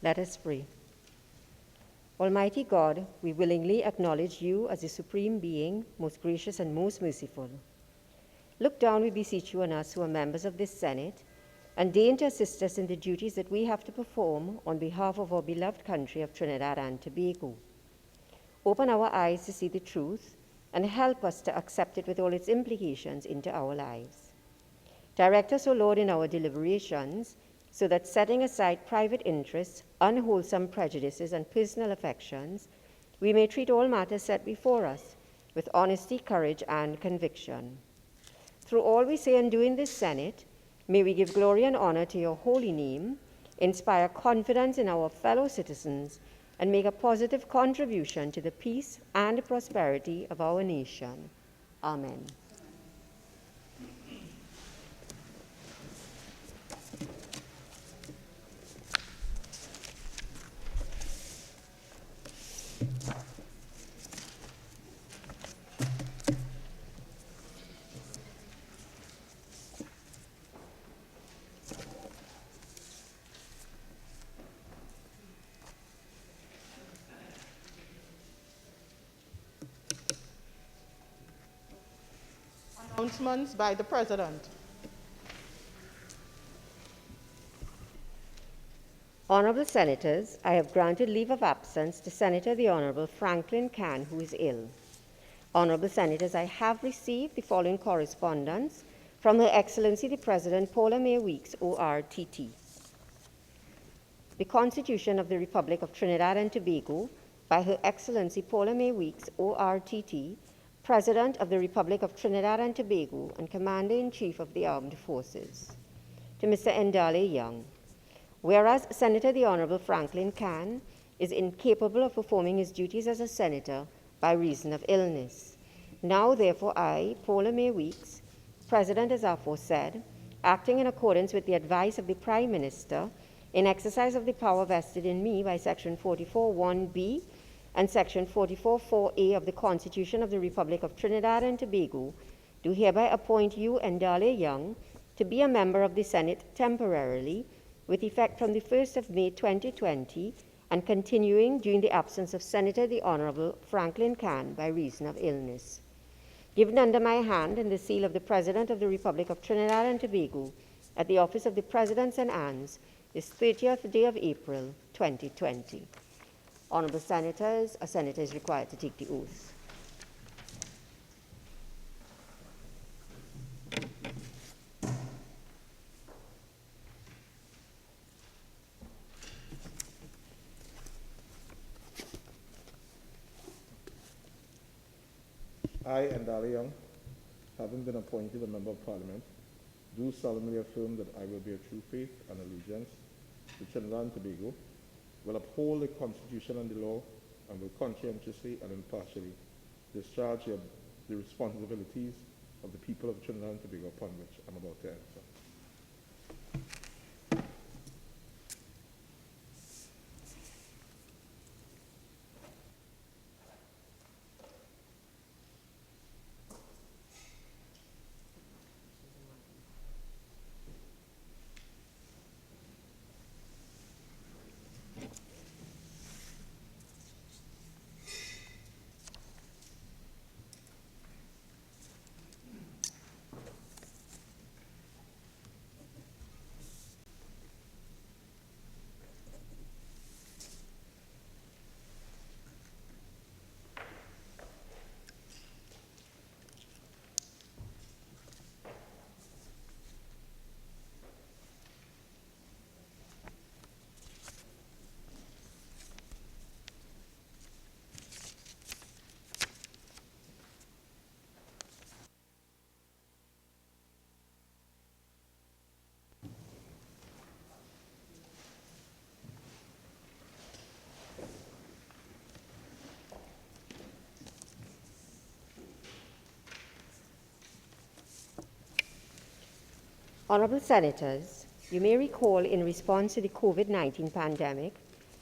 Let us pray. Almighty God, we willingly acknowledge you as the supreme being, most gracious and most merciful. Look down, we beseech you, on us who are members of this Senate, and deign to assist us in the duties that we have to perform on behalf of our beloved country of Trinidad and Tobago. Open our eyes to see the truth and help us to accept it with all its implications into our lives. Direct us, O Lord, in our deliberations, so that setting aside private interests, unwholesome prejudices, and personal affections, we may treat all matters set before us with honesty, courage, and conviction. Through all we say and do in this Senate, may we give glory and honor to your holy name, inspire confidence in our fellow citizens, and make a positive contribution to the peace and prosperity of our nation. Amen. Announcements by the President. Honorable Senators, I have granted leave of absence to Senator the Honorable Franklin Cann, who is ill. Honorable Senators, I have received the following correspondence from Her Excellency the President Paula Mae Weeks, ORTT. The Constitution of the Republic of Trinidad and Tobago by Her Excellency Paula Mae Weeks, ORTT, President of the Republic of Trinidad and Tobago and Commander-in-Chief of the Armed Forces. To Mr. Ndale Young, whereas Senator the Honorable Franklin Cann is incapable of performing his duties as a senator by reason of illness. Now, therefore, I, Paula Mae Weeks, President as aforesaid, acting in accordance with the advice of the Prime Minister, in exercise of the power vested in me by Section 44(1)(b) and Section 44(4)(a) of the Constitution of the Republic of Trinidad and Tobago, do hereby appoint you, Ndale Young, to be a member of the Senate temporarily, with effect from the 1st of May 2020, and continuing during the absence of Senator the Honorable Franklin Cann by reason of illness. Given under my hand and the seal of the President of the Republic of Trinidad and Tobago at the Office of the President St. Anne's, this 30th day of April 2020. Honorable Senators, a senator is required to take the oath. I, Ndale Young, having been appointed a Member of Parliament, do solemnly affirm that I will bear true faith and allegiance to Trinidad and Tobago, will uphold the Constitution and the law, and will conscientiously and impartially discharge the responsibilities of the people of Trinidad and Tobago upon which I'm about to answer. Honorable Senators, you may recall in response to the COVID-19 pandemic,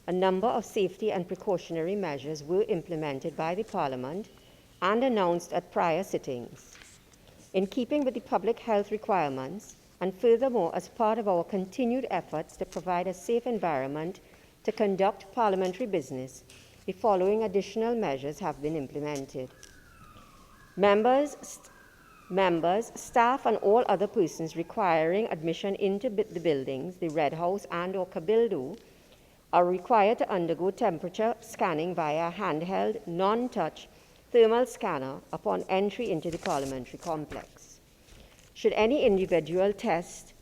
a number of safety and precautionary measures were implemented by the Parliament and announced at prior sittings. In keeping with the public health requirements, and furthermore as part of our continued efforts to provide a safe environment to conduct parliamentary business, the following additional measures have been implemented. Members, staff, and all other persons requiring admission into the buildings, the Red House and/or Cabildo, are required to undergo temperature scanning via a handheld, non-touch thermal scanner upon entry into the parliamentary complex. Should any individual test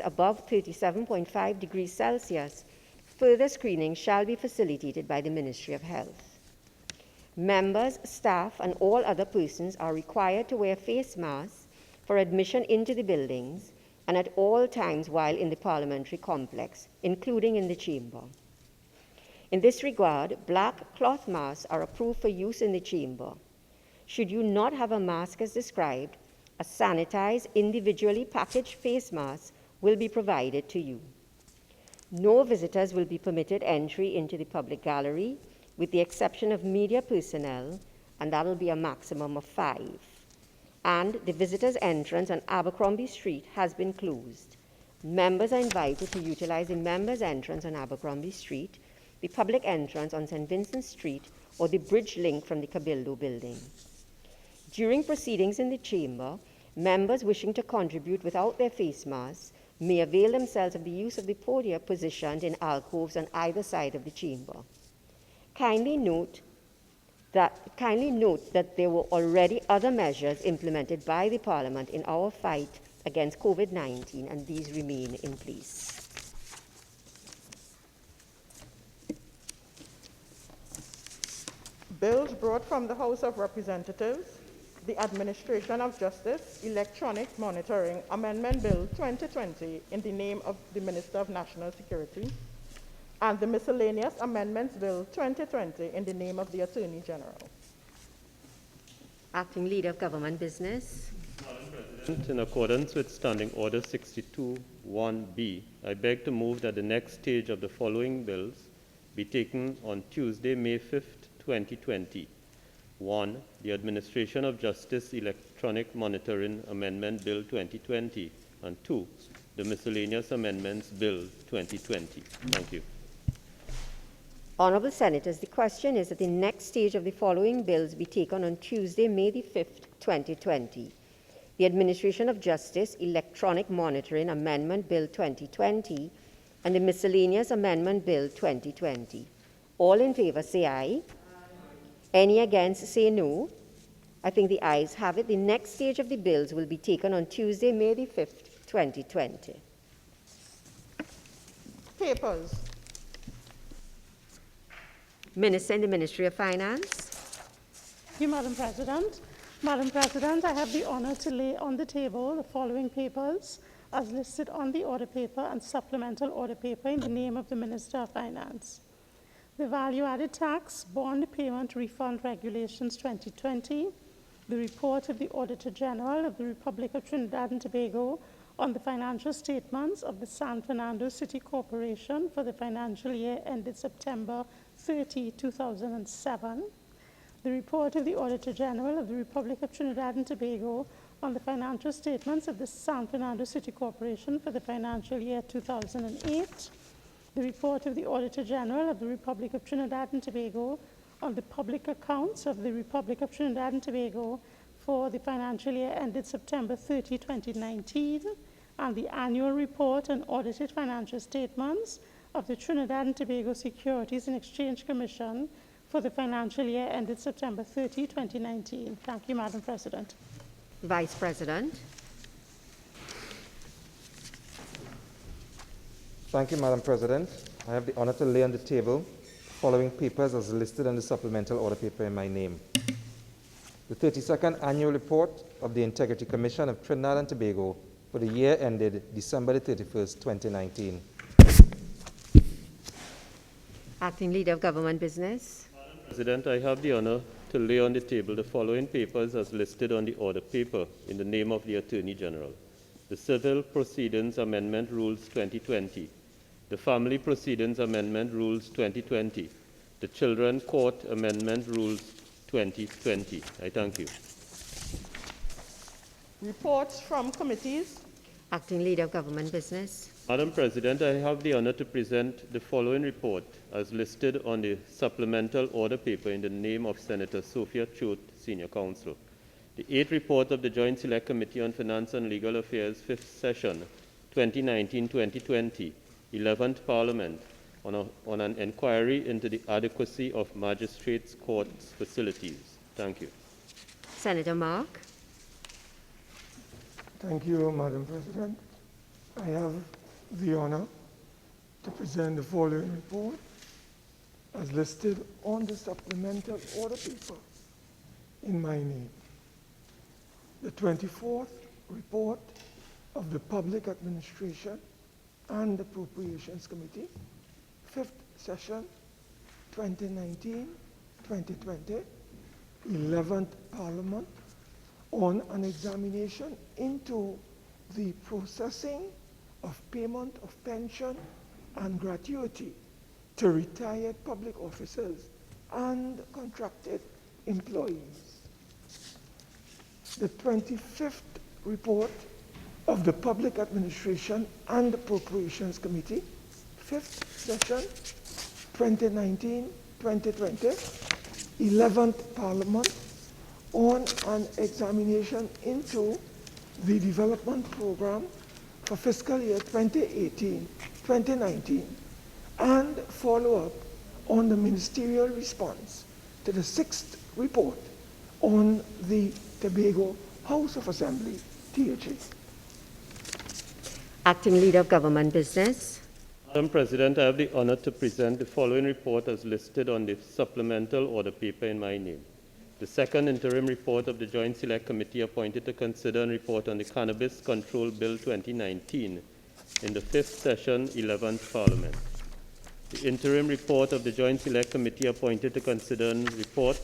above 37.5 degrees Celsius, further screening shall be facilitated by the Ministry of Health. Members, staff, and all other persons are required to wear face masks for admission into the buildings and at all times while in the parliamentary complex, including in the chamber. In this regard, black cloth masks are approved for use in the chamber. Should you not have a mask as described, a sanitized, individually packaged face mask will be provided to you. No visitors will be permitted entry into the public gallery, with the exception of media personnel, and that will be a maximum of 5. And the visitors' entrance on Abercrombie Street has been closed. Members are invited to utilize the members' entrance on Abercrombie Street, the public entrance on St. Vincent Street, or the bridge link from the Cabildo building. During proceedings in the chamber, members wishing to contribute without their face masks may avail themselves of the use of the podia positioned in alcoves on either side of the chamber. Kindly note that there were already other measures implemented by the Parliament in our fight against COVID-19, and these remain in place. Bills brought from the House of Representatives: the Administration of Justice Electronic Monitoring Amendment Bill 2020 in the name of the Minister of National Security, and the Miscellaneous Amendments Bill 2020 in the name of the Attorney General. Acting Leader of Government Business. Madam President, in accordance with Standing Order 62(1)B, I beg to move that the next stage of the following bills be taken on Tuesday, May 5th, 2020. 1. The Administration of Justice Electronic Monitoring Amendment Bill 2020, and 2. The Miscellaneous Amendments Bill 2020. Thank you. Honourable Senators, the question is that the next stage of the following bills be taken on Tuesday, May the 5th, 2020. The Administration of Justice Electronic Monitoring Amendment Bill 2020 and the Miscellaneous Amendment Bill 2020. All in favour say aye. Any against say no. I think the ayes have it. The next stage of the bills will be taken on Tuesday, May the 5th, 2020. Papers. Minister in the Ministry of Finance. Thank you, Madam President. Madam President, I have the honour to lay on the table the following papers as listed on the order paper and supplemental order paper in the name of the Minister of Finance. The Value-Added Tax Bond Payment Refund Regulations 2020, the report of the Auditor General of the Republic of Trinidad and Tobago on the financial statements of the San Fernando City Corporation for the financial year ended September 30, 2007, the report of the Auditor General of the Republic of Trinidad and Tobago on the financial statements of the San Fernando City Corporation for the financial year 2008, the report of the Auditor General of the Republic of Trinidad and Tobago on the public accounts of the Republic of Trinidad and Tobago for the financial year ended September 30, 2019, and the annual report and audited financial statements of the Trinidad and Tobago Securities and Exchange Commission for the financial year ended September 30, 2019. Thank you, Madam President. Vice President. Thank you, Madam President. I have the honor to lay on the table the following papers as listed on the supplemental order paper in my name. The 32nd Annual Report of the Integrity Commission of Trinidad and Tobago for the year ended December 31st, 2019. Acting Leader of Government Business. Madam President, I have the honor to lay on the table the following papers as listed on the order paper in the name of the Attorney General. The Civil Proceedings Amendment Rules 2020, the Family Proceedings Amendment Rules 2020, the Children Court Amendment Rules 2020. I thank you. Reports from committees. Acting Leader of Government Business. Madam President, I have the honor to present the following report as listed on the supplemental order paper in the name of Senator Sophia Choate, Senior Counsel. The 8th report of the Joint Select Committee on Finance and Legal Affairs, 5th session, 2019-2020, 11th Parliament, on an inquiry into the adequacy of magistrates' courts facilities. Thank you. Senator Mark. Thank you, Madam President. I have the honor to present the following report as listed on the supplemental order paper in my name. The 24th report of the Public Administration and Appropriations Committee, 5th session, 2019-2020, 11th Parliament, on an examination into the processing of payment of pension and gratuity to retired public officers and contracted employees. The 25th report of the Public Administration and Appropriations Committee, 5th session, 2019-2020, 11th Parliament, on an examination into the development program for fiscal year 2018-2019 and follow-up on the ministerial response to the 6th report on the Tobago House of Assembly, THA. Acting Leader of Government Business. Madam President, I have the honor to present the following report as listed on the supplemental order paper in my name. The second interim report of the Joint Select Committee appointed to consider and report on the Cannabis Control Bill 2019 in the 5th session, 11th Parliament. The interim report of the Joint Select Committee appointed to consider and report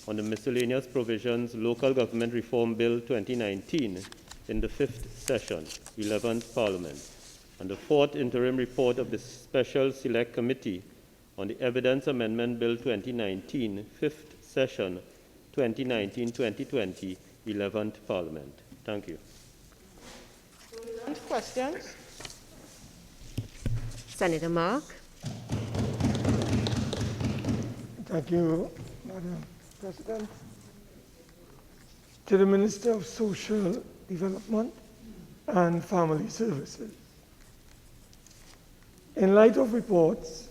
on the Miscellaneous Provisions Local Government Reform Bill 2019 in the 5th session, 11th Parliament. And the 4th interim report of the Special Select Committee on the Evidence Amendment Bill 2019, 5th session, 2019-2020, 11th Parliament. Thank you. Questions? Senator Mark. Thank you, Madam President. To the Minister of Social Development and Family Services. In light of reports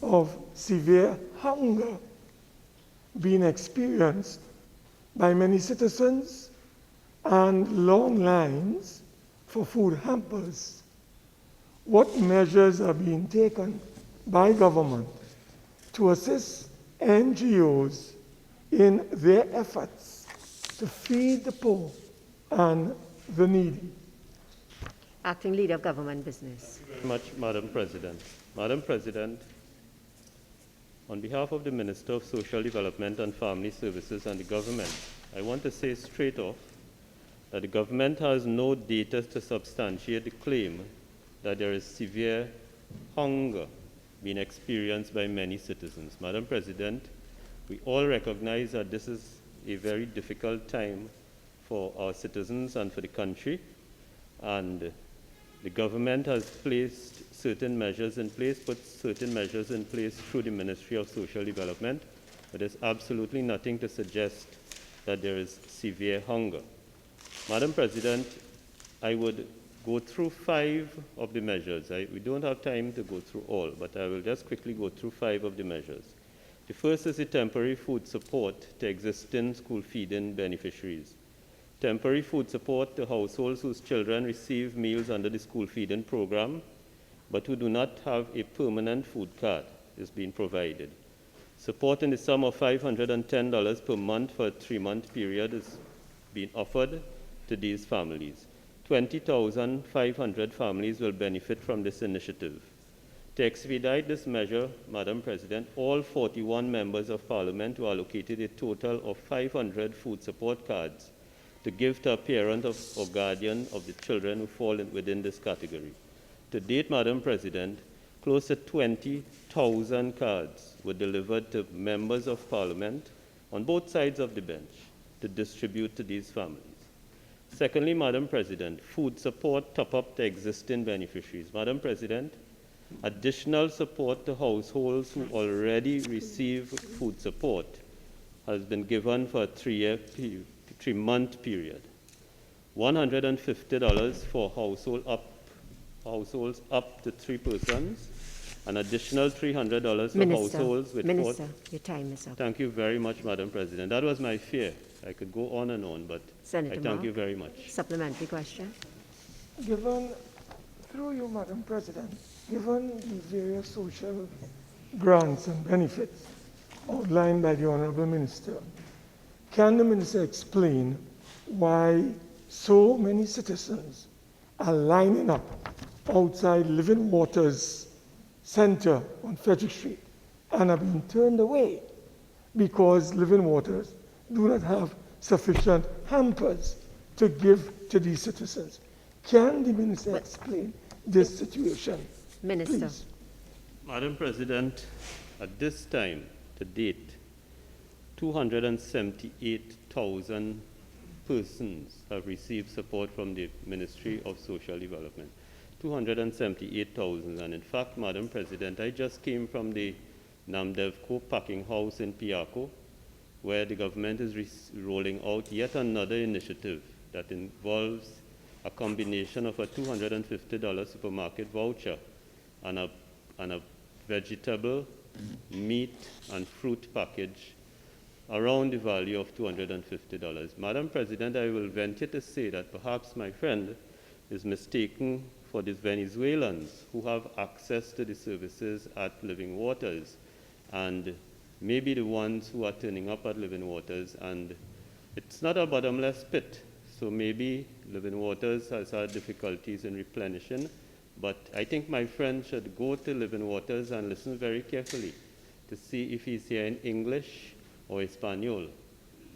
of severe hunger being experienced by many citizens and long lines for food hampers, what measures are being taken by government to assist NGOs in their efforts to feed the poor and the needy? Acting Leader of Government Business. Thank you very much, Madam President. Madam President, on behalf of the Minister of Social Development and Family Services and the government, I want to say straight off that the government has no data to substantiate the claim that there is severe hunger being experienced by many citizens. Madam President, we all recognize that this is a very difficult time for our citizens and for the country, and the government has placed certain measures in place, put certain measures in place through the Ministry of Social Development, but there's absolutely nothing to suggest that there is severe hunger. Madam President, I would go through 5 of the measures. We don't have time to go through all, but I will just quickly go through 5 of the measures. The first is the temporary food support to existing school feeding beneficiaries. Temporary food support to households whose children receive meals under the school feeding program, but who do not have a permanent food card, is being provided. Support in the sum of $510 per month for a 3-month period is being offered to these families. 20,500 families will benefit from this initiative. To expedite this measure, Madam President, all 41 members of Parliament were allocated a total of 500 food support cards to give to a parent or guardian of the children who fall within this category. To date, Madam President, close to 20,000 cards were delivered to members of Parliament on both sides of the bench to distribute to these families. Secondly, Madam President, food support top-up to existing beneficiaries. Madam President, additional support to households who already receive food support has been given for a three-month period. $150 for households up to 3 persons, an additional $300 for households with Minister, your time is up. Thank you very much, Madam President. That was my fear. I could go on and on, but Senator I thank Mark. you very much. Supplementary question. Given, through you, Madam President, given the various social grants and benefits outlined by the Honorable Minister, can the Minister explain why so many citizens are lining up outside Living Waters Center on Frederick Street and are being turned away because Living Waters do not have sufficient hampers to give to these citizens? Can the Minister explain this situation? Minister. Please. Madam President, at this time, to date, 278,000 persons have received support from the Ministry of Social Development. 278,000. And in fact, Madam President, I just came from the Namdevco packing house in Piako, where the government is rolling out yet another initiative that involves a combination of a $250 supermarket voucher and a vegetable, meat, and fruit package around the value of $250. Madam President, I will venture to say that perhaps my friend is mistaken for the Venezuelans who have access to the services at Living Waters, and maybe the ones who are turning up at Living Waters, and it's not a bottomless pit. So maybe Living Waters has had difficulties in replenishing, but I think my friend should go to Living Waters and listen very carefully to see if he's hearing English or Espanol,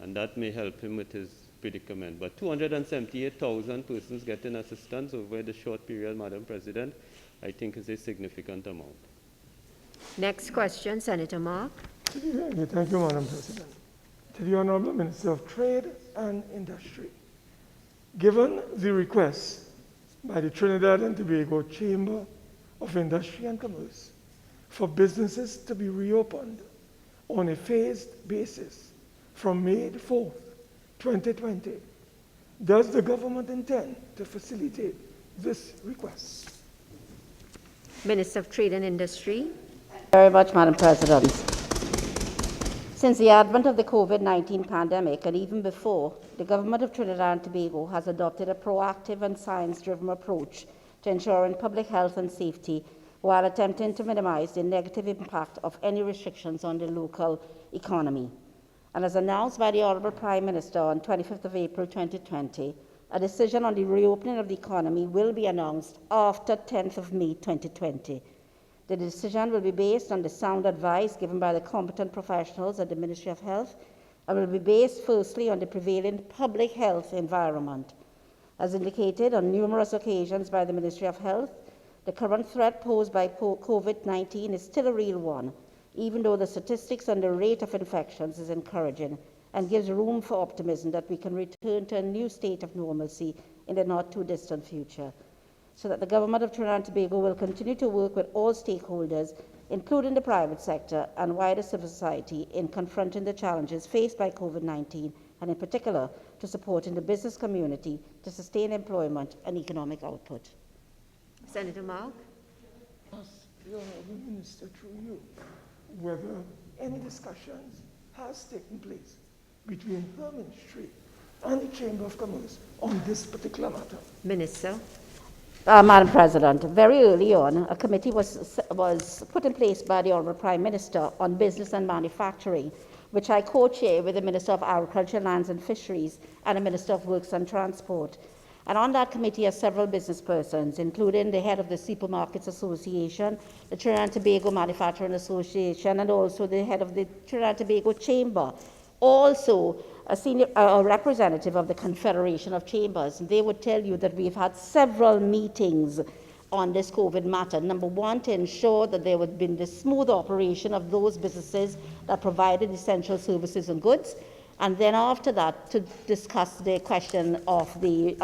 and that may help him with his predicament. But 278,000 persons getting assistance over the short period, Madam President, I think is a significant amount. Next question, Senator Mark. Thank you, Madam President. To the Honorable Minister of Trade and Industry, given the request by the Trinidad and Tobago Chamber of Industry and Commerce for businesses to be reopened on a phased basis from May 4th, 2020, does the government intend to facilitate this request? Minister of Trade and Industry. Very much, Madam President. Since the advent of the COVID-19 pandemic, and even before, the Government of Trinidad and Tobago has adopted a proactive and science-driven approach to ensuring public health and safety while attempting to minimize the negative impact of any restrictions on the local economy. And as announced by the Honourable Prime Minister on 25th of April 2020, a decision on the reopening of the economy will be announced after 10th of May 2020. The decision will be based on the sound advice given by the competent professionals at the Ministry of Health and will be based firstly on the prevailing public health environment. As indicated on numerous occasions by the Ministry of Health, the current threat posed by COVID-19 is still a real one, even though the statistics and the rate of infections is encouraging and gives room for optimism that we can return to a new state of normalcy in the not too distant future, so that the Government of Trinidad and Tobago will continue to work with all stakeholders, including the private sector and wider civil society, in confronting the challenges faced by COVID-19 and in particular to supporting the business community to sustain employment and economic output. Senator Mark. Ask the Honourable Minister through you whether any discussions has taken place between her ministry and the Chamber of Commerce on this particular matter. Minister. Madam President, very early on, a committee was put in place by the Honourable Prime Minister on business and manufacturing, which I co-chair with the Minister of Agriculture, Lands and Fisheries and the Minister of Works and Transport. And on that committee are several business persons, including the head of the Supermarkets Association, the Trinidad and Tobago Manufacturing Association, and also the head of the Trinidad and Tobago Chamber. Also, a representative of the Confederation of Chambers. They would tell you that we've had several meetings on this COVID matter. Number one, to ensure that there would be the smooth operation of those businesses that provided essential services and goods. and then after that to discuss the question of the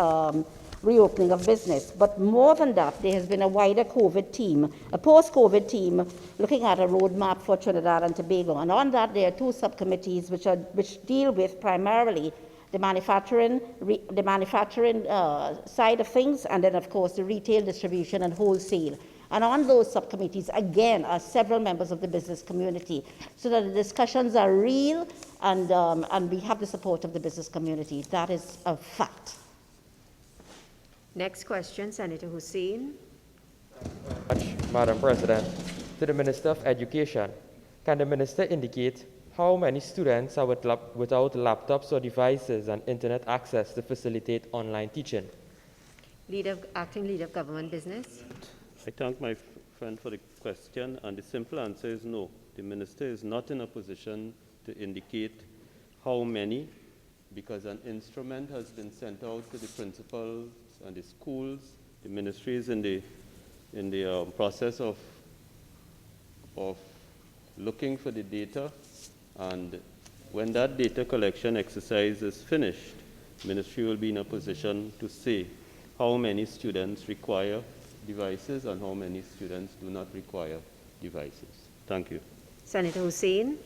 reopening of business. But more than that, there has been a wider COVID team, a post-COVID team, looking at a roadmap for Trinidad and Tobago. And on that, there are two subcommittees which deal with primarily the manufacturing side of things, and then, of course, the retail, distribution, and wholesale. And on those subcommittees, again, are several members of the business community, so that the discussions are real, and we have the support of the business community. That is a fact. Next question, Senator Hussain. Madam President, to the Minister of Education, can the Minister indicate how many students are without laptops or devices and internet access to facilitate online teaching? Acting Leader of Government Business. I thank my friend for the question, and the simple answer is no. The Minister is not in a position to indicate how many, because an instrument has been sent out to the principals and the schools. The Ministry is in the process of looking for the data, and when that data collection exercise is finished, the Ministry will be in a position to say how many students require devices and how many students do not require devices. Thank you. Senator Hussain.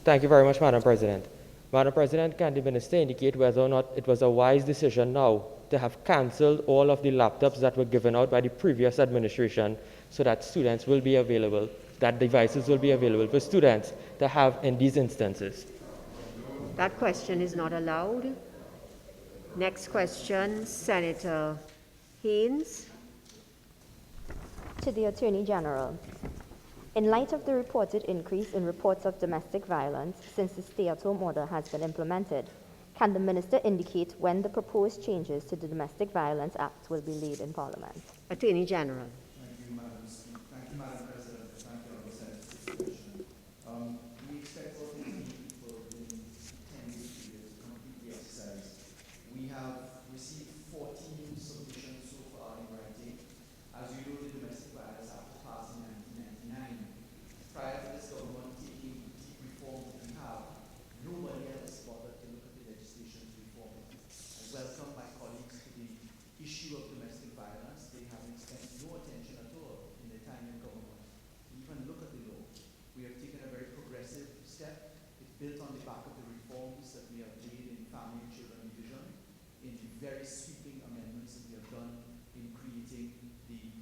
Thank you very much, Madam President. Madam President, can the Minister indicate whether or not it was a wise decision now to have cancelled all of the laptops that were given out by the previous administration, so that students will be available, that devices will be available for students to have in these instances? That question is not allowed. Next question, Senator Haynes. To the Attorney General. In light of the reported increase in reports of domestic violence since the stay-at-home order has been implemented, can the Minister indicate when the proposed changes to the Domestic Violence Act will be laid in Parliament? Attorney General. Thank you, Madam President. Thank you, Honourable Senator, for this question. We expect all these people within 10 days to complete the exercise. We have received 14 submissions so far in writing. As you know, the Domestic Violence Act was passed in 1999. Prior to this government taking the deep reform that we have, nobody else bothered to look at the legislation to reform it. I welcome my colleagues to the issue of domestic violence. They haven't spent no attention at all in their time in government to even look at the law. We have taken a very progressive step. It's built on the back of the reforms that we have made in family and children division, in the very sweeping amendments that we have done in creating the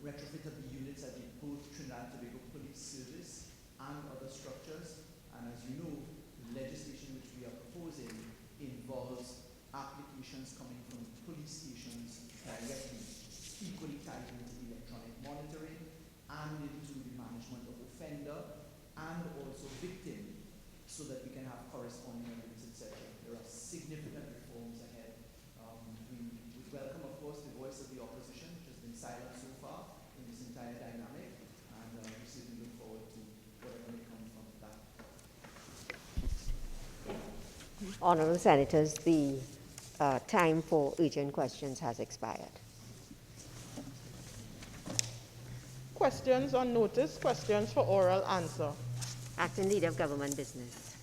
retrofit of the units at both Trinidad and Tobago Police Service and other structures. And as you know, the legislation which we are proposing involves applications coming from police stations directly, equally tied into the electronic monitoring and into the management of offender and also victim, so that we can have corresponding evidence, etc. There are significant reforms ahead. We welcome, of course, the voice of the opposition, which has been silent so far in this entire dynamic, and we certainly look forward to whatever may come from that. Honourable Senators, the time for urgent questions has expired. Questions on notice, questions for oral answer. Acting Leader of Government Business.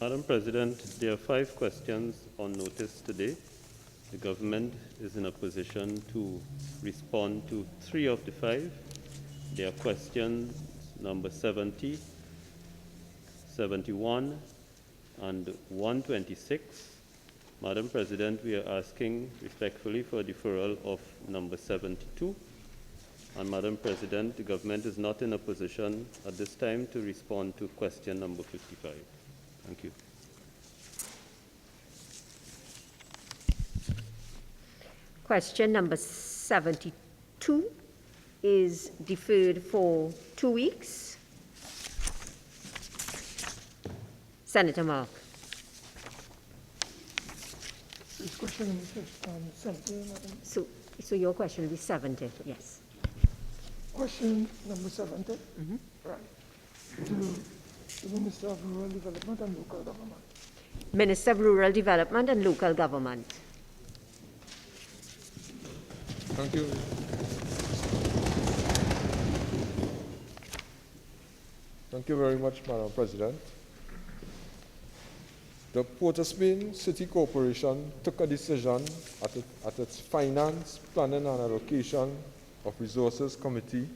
Madam President, there are 5 questions on notice today. The government is in a position to respond to 3 of the 5. There are questions number 70, 71, and 126. Madam President, we are asking respectfully for a deferral of number 72. And Madam President, the government is not in a position at this time to respond to question number 55. Thank you. Question number 72 is deferred for 2 weeks. Senator Mark. This question is 70, Madam. So your question will be 70, yes. Question number 70. Right. To the Minister of Rural Development and Local Government. Minister of Rural Development and Local Government. Thank you. Thank you very much, Madam President. The Port of Spain City Corporation took a decision at its Finance, Planning and Allocation of Resources Committee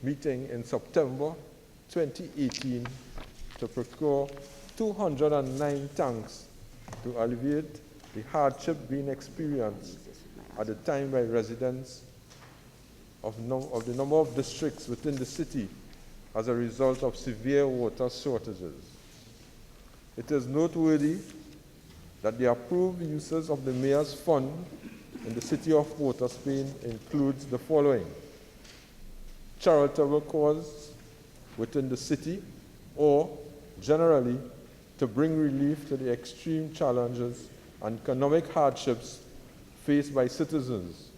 meeting in September 2018 to procure 209 tanks to alleviate the hardship being experienced at the time by residents of the number of districts within the city as a result of severe water shortages. It is noteworthy that the approved uses of the Mayor's Fund in the city of Port of Spain includes the following: charitable cause within the city, or generally to bring relief to the extreme challenges and economic hardships faced by citizens,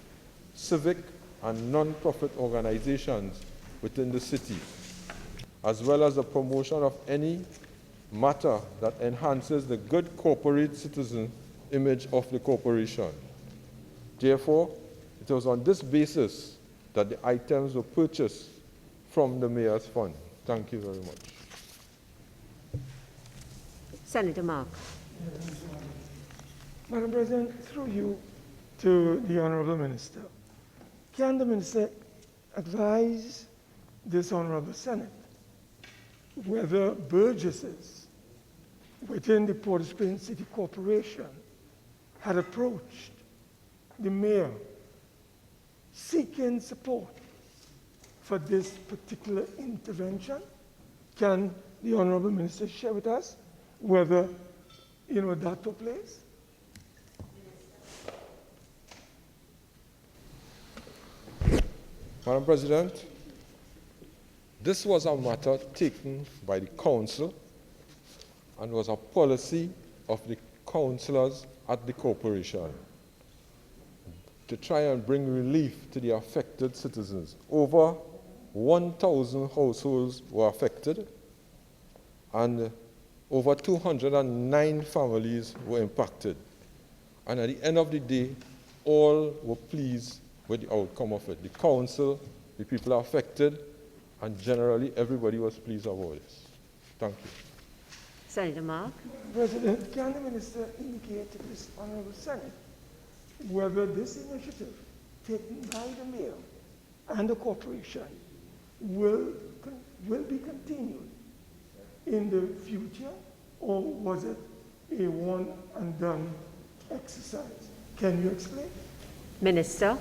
civic and non-profit organizations within the city, as well as the promotion of any matter that enhances the good corporate citizen image of the corporation. Therefore, it was on this basis that the items were purchased from the Mayor's Fund. Thank you very much. Senator Mark. Madam President, through you to the Honorable Minister, can the Minister advise this Honorable Senate whether burgesses within the Port of Spain City Corporation had approached the Mayor seeking support for this particular intervention? Can the Honorable Minister share with us whether that took place? Madam President, this was a matter taken by the council and was a policy of the councillors at the corporation to try and bring relief to the affected citizens. Over 1,000 households were affected and over 209 families were impacted. And at the end of the day, all were pleased with the outcome of it. The council, the people affected, and generally everybody was pleased about this. Thank you. Senator Mark. President, can the Minister indicate to this Honorable Senate whether this initiative taken by the Mayor and the corporation will be continued in the future, or was it a one-and-done exercise? Can you explain? Minister.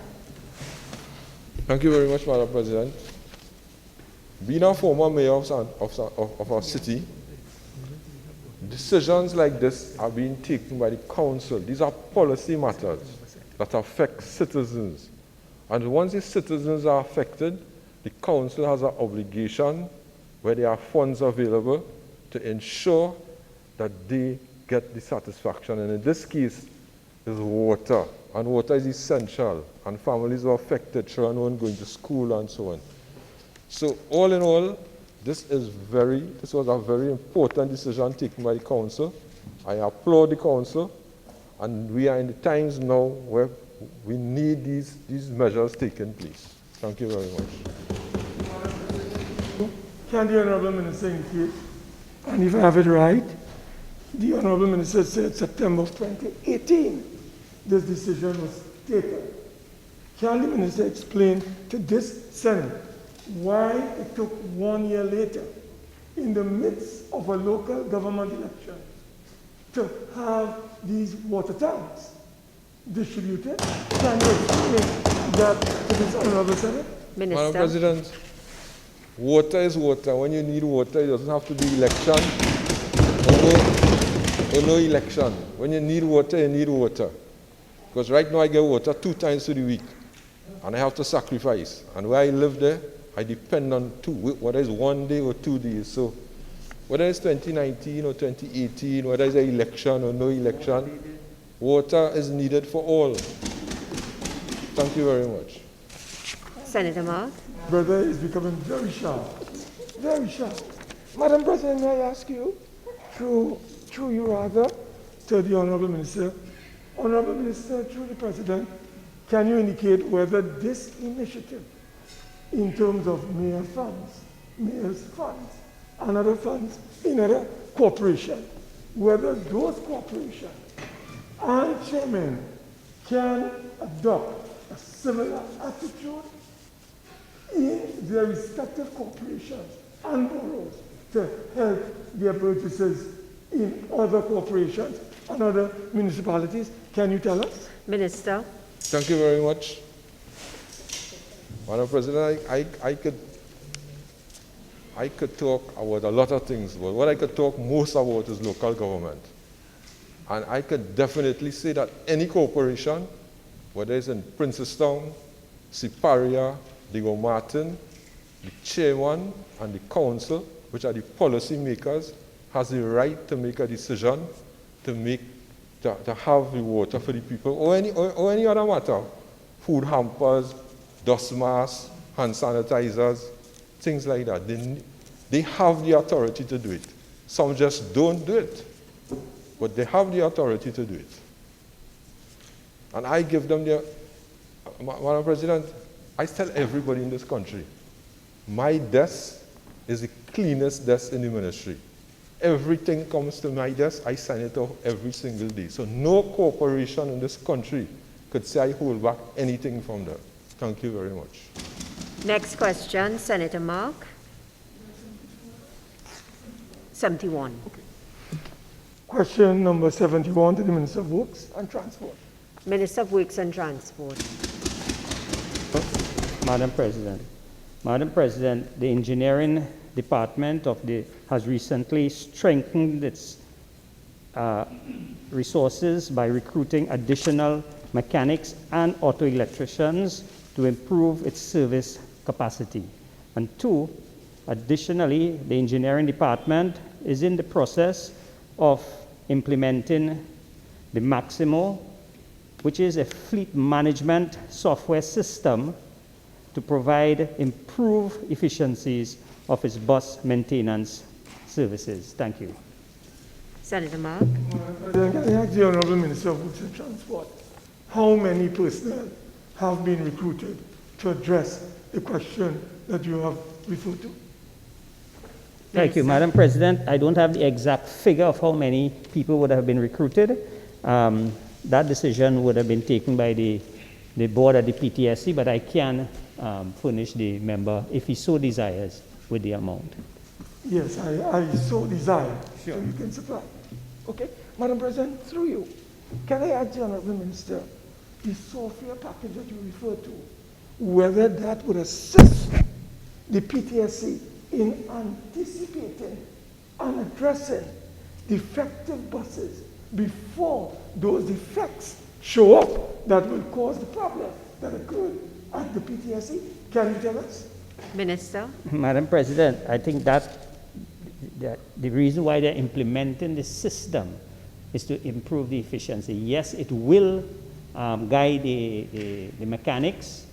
Thank you very much, Madam President. Being a former mayor of our city, decisions like this are being taken by the council. These are policy matters that affect citizens. And once the citizens are affected, the council has an obligation, where there are funds available, to ensure that they get the satisfaction. And in this case, is water. And water is essential. And families were affected, children weren't going to school and so on. So all in all, this was a very important decision taken by the council. I applaud the council, and we are in the times now where we need these measures taken place. Thank you very much. Can the Honorable Minister indicate, and if I have it right, the Honorable Minister said September of 2018 this decision was taken. Can the Minister explain to this Senate why it took 1 year later, in the midst of a local government election, to have these water tanks distributed? Can you explain that to this Honorable Senate? Minister. Madam President, water is water. When you need water, it doesn't have to be election or no election. When you need water, you need water. Because right now I get water 2 times a week, and I have to sacrifice. And where I live there, I depend on whether it's 1 day or 2 days. So whether it's 2019 or 2018, whether it's an election or no election, water is needed for all. Thank you very much. Senator Mark. Brother is becoming very sharp. Very sharp. Madam President, may I ask you, through you rather, to the Honorable Minister, Honorable Minister, through the President, can you indicate whether this initiative, in terms of mayor's funds, and other funds in other corporations, whether those corporations and chairmen can adopt a similar attitude in their respective corporations and boroughs to help their purchases in other corporations and other municipalities. Can you tell us? Minister. Thank you very much. Madam President, I could talk about a lot of things, but what I could talk most about is local government. And I could definitely say that any corporation, whether it's in Princestown, Siparia, Diego Martin, the chairman and the council, which are the policy makers, has the right to make a decision to have the water for the people, or any other matter, food hampers, dust masks, hand sanitizers, things like that. They have the authority to do it. Some just don't do it, but they have the authority to do it. And I give them Madam President, I tell everybody in this country, my desk is the cleanest desk in the ministry. Everything comes to my desk, I sign it off every single day. So no corporation in this country could say I hold back anything from them. Thank you very much. Next question, Senator Mark. 71. Okay. Question number 71 to the Minister of Works and Transport. Minister of Works and Transport. Madam President, the engineering department has recently strengthened its resources by recruiting additional mechanics and auto electricians to improve its service capacity. And two, additionally, the engineering department is in the process of implementing the Maximo, which is a fleet management software system to provide improved efficiencies of its bus maintenance services. Thank you. Senator Mark. Can I ask the Honourable Minister of Works and Transport, how many personnel have been recruited to address the question that you have referred to? Thank you, Madam President. I don't have the exact figure of how many people would have been recruited. That decision would have been taken by the board at the PTSC, but I can furnish the member, if he so desires, with the amount. Yes, I so desire. Sure. So you can supply. Okay. Madam President, through you, can I ask the Honourable Minister, the software package that you referred to, whether that would assist the PTSC in anticipating and addressing defective buses before those defects show up that will cause the problem that occurred at the PTSC? Can you tell us? Minister. Madam President, I think that the reason why they're implementing the system is to improve the efficiency. Yes, it will guide the mechanics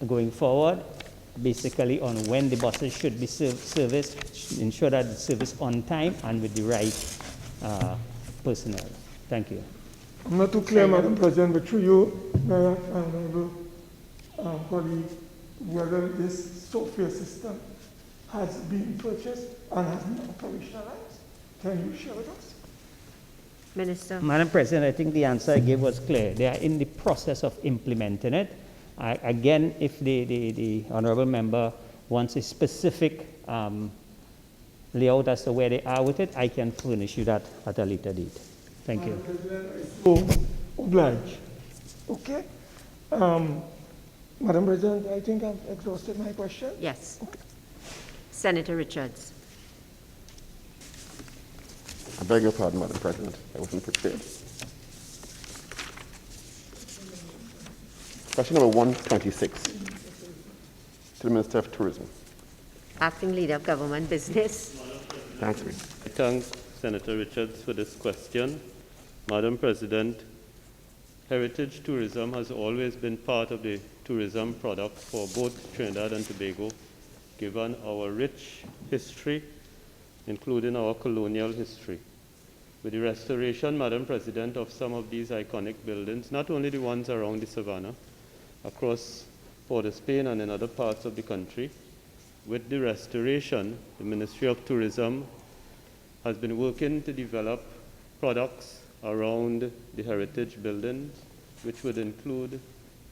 going forward, basically on when the buses should be serviced, ensure that it's serviced on time and with the right personnel. Thank you. I'm not too clear, Madam President, but through you, Mayor and Honourable colleague, whether this software system has been purchased and has been operationalized. Can you share with us? Minister. Madam President, I think the answer I gave was clear. They are in the process of implementing it. Again, if the honourable member wants a specific layout as to where they are with it, I can furnish you that at a later date. Thank you. So, oblige. Okay. Madam President, I think I've exhausted my question. Yes. Okay. Senator Richards. I beg your pardon, Madam President. I wasn't prepared. Question number 126 to the Minister of Tourism. Acting Leader of Government Business. Thanks, I thank Senator Richards for this question. Madam President, heritage tourism has always been part of the tourism product for both Trinidad and Tobago, given our rich history, including our colonial history. With the restoration, Madam President, of some of these iconic buildings, not only the ones around the savannah, across Port of Spain and in other parts of the country, with the restoration, the Ministry of Tourism has been working to develop products around the heritage buildings, which would include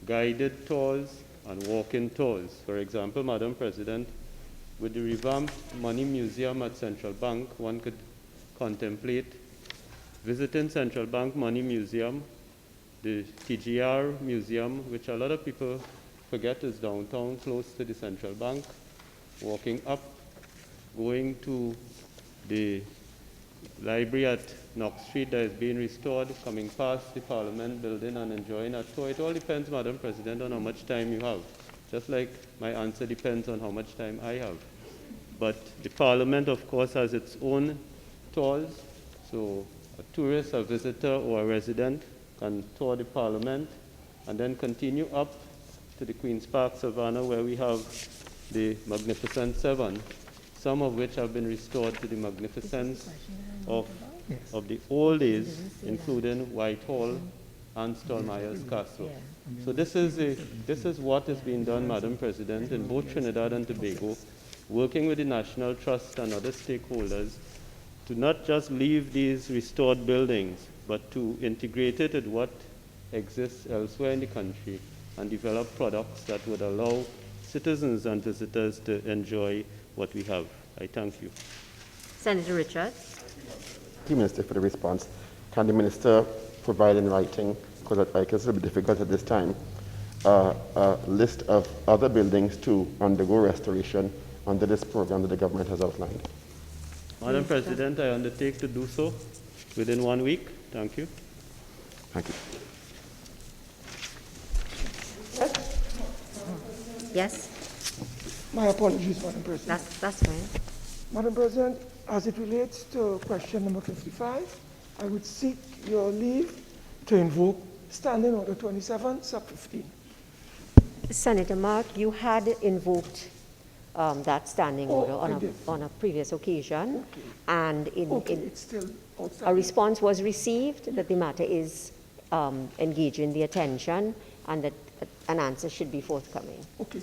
guided tours and walk-in tours. For example, Madam President, with the revamped Money Museum at Central Bank, one could contemplate visiting Central Bank Money Museum, the TGR Museum, which a lot of people forget is downtown, close to the Central Bank, walking up, going to the library at Knox Street that is being restored, coming past the Parliament building and enjoying a tour. It all depends, Madam President, on how much time you have. Just like my answer depends on how much time I have. But the Parliament, of course, has its own tours. So a tourist, a visitor, or a resident can tour the Parliament and then continue up to the Queen's Park, Savannah, where we have the Magnificent Seven, some of which have been restored to the magnificence of the old days, including Whitehall and Stallmeyer's Castle. So this is what is being done, Madam President, in both Trinidad and Tobago, working with the National Trust and other stakeholders to not just leave these restored buildings, but to integrate it with what exists elsewhere in the country and develop products that would allow citizens and visitors to enjoy what we have. I thank you. Senator Richards. Thank you, Minister, for the response. Can the Minister provide in writing, because I guess it will be difficult at this time, a list of other buildings to undergo restoration under this program that the government has outlined? Madam President, I undertake to do so within 1 week. Thank you. Thank you. Yes? My apologies, Madam President. That's fine. Madam President, as it relates to question number 55, I would seek your leave to invoke Standing Order 27, sub 15. Senator Mark, you had invoked that standing order on a previous occasion, and it's still a response was received that the matter is engaging the attention and that an answer should be forthcoming. Okay.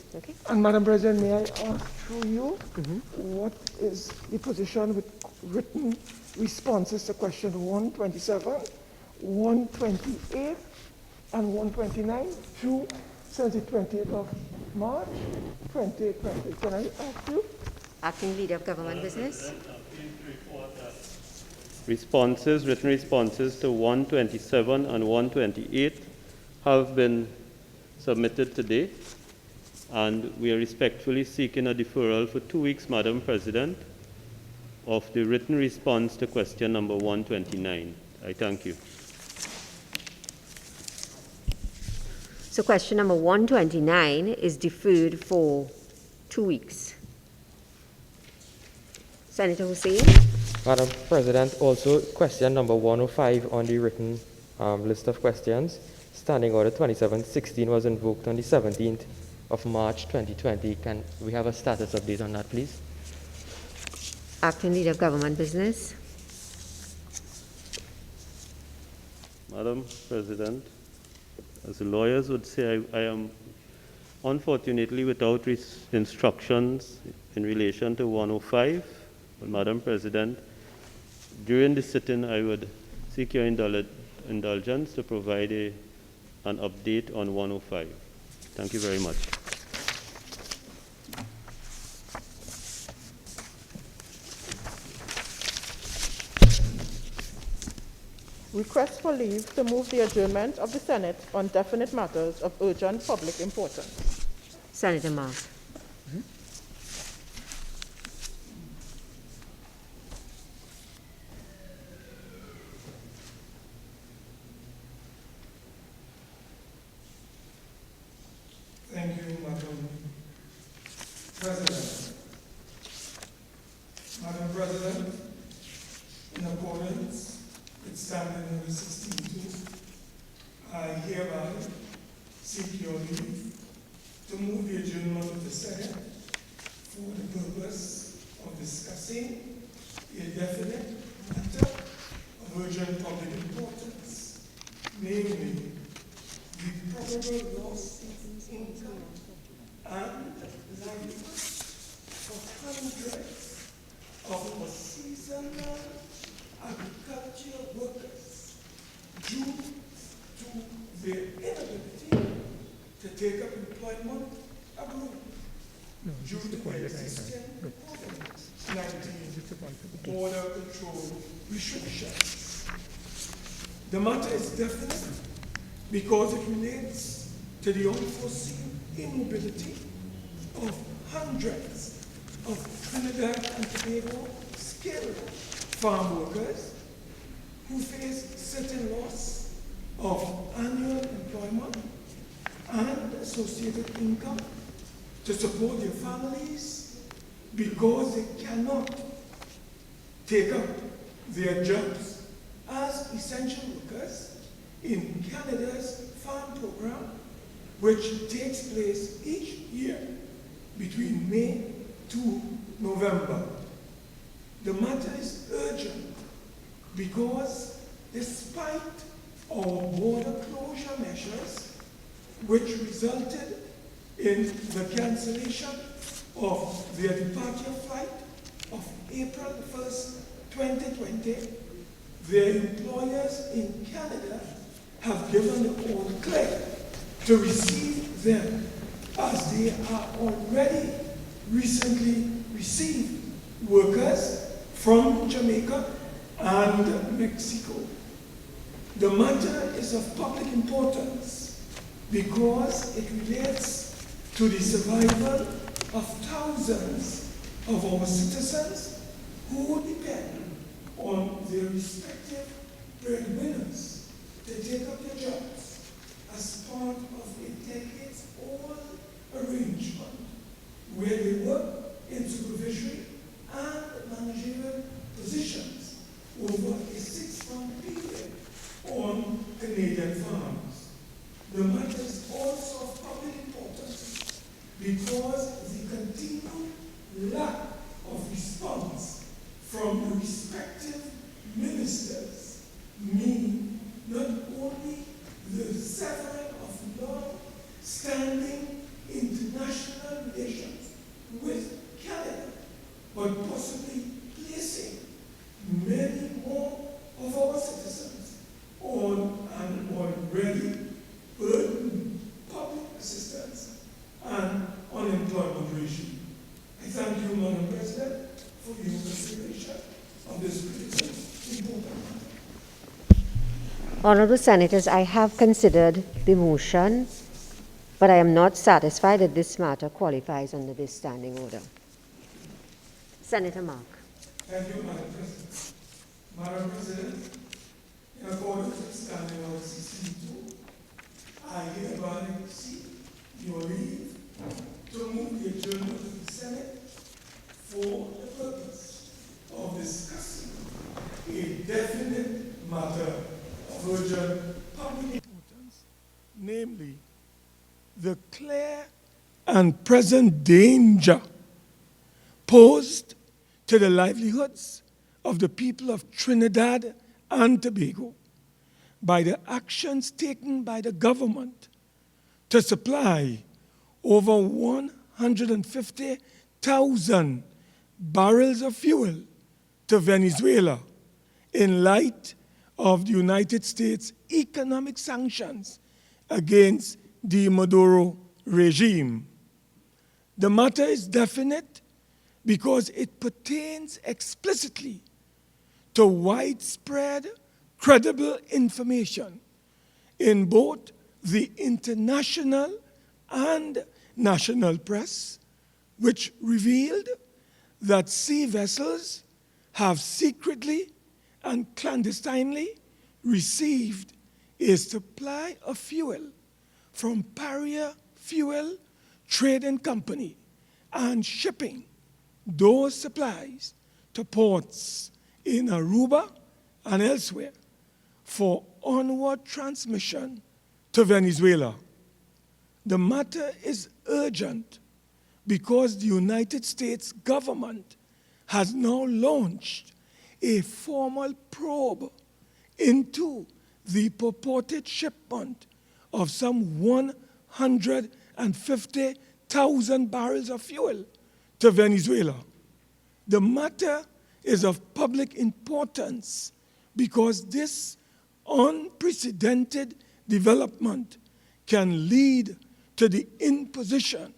And Madam President, may I ask through you, what is the position with written responses to question 127, 128, and 129 through since the 20th of March 2020? Can I ask you? Acting Leader of Government Business. Written responses to 127 and 128 have been submitted today, and we are respectfully seeking a deferral for 2 weeks, Madam President, of the written response to question number 129. I thank you. So question number 129 is deferred for 2 weeks. Senator Hussain. Madam President, also question number 105 on the written list of questions. Standing Order 2716 was invoked on the 17th of March 2020. Can we have a status update on that, please? Acting Leader of Government Business. Madam President, as the lawyers would say, I am unfortunately without instructions in relation to 105. But Madam President, during the sitting, I would seek your indulgence to provide an update on 105. Thank you very much. Request for leave to move the adjournment of the Senate on definite matters of urgent public importance. Senator Mark. Thank you, Madam President. Madam President, in accordance with Standing Order 16.2, I hereby seek your leave to move the adjournment of the Senate for the purpose of discussing a definite matter of urgent public importance, namely the probable loss of income and livelihood of hundreds of our seasonal agricultural workers due to their inability to take up employment abroad due to the existing COVID-19 border control restrictions. The matter is definite because it relates to the unforeseen immobility of hundreds of Trinidad and Tobago skilled farm workers who face certain loss of annual employment and associated income to support their families because they cannot take up their jobs as essential workers in Canada's farm program, which takes place each year between May to November. The matter is urgent because despite our border closure measures, which resulted in the cancellation of their departure flight of April 1st, 2020, their employers in Canada have given the all clear to receive them, as they are already recently received workers from Jamaica and Mexico. The matter is of public importance because it relates to the survival of thousands of our citizens who depend on their respective breadwinners to take up their jobs as part of a decades-old arrangement where they work in supervisory and managerial positions over a 6-month period on Canadian farms. The matter is also of public importance because the continued lack of response from the respective ministers mean not only the severing of long-standing international relations with Canada, but possibly placing many more of our citizens on an already burdened public assistance and unemployment regime. I thank you, Madam President, for your consideration of this critical important matter. Honourable Senators, I have considered the motion, but I am not satisfied that this matter qualifies under this standing order. Senator Mark. Thank you, Madam President. Madam President, in accordance with Standing Order 62, I hereby seek your leave to move the adjournment of the Senate for the purpose of discussing a definite matter of urgent public importance, namely the clear and present danger posed to the livelihoods of the people of Trinidad and Tobago by the actions taken by the government to supply over 150,000 barrels of fuel to Venezuela in light of the United States economic sanctions against the Maduro regime. The matter is definite because it pertains explicitly to widespread, credible information in both the international and national press, which revealed that sea vessels have secretly and clandestinely received a supply of fuel from ParlView Trading Company and shipping those supplies to ports in Aruba and elsewhere for onward transmission to Venezuela. The matter is urgent because the United States government has now launched a formal probe into the purported shipment of some 150,000 barrels of fuel to Venezuela. The matter is of public importance because this unprecedented development can lead to the imposition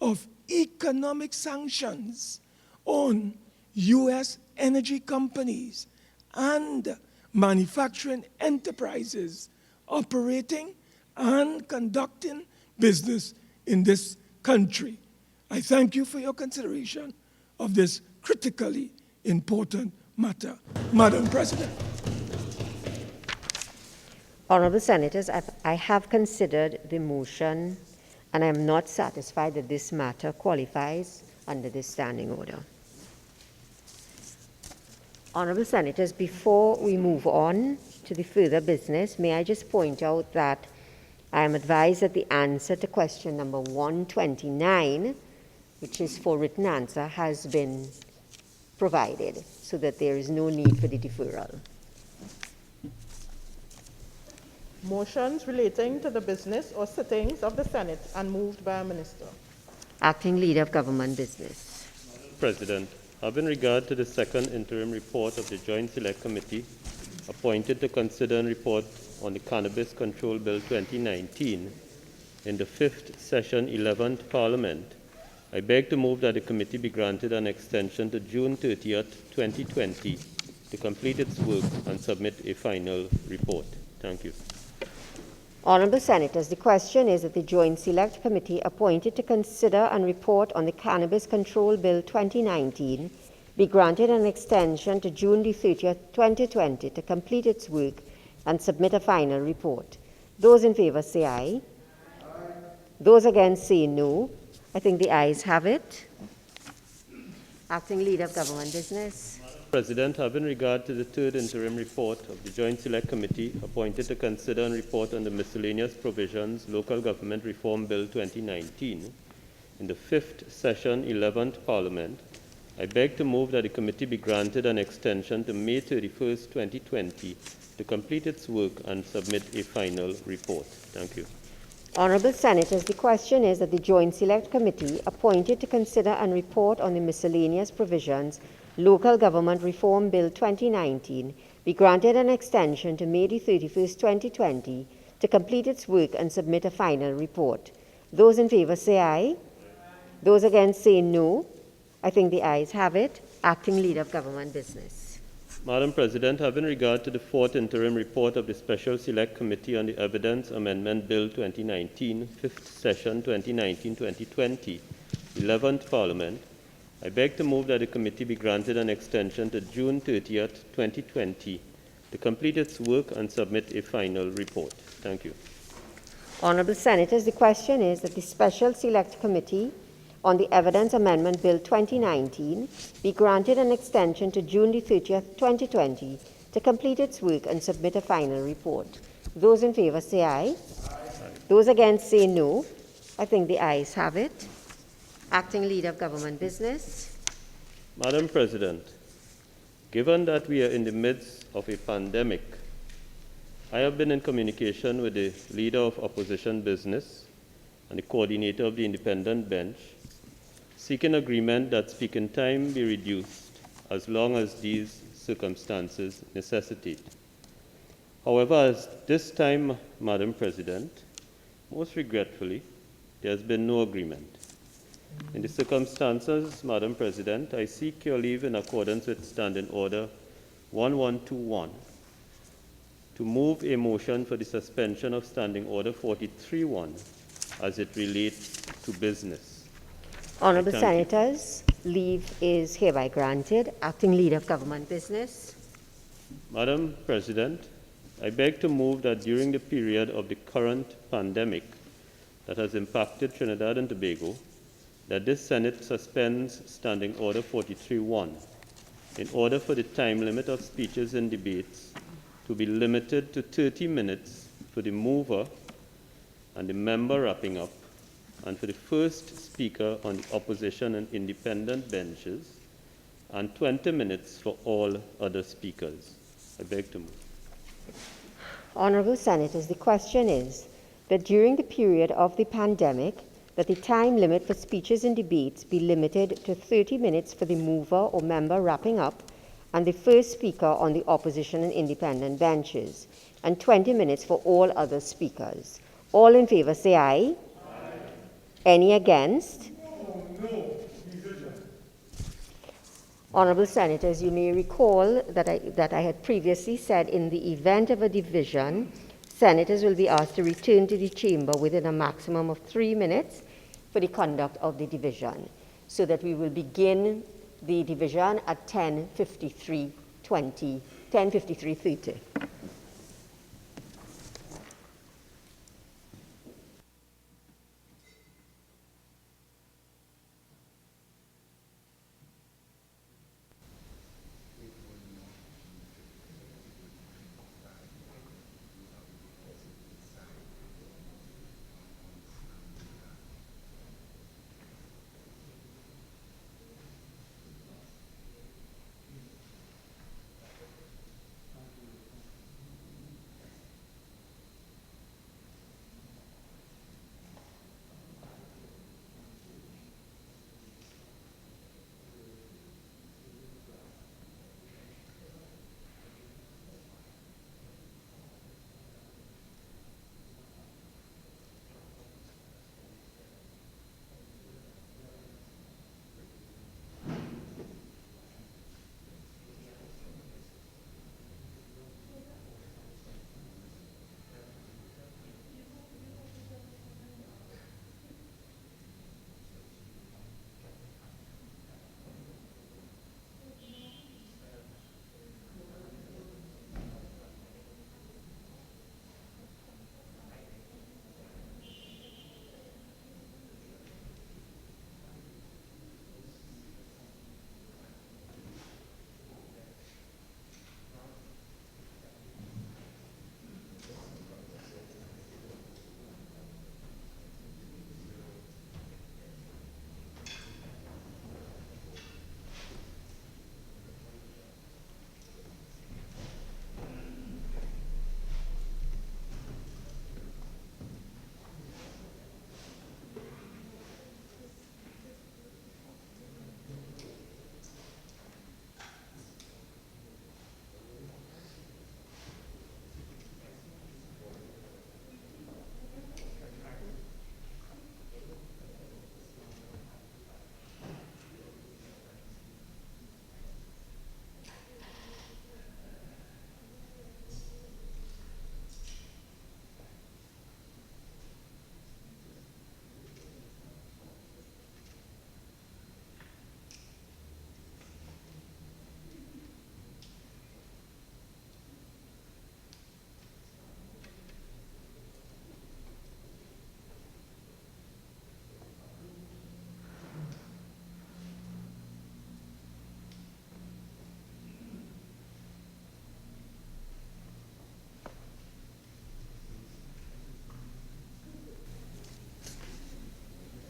of economic sanctions on U.S. energy companies and manufacturing enterprises operating and conducting business in this country. I thank you for your consideration of this critically important matter. Madam President. Honourable Senators, I have considered the motion and I am not satisfied that this matter qualifies under this standing order. Honourable Senators, before we move on to the further business, may I just point out that I am advised that the answer to question number 129, which is for written answer, has been provided so that there is no need for the deferral. Motions relating to the business or sittings of the Senate and moved by a minister. Acting Leader of Government Business. President, having regard to the second interim report of the Joint Select Committee appointed to consider and report on the Cannabis Control Bill 2019 in the 5th Session 11th Parliament, I beg to move that the committee be granted an extension to June 30th, 2020 to complete its work and submit a final report. Thank you. Honourable Senators, the question is that the Joint Select Committee appointed to consider and report on the Cannabis Control Bill 2019 be granted an extension to June 30th, 2020 to complete its work and submit a final report. Those in favour say aye. Those against say no. I think the ayes have it. Acting Leader of Government Business. President, having regard to the third interim report of the Joint Select Committee appointed to consider and report on the miscellaneous provisions Local Government Reform Bill 2019 in the 5th Session 11th Parliament, I beg to move that the committee be granted an extension to May 31st, 2020 to complete its work and submit a final report. Thank you. Honourable Senators, the question is that the Joint Select Committee appointed to consider and report on the miscellaneous provisions Local Government Reform Bill 2019 be granted an extension to May 31st, 2020 to complete its work and submit a final report. Those in favour say aye. Those against say no. I think the ayes have it. Acting Leader of Government Business. Madam President, having regard to the fourth interim report of the Special Select Committee on the Evidence Amendment Bill 2019, 5th Session 2019-2020, 11th Parliament, I beg to move that the committee be granted an extension to June 30th, 2020 to complete its work and submit a final report. Thank you. Honourable Senators, the question is that the Special Select Committee on the Evidence Amendment Bill 2019 be granted an extension to June 30th, 2020 to complete its work and submit a final report. Those in favour say aye. Those against say no. I think the ayes have it. Acting Leader of Government Business. Madam President, given that we are in the midst of a pandemic, I have been in communication with the Leader of Opposition Business and the Coordinator of the Independent Bench, seeking agreement that speaking time be reduced as long as these circumstances necessitate. However, at this time, Madam President, most regretfully, there has been no agreement. In the circumstances, Madam President, I seek your leave in accordance with Standing Order 1121 to move a motion for the suspension of Standing Order 43-1 as it relates to business. Honourable Senators, leave is hereby granted. Acting Leader of Government Business. Madam President, I beg to move that during the period of the current pandemic that has impacted Trinidad and Tobago, that this Senate suspends Standing Order 43-1 in order for the time limit of speeches and debates to be limited to 30 minutes for the mover and the member wrapping up, and for the first speaker on the opposition and independent benches, and 20 minutes for all other speakers. I beg to move. Honourable Senators, the question is that during the period of the pandemic, that the time limit for speeches and debates be limited to 30 minutes for the mover or member wrapping up and the first speaker on the opposition and independent benches, and 20 minutes for all other speakers. All in favor say aye. Aye. Any against? No. Honourable Senators, you may recall that I had previously said in the event of a division, Senators will be asked to return to the chamber within a maximum of 3 minutes for the conduct of the division, so that we will begin the division at 10:53:30.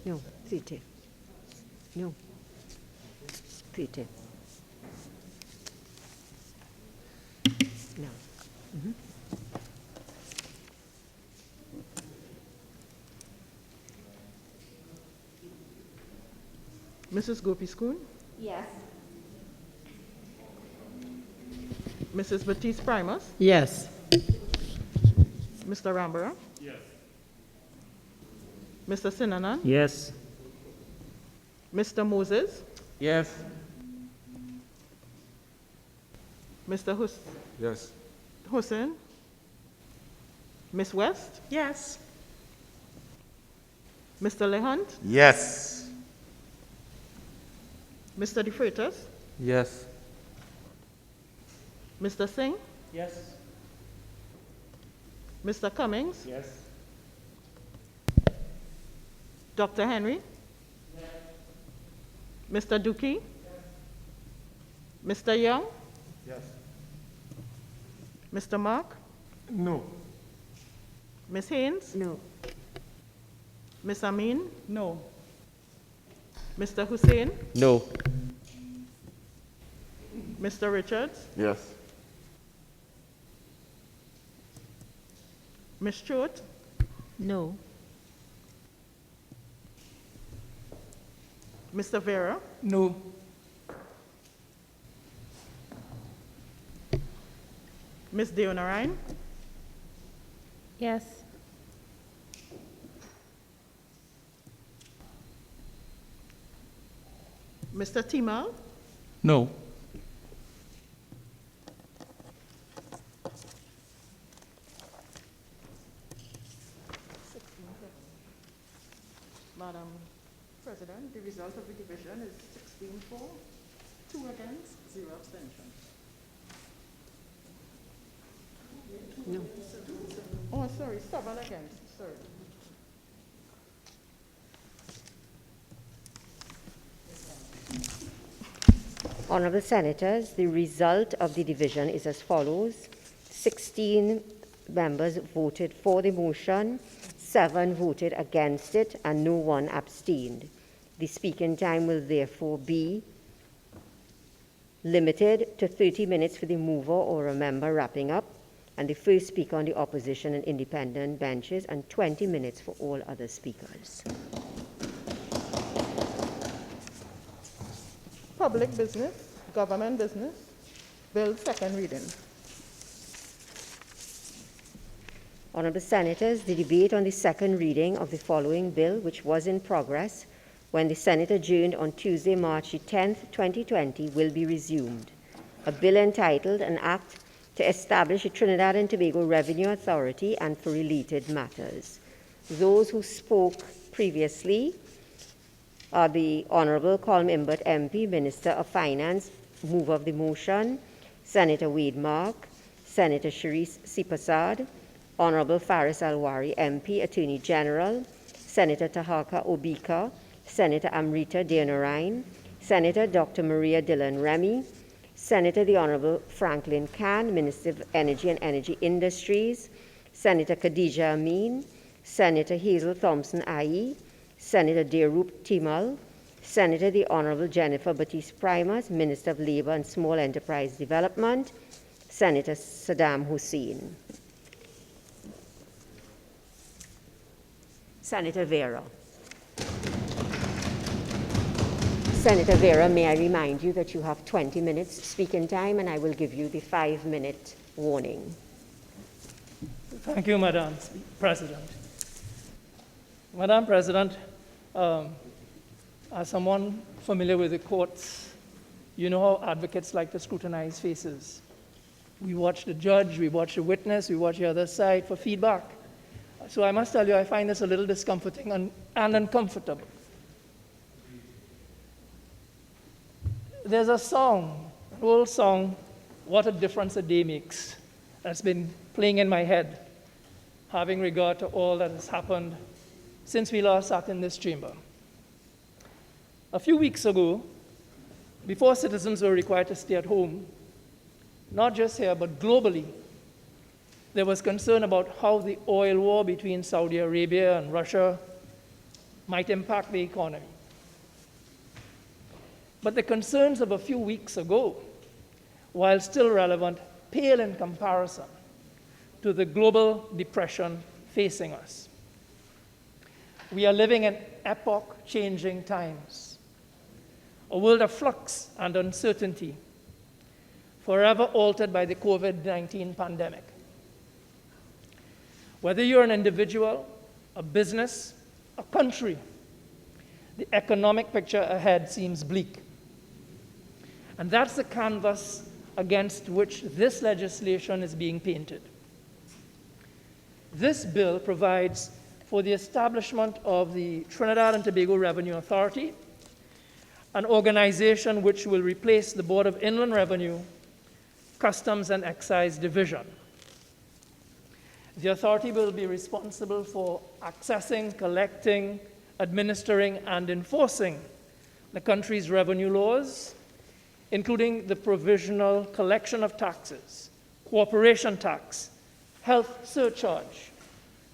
No, seated. No. Seated. No. Mm-hmm. Mrs. Gopi-Schoon? Yes. Mrs. Batiste Primus? Yes. Mr. Rambara? Yes. Mr. Sinanan? Yes. Mr. Moses? Yes. Mr. Yes. Hussein? Miss West? Yes. Mr. Lehant? Yes. Mr. De Freitas? Yes. Mr. Singh? Yes. Mr. Cummings? Yes. Dr. Henry? Mr. Dookie? Mr. Young? Yes. Mr. Mark? No. Miss Haynes? No. Miss Amin? No. Mr. Hussein? No. Mr. Richards? Yes. Miss Choate? No. Mr. Vera? No. Ms. Deonarine? Yes. Mr. Timal? No. Madam President, the result of the division is 16 for, 2 against, 0 abstention. No. Oh, sorry, 7 against, sorry. Honourable Senators, the result of the division is as follows. 16 members voted for the motion, 7 voted against it, and no one abstained. The speaking time will therefore be limited to 30 minutes for the mover or a member wrapping up, and the first speaker on the opposition and independent benches, and 20 minutes for all other speakers. Public business, government business, bill second reading. Honourable Senators, the debate on the second reading of the following bill, which was in progress when the Senate adjourned on Tuesday, March 10, 2020, will be resumed. A bill entitled An Act to Establish a Trinidad and Tobago Revenue Authority and for Related Matters. Those who spoke previously are the Honourable Colm Imbert MP, Minister of Finance, mover of the motion, Senator Wade Mark, Senator Sharice Sipasad, Honourable Faris Alwari MP, Attorney General, Senator Tahaka Obika, Senator Amrita Deonarine, Senator Dr. Maria Dillon Remy, Senator the Honourable Franklin Khan, Minister of Energy and Energy Industries, Senator Khadija Amin, Senator Hazel Thompson Aye, Senator Deerup Timal, Senator the Honourable Jennifer Batiste Primus, Minister of Labour and Small Enterprise Development, Senator Saddam Hussein. Senator Vera. Senator Vera, may I remind you that you have 20 minutes speaking time, and I will give you the 5-minute warning. Thank you, Madam President. Madam President, as someone familiar with the courts, you know how advocates like to scrutinize faces. We watch the judge, we watch the witness, we watch the other side for feedback. So I must tell you, I find this a little discomforting and uncomfortable. There's a song, an old song, What a Difference a Day Makes, that's been playing in my head, having regard to all that has happened since we last sat in this chamber. A few weeks ago, before citizens were required to stay at home, not just here, but globally, there was concern about how the oil war between Saudi Arabia and Russia might impact the economy. But the concerns of a few weeks ago, while still relevant, pale in comparison to the global depression facing us. We are living in epoch-changing times, a world of flux and uncertainty, forever altered by the COVID-19 pandemic. Whether you're an individual, a business, a country, the economic picture ahead seems bleak. And that's the canvas against which this legislation is being painted. This bill provides for the establishment of the Trinidad and Tobago Revenue Authority, an organization which will replace the Board of Inland Revenue, Customs and Excise Division. The authority will be responsible for accessing, collecting, administering, and enforcing the country's revenue laws, including the provisional collection of taxes, corporation tax, health surcharge,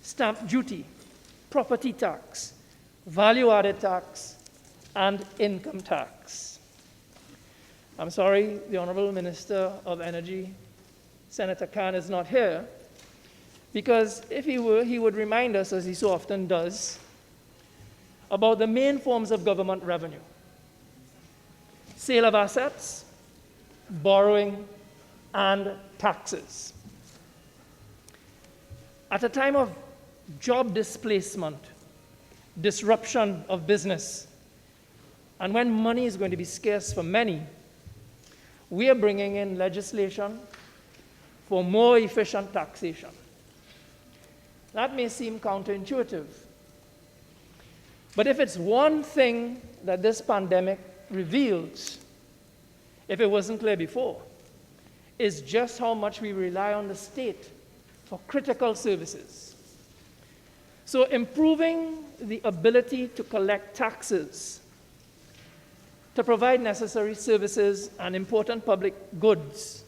stamp duty, property tax, value-added tax, and income tax. I'm sorry, the Honourable Minister of Energy, Senator Khan, is not here, because if he were, he would remind us, as he so often does, about the main forms of government revenue: sale of assets, borrowing, and taxes. At a time of job displacement, disruption of business, and when money is going to be scarce for many, we are bringing in legislation for more efficient taxation. That may seem counterintuitive, but if it's one thing that this pandemic reveals, if it wasn't clear before, is just how much we rely on the state for critical services. So improving the ability to collect taxes, to provide necessary services and important public goods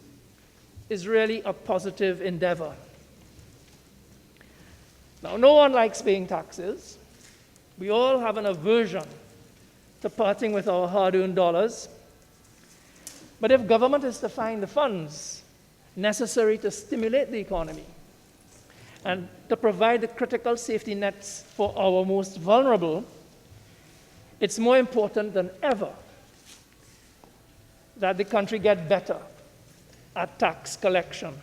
is really a positive endeavor. Now, no one likes paying taxes. We all have an aversion to parting with our hard-earned dollars. But if government is to find the funds necessary to stimulate the economy and to provide the critical safety nets for our most vulnerable, it's more important than ever that the country get better at tax collection.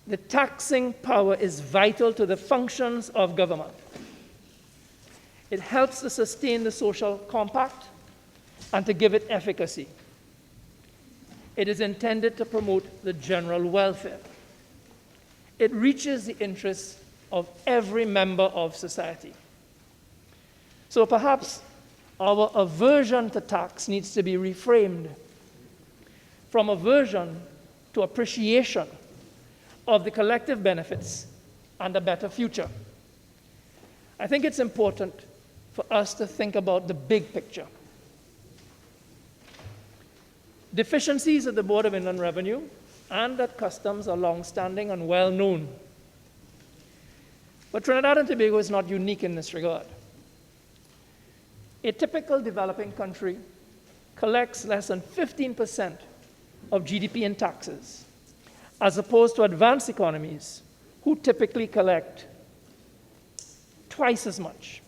The taxing power is vital to the functions of government. It helps to sustain the social compact and to give it efficacy. It is intended to promote the general welfare. It reaches the interests of every member of society. So perhaps our aversion to tax needs to be reframed from aversion to appreciation of the collective benefits and a better future. I think it's important for us to think about the big picture. Deficiencies at the Board of Inland Revenue and at Customs are long-standing and well-known. But Trinidad and Tobago is not unique in this regard. A typical developing country collects less than 15% of GDP in taxes, as opposed to advanced economies who typically collect twice as much.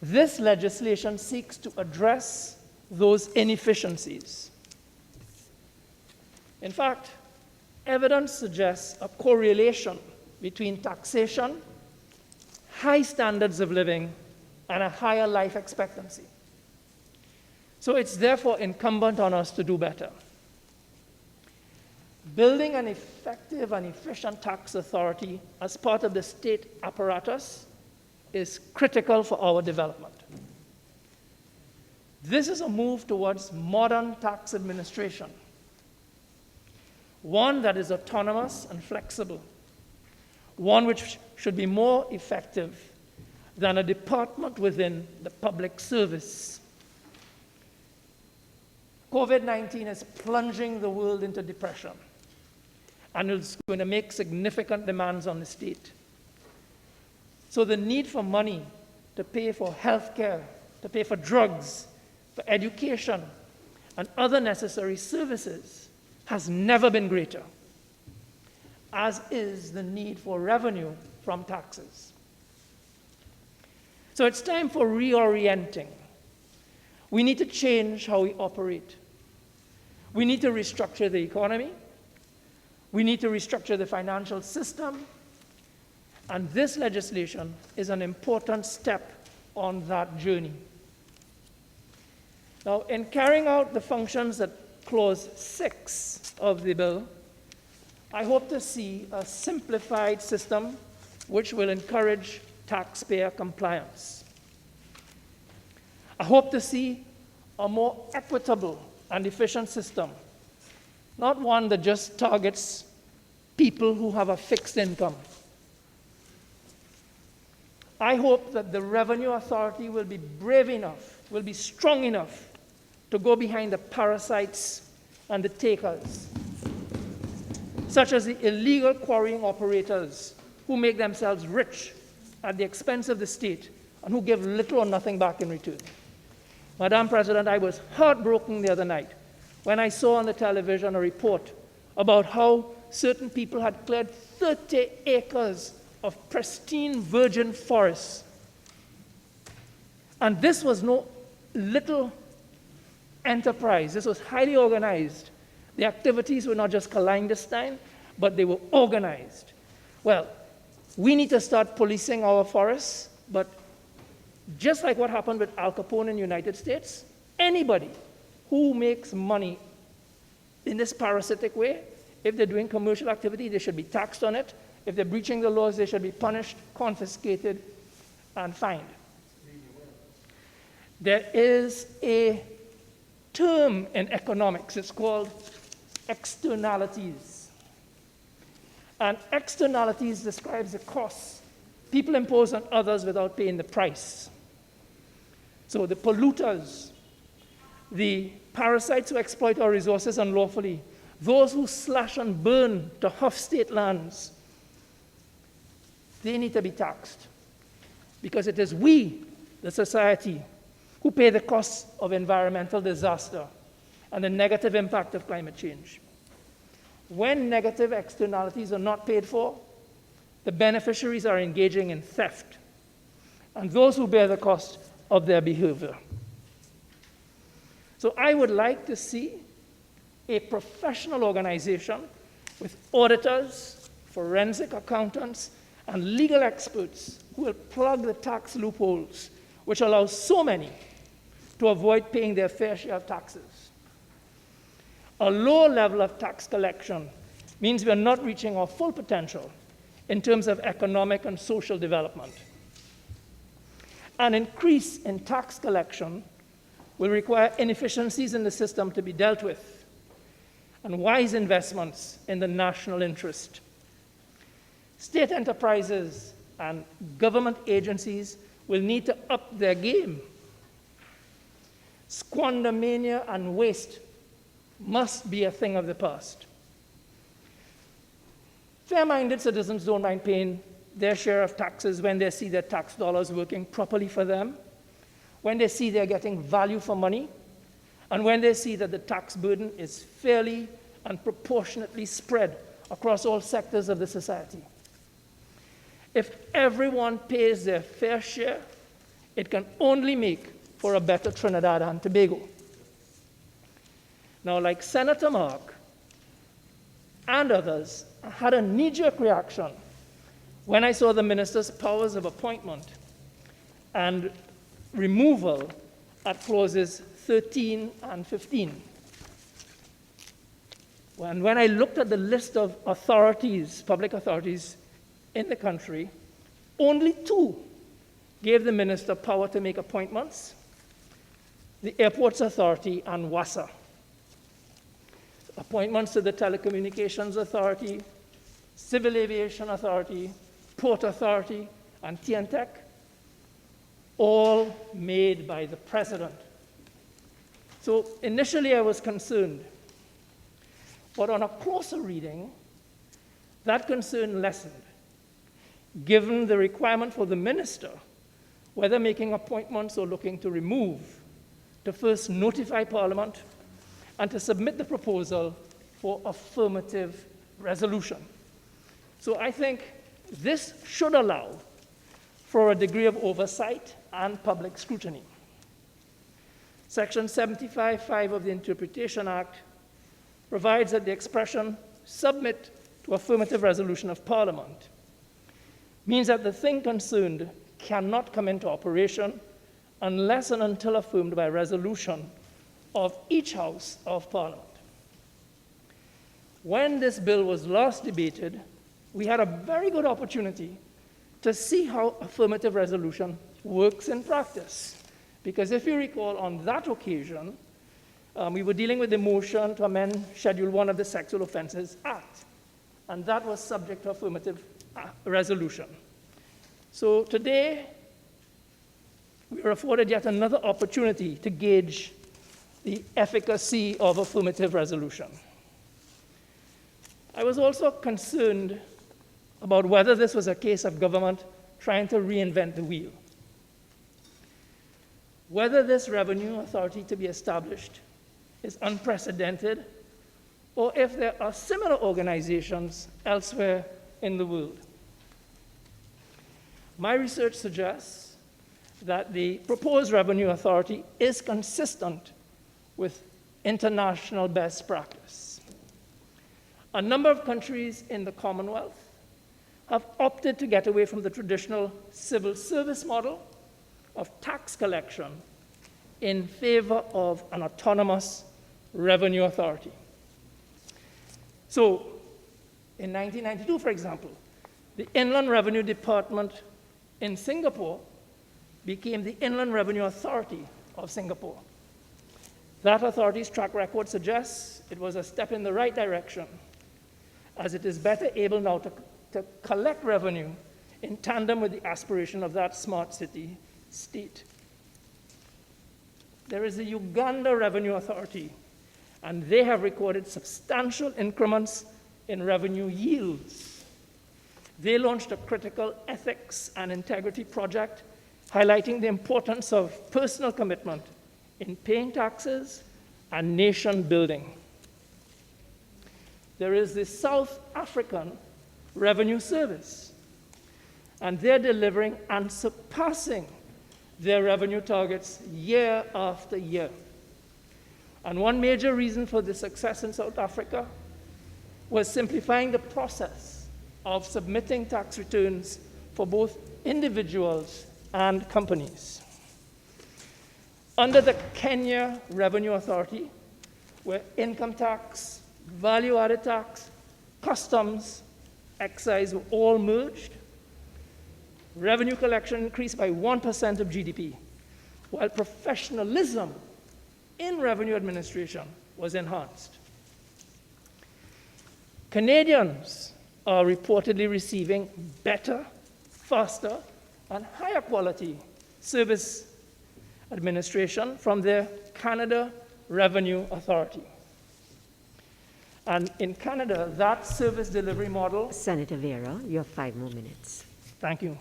This legislation seeks to address those inefficiencies. In fact, evidence suggests a correlation between taxation, high standards of living, and a higher life expectancy. So it's therefore incumbent on us to do better. Building an effective and efficient tax authority as part of the state apparatus is critical for our development. This is a move towards modern tax administration, one that is autonomous and flexible, one which should be more effective than a department within the public service. COVID-19 is plunging the world into depression, and it's going to make significant demands on the state. So the need for money to pay for health care, to pay for drugs, for education, and other necessary services has never been greater, as is the need for revenue from taxes. So it's time for reorienting. We need to change how we operate. We need to restructure the economy. We need to restructure the financial system. And this legislation is an important step on that journey. Now, in carrying out the functions that Clause 6 of the bill, I hope to see a simplified system which will encourage taxpayer compliance. I hope to see a more equitable and efficient system, not one that just targets people who have a fixed income. I hope that the Revenue Authority will be brave enough, will be strong enough to go behind the parasites and the takers, such as the illegal quarrying operators who make themselves rich at the expense of the state and who give little or nothing back in return. Madam President, I was heartbroken the other night when I saw on the television a report about how certain people had cleared 30 acres of pristine virgin forests. And this was no little enterprise. This was highly organized The activities were not just clandestine, but they were organized. Well, we need to start policing our forests, but just like what happened with Al Capone in the United States, anybody who makes money in this parasitic way, if they're doing commercial activity, they should be taxed on it. If they're breaching the laws, they should be punished, confiscated, and fined. There is a term in economics, it's called externalities. And externalities describes the costs people impose on others without paying the price. So the polluters, the parasites who exploit our resources unlawfully, those who slash and burn to huff state lands, they need to be taxed. Because it is we, the society, who pay the costs of environmental disaster and the negative impact of climate change. When negative externalities are not paid for, the beneficiaries are engaging in theft, and those who bear the cost of their behavior. So I would like to see a professional organization with auditors, forensic accountants, and legal experts who will plug the tax loopholes which allow so many to avoid paying their fair share of taxes. A low level of tax collection means we are not reaching our full potential in terms of economic and social development. An increase in tax collection will require inefficiencies in the system to be dealt with and wise investments in the national interest. State enterprises and government agencies will need to up their game. Squandermania and waste must be a thing of the past. Fair-minded citizens don't mind paying their share of taxes when they see their tax dollars working properly for them, when they see they're getting value for money, and when they see that the tax burden is fairly and proportionately spread across all sectors of the society. If everyone pays their fair share, it can only make for a better Trinidad and Tobago. Now, like Senator Mark and others, I had a knee-jerk reaction when I saw the minister's powers of appointment and removal at clauses 13 and 15. And when I looked at the list of authorities, public authorities in the country, only 2 gave the minister power to make appointments: the Airports Authority and WASA. Appointments to the Telecommunications Authority, Civil Aviation Authority, Port Authority, and TNTEC, all made by the president. So initially I was concerned, but on a closer reading, that concern lessened, given the requirement for the minister, whether making appointments or looking to remove, to first notify Parliament and to submit the proposal for affirmative resolution. So I think this should allow for a degree of oversight and public scrutiny. Section 75(5) of the Interpretation Act provides that the expression "submit to affirmative resolution of Parliament" means that the thing concerned cannot come into operation unless and until affirmed by resolution of each House of Parliament. When this bill was last debated, we had a very good opportunity to see how affirmative resolution works in practice. Because if you recall, on that occasion, we were dealing with the motion to amend Schedule 1 of the Sexual Offences Act, and that was subject to affirmative resolution. So today, we are afforded yet another opportunity to gauge the efficacy of affirmative resolution. I was also concerned about whether this was a case of government trying to reinvent the wheel. Whether this revenue authority to be established is unprecedented, or if there are similar organizations elsewhere in the world. My research suggests that the proposed revenue authority is consistent with international best practice. A number of countries in the Commonwealth have opted to get away from the traditional civil service model of tax collection in favor of an autonomous revenue authority. So, in 1992, for example, the Inland Revenue Department in Singapore became the Inland Revenue Authority of Singapore. That authority's track record suggests it was a step in the right direction, as it is better able now to collect revenue in tandem with the aspiration of that smart city state. There is the Uganda Revenue Authority, and they have recorded substantial increments in revenue yields. They launched a critical ethics and integrity project highlighting the importance of personal commitment in paying taxes and nation building. There is the South African Revenue Service, and they're delivering and surpassing their revenue targets year after year. And one major reason for the success in South Africa was simplifying the process of submitting tax returns for both individuals and companies. Under the Kenya Revenue Authority, where income tax, value-added tax, customs, excise were all merged, revenue collection increased by 1% of GDP, while professionalism in revenue administration was enhanced. Canadians are reportedly receiving better, faster, and higher quality service administration from their Canada Revenue Authority. And in Canada, that service delivery model... Senator Vera, you have 5 more minutes. Thank you.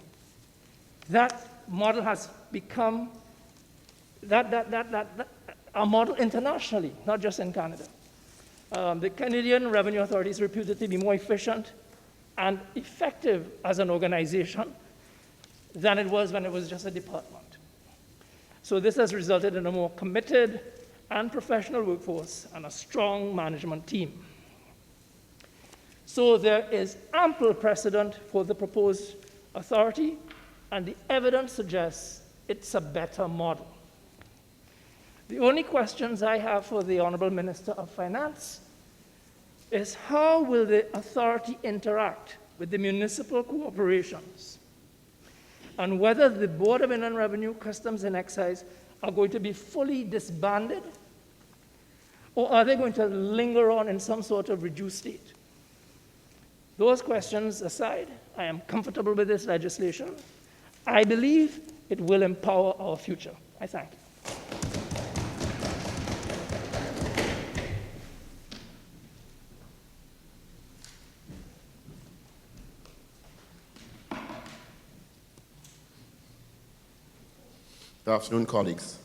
That model has become a model internationally, not just in Canada. The Canadian Revenue Authority is reputed to be more efficient and effective as an organization than it was when it was just a department. So this has resulted in a more committed and professional workforce and a strong management team. So there is ample precedent for the proposed authority, and the evidence suggests it's a better model. The only questions I have for the Honorable Minister of Finance is how will the authority interact with the municipal corporations, and whether the Board of Inland Revenue, Customs and Excise are going to be fully disbanded, or are they going to linger on in some sort of reduced state? Those questions aside, I am comfortable with this legislation. I believe it will empower our future. I thank you. Good afternoon, colleagues.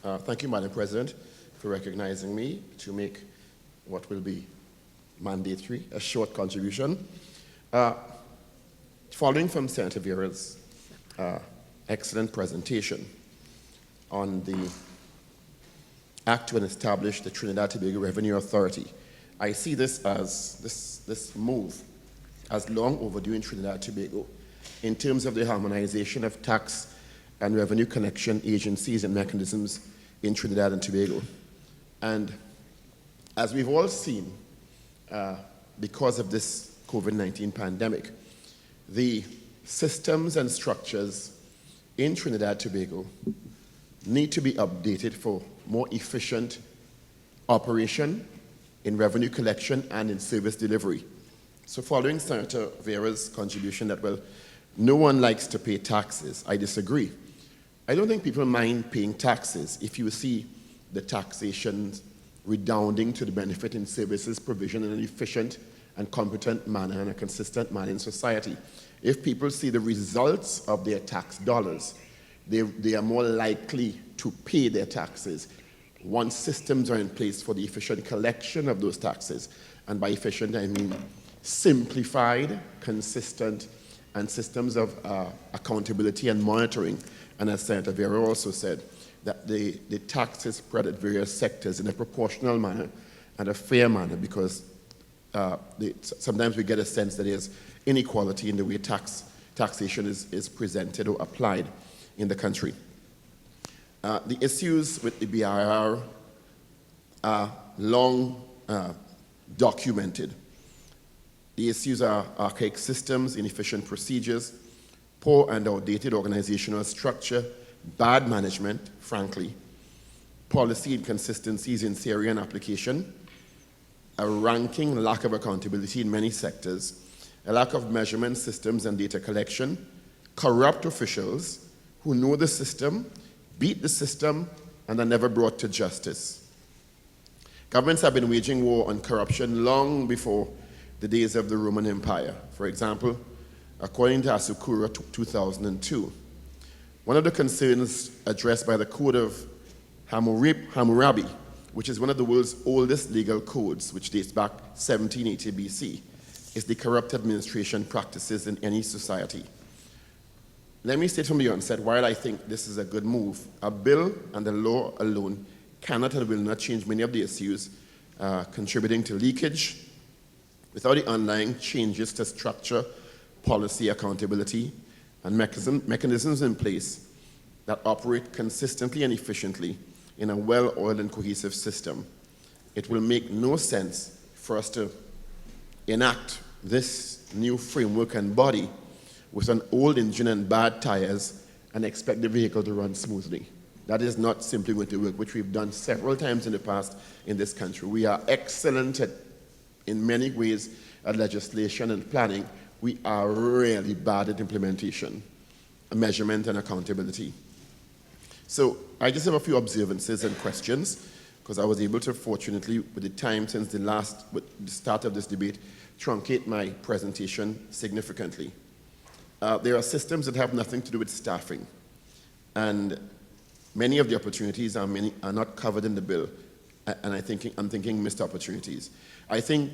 Thank you, Madam President, for recognizing me to make what will be mandatory, a short contribution. Following from Senator Vera's excellent presentation on the act to establish the Trinidad Tobago Revenue Authority, I see this as this move as long overdue in Trinidad Tobago in terms of the harmonization of tax and revenue collection agencies and mechanisms in Trinidad and Tobago. And as we've all seen, because of this COVID-19 pandemic, the systems and structures in Trinidad and Tobago need to be updated for more efficient operation in revenue collection and in service delivery. So following Senator Vera's contribution that, well, no one likes to pay taxes, I disagree. I don't think people mind paying taxes if you see the taxation redounding to the benefit in services provision in an efficient and competent manner and a consistent manner in society. If people see the results of their tax dollars, they are more likely to pay their taxes once systems are in place for the efficient collection of those taxes. And by efficient, I mean simplified, consistent, and systems of accountability and monitoring. And as Senator Vera also said, that the taxes spread at various sectors in a proportional manner and a fair manner, because sometimes we get a sense that there's inequality in the way taxation is presented or applied in the country. The issues with the BIR are long documented. The issues are archaic systems, inefficient procedures, poor and outdated organizational structure, bad management, frankly, policy inconsistencies in theory and application, a ranking lack of accountability in many sectors, a lack of measurement systems and data collection, corrupt officials who know the system, beat the system, and are never brought to justice. Governments have been waging war on corruption long before the days of the Roman Empire. For example, according to Asukura 2002, one of the concerns addressed by the Code of Hammurabi, which is one of the world's oldest legal codes, which dates back 1780 BC, is the corrupt administration practices in any society. Let me state from the onset, while I think this is a good move, a bill and the law alone cannot and will not change many of the issues contributing to leakage without the underlying changes to structure, policy, accountability, and mechanisms in place that operate consistently and efficiently in a well-oiled and cohesive system. It will make no sense for us to enact this new framework and body with an old engine and bad tires and expect the vehicle to run smoothly. That is not simply going to work, which we've done several times in the past in this country. We are excellent in many ways at legislation and planning. We are really bad at implementation, measurement, and accountability. So I just have a few observances and questions, because I was able to, fortunately, with the time since with the start of this debate, truncate my presentation significantly. There are systems that have nothing to do with staffing, and many of the opportunities are not covered in the bill, and I'm thinking missed opportunities. I think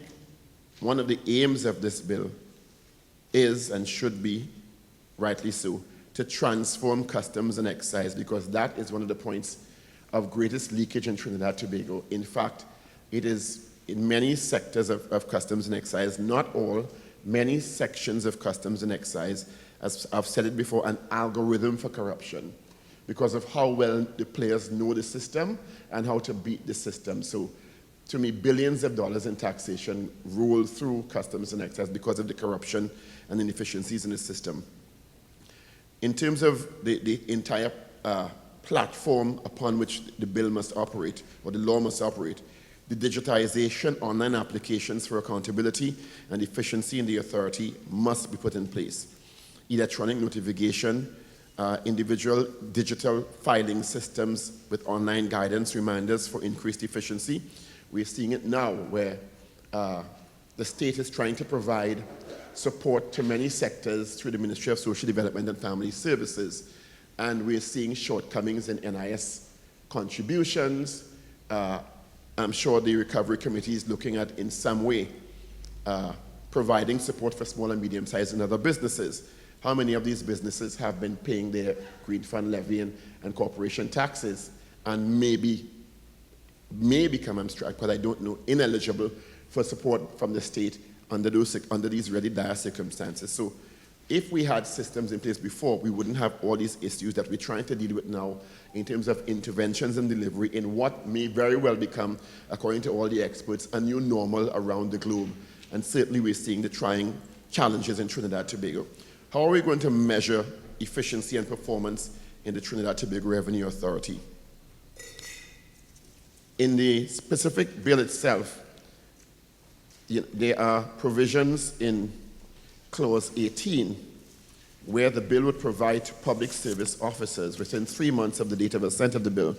one of the aims of this bill is, and should be, rightly so, to transform customs and excise, because that is one of the points of greatest leakage in Trinidad and Tobago. In fact, it is in many sectors of customs and excise, not all, many sections of customs and excise, as I've said it before, an algorithm for corruption because of how well the players know the system and how to beat the system. So to me, billions of dollars in taxation roll through customs and excise because of the corruption and inefficiencies in the system. In terms of the entire platform upon which the bill must operate, or the law must operate, the digitization, online applications for accountability and efficiency in the authority must be put in place. Electronic notification, individual digital filing systems with online guidance reminders for increased efficiency. We're seeing it now where the state is trying to provide support to many sectors through the Ministry of Social Development and Family Services. And we're seeing shortcomings in NIS contributions. I'm sure the Recovery Committee is looking at, in some way, providing support for small and medium-sized and other businesses. How many of these businesses have been paying their green fund levy and corporation taxes and may become, but I don't know, ineligible for support from the state under these really dire circumstances? So if we had systems in place before, we wouldn't have all these issues that we're trying to deal with now in terms of interventions and delivery in what may very well become, according to all the experts, a new normal around the globe. And certainly we're seeing the trying challenges in Trinidad and Tobago. How are we going to measure efficiency and performance in the Trinidad and Tobago Revenue Authority? In the specific bill itself, there are provisions in Clause 18 where the bill would provide to public service officers within 3 months of the date of assent of the bill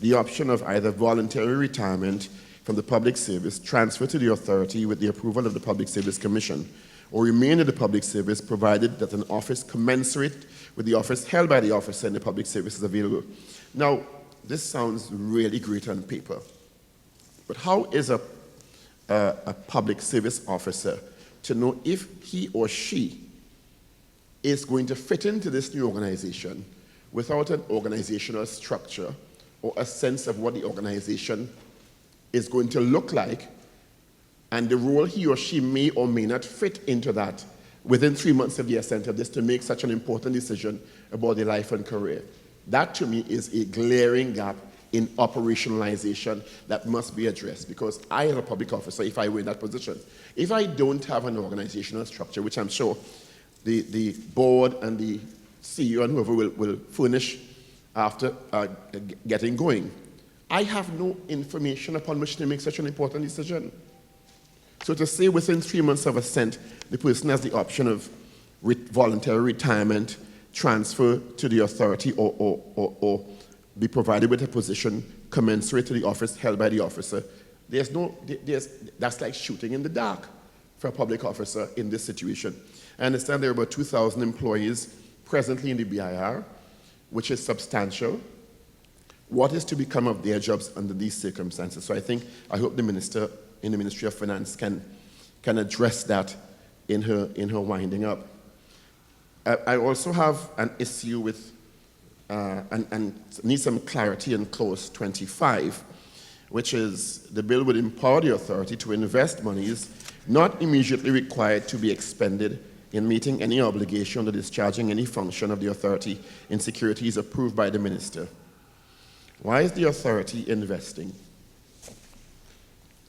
the option of either voluntary retirement from the public service, transfer to the authority with the approval of the Public Service Commission, or remain in the public service provided that an office commensurate with the office held by the officer in the public service is available. Now, this sounds really great on paper, but how is a public service officer to know if he or she is going to fit into this new organization without an organizational structure or a sense of what the organization is going to look like and the role he or she may or may not fit into that within 3 months of the assent of this to make such an important decision about their life and career. That to me is a glaring gap in operationalization that must be addressed, because I, as a public officer, if I were in that position, if I don't have an organizational structure, which I'm sure the board and the CEO and whoever will furnish after getting going, I have no information upon which to make such an important decision. So to say within 3 months of assent, the person has the option of voluntary retirement, transfer to the authority, or be provided with a position commensurate to the office held by the officer, that's like shooting in the dark for a public officer in this situation. I understand there are about 2,000 employees presently in the BIR, which is substantial. What is to become of their jobs under these circumstances? So I hope the minister in the Ministry of Finance can address that in her winding up. I also have an issue with, and need some clarity in clause 25, which is the bill would empower the authority to invest monies not immediately required to be expended in meeting any obligation or discharging any function of the authority in securities approved by the minister. Why is the authority investing?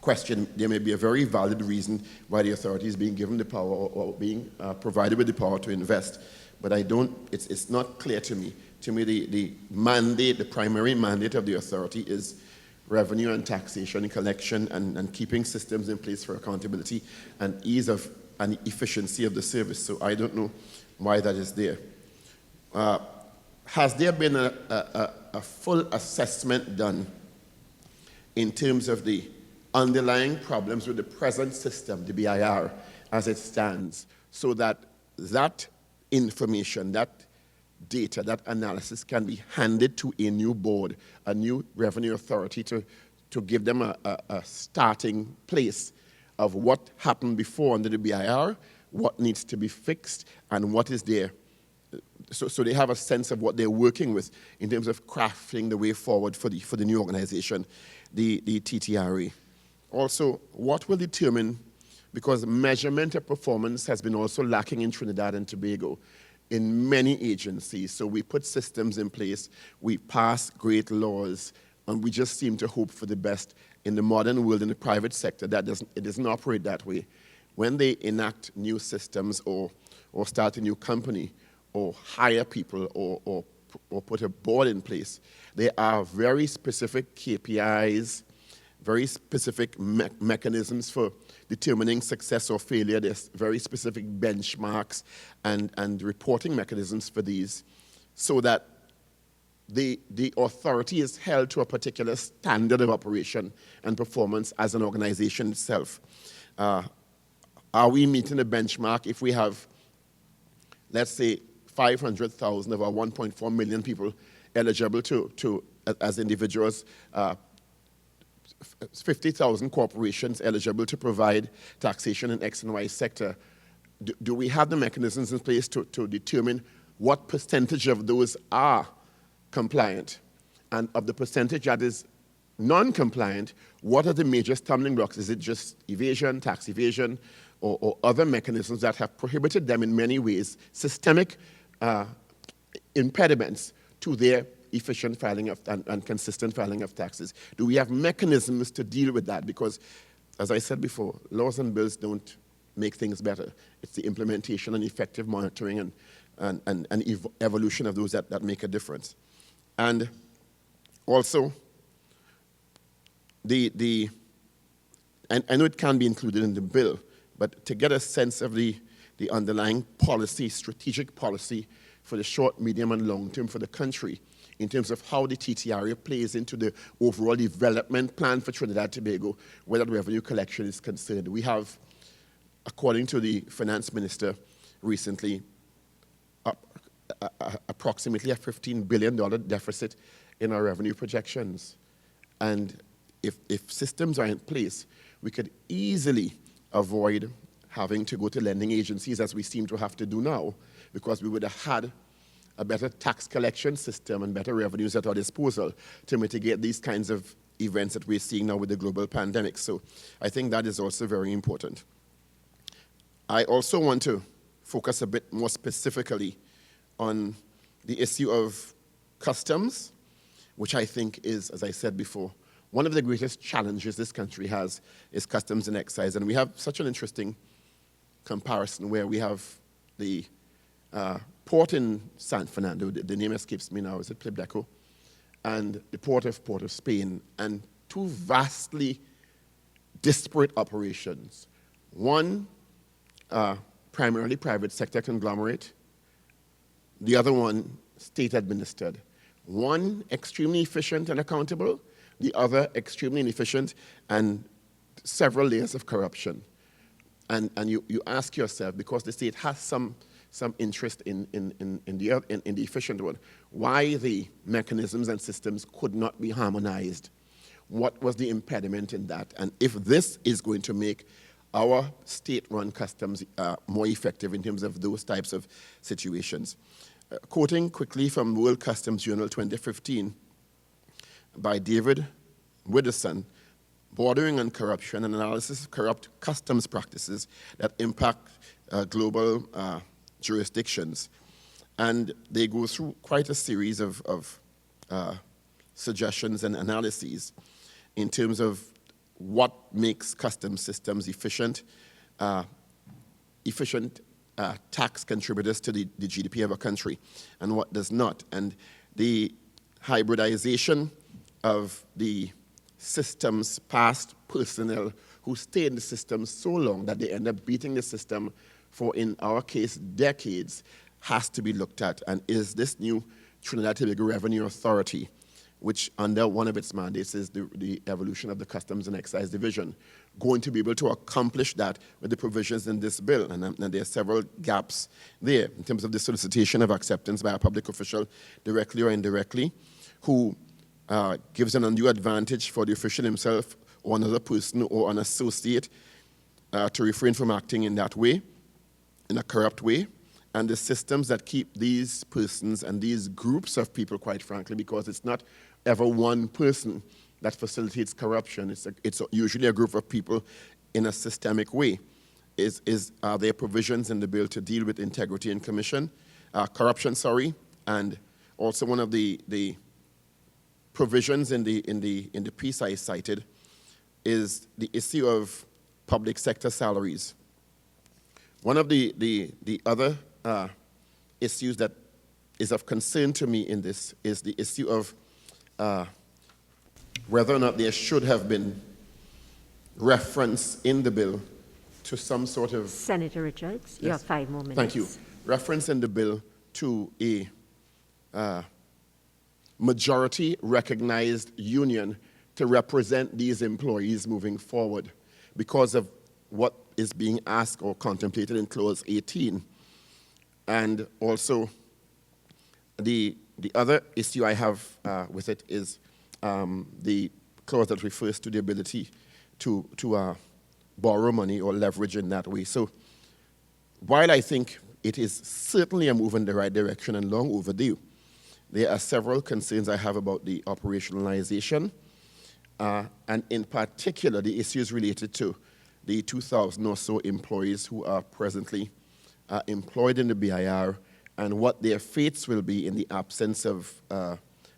Question, there may be a very valid reason why the authority is being given the power or being provided with the power to invest, but it's not clear to me. To me, the mandate, the primary mandate of the authority is revenue and taxation and collection and keeping systems in place for accountability and ease of and efficiency of the service. So I don't know why that is there. Has there been a full assessment done in terms of the underlying problems with the present system, the BIR, as it stands, so that that information, that data, that analysis can be handed to a new board, a new revenue authority to give them a starting place of what happened before under the BIR, what needs to be fixed, and what is there. So they have a sense of what they're working with in terms of crafting the way forward for the new organization, the TTRA. Also, what will determine, because measurement of performance has been also lacking in Trinidad and Tobago in many agencies. So we put systems in place, we pass great laws, and we just seem to hope for the best in the modern world, in the private sector. It doesn't operate that way. When they enact new systems or start a new company or hire people or put a board in place, there are very specific KPIs, very specific mechanisms for determining success or failure. There's very specific benchmarks and reporting mechanisms for these, so that the authority is held to a particular standard of operation and performance as an organization itself. Are we meeting a benchmark if we have, let's say, 500,000 of our 1.4 million people eligible to as individuals, 50,000 corporations eligible to provide taxation in X and Y sector? Do we have the mechanisms in place to determine what percentage of those are compliant? And of the percentage that is non-compliant, what are the major stumbling blocks? Is it just evasion, tax evasion, or other mechanisms that have prohibited them in many ways, systemic impediments to their efficient filing of, and consistent filing of taxes? Do we have mechanisms to deal with that? Because, as I said before, laws and bills don't make things better. It's the implementation and effective monitoring and evolution of those that make a difference. And also, I know it can be included in the bill, but to get a sense of the underlying policy, strategic policy for the short, medium, and long term for the country, in terms of how the TTRA plays into the overall development plan for Trinidad and Tobago, where that revenue collection is concerned. We have, according to the finance minister recently, approximately a $15 billion deficit in our revenue projections. And if systems are in place, we could easily avoid having to go to lending agencies, as we seem to have to do now, because we would have had a better tax collection system and better revenues at our disposal to mitigate these kinds of events that we're seeing now with the global pandemic. So I think that is also very important. I also want to focus a bit more specifically on the issue of customs, which I think is, as I said before, one of the greatest challenges this country has is customs and excise. And we have such an interesting comparison where we have the port in San Fernando, the name escapes me now, is it Plebdeco? And the Port of Spain, and two vastly disparate operations. One, primarily private sector conglomerate, the other one, state administered. One, extremely efficient and accountable, the other, extremely inefficient and several layers of corruption. And you ask yourself, because the state has some interest in the efficient one, why the mechanisms and systems could not be harmonized. What was the impediment in that? And if this is going to make our state-run customs more effective in terms of those types of situations. Quoting quickly from World Customs Journal 2015 by David Widdowson, Bordering on Corruption, an analysis of corrupt customs practices that impact global jurisdictions. And they go through quite a series of suggestions and analyses in terms of what makes customs systems efficient, tax contributors to the GDP of a country, and what does not. And the hybridization of the systems past personnel who stay in the system so long that they end up beating the system for, in our case, decades, has to be looked at. And is this new Trinidad Tobago Revenue Authority, which under one of its mandates is the evolution of the Customs and Excise Division, going to be able to accomplish that with the provisions in this bill? And there are several gaps there in terms of the solicitation of acceptance by a public official, directly or indirectly, who gives an undue advantage for the official himself or another person or an associate to refrain from acting in that way, in a corrupt way, and the systems that keep these persons and these groups of people, quite frankly, because it's not ever one person that facilitates corruption. It's usually a group of people in a systemic way. Are there provisions in the bill to deal with integrity and corruption, and also one of the provisions in the piece I cited is the issue of public sector salaries. One of the other issues that is of concern to me in this is the issue of whether or not there should have been reference in the bill to some sort of... Senator Richards, you have 5 more minutes. Thank you. Reference in the bill to a majority recognized union to represent these employees moving forward because of what is being asked or contemplated in Clause 18. And also, the other issue I have with it is the clause that refers to the ability to borrow money or leverage in that way. So while I think it is certainly a move in the right direction and long overdue, there are several concerns I have about the operationalization, and in particular the issues related to the 2,000 or so employees who are presently employed in the BIR and what their fates will be in the absence of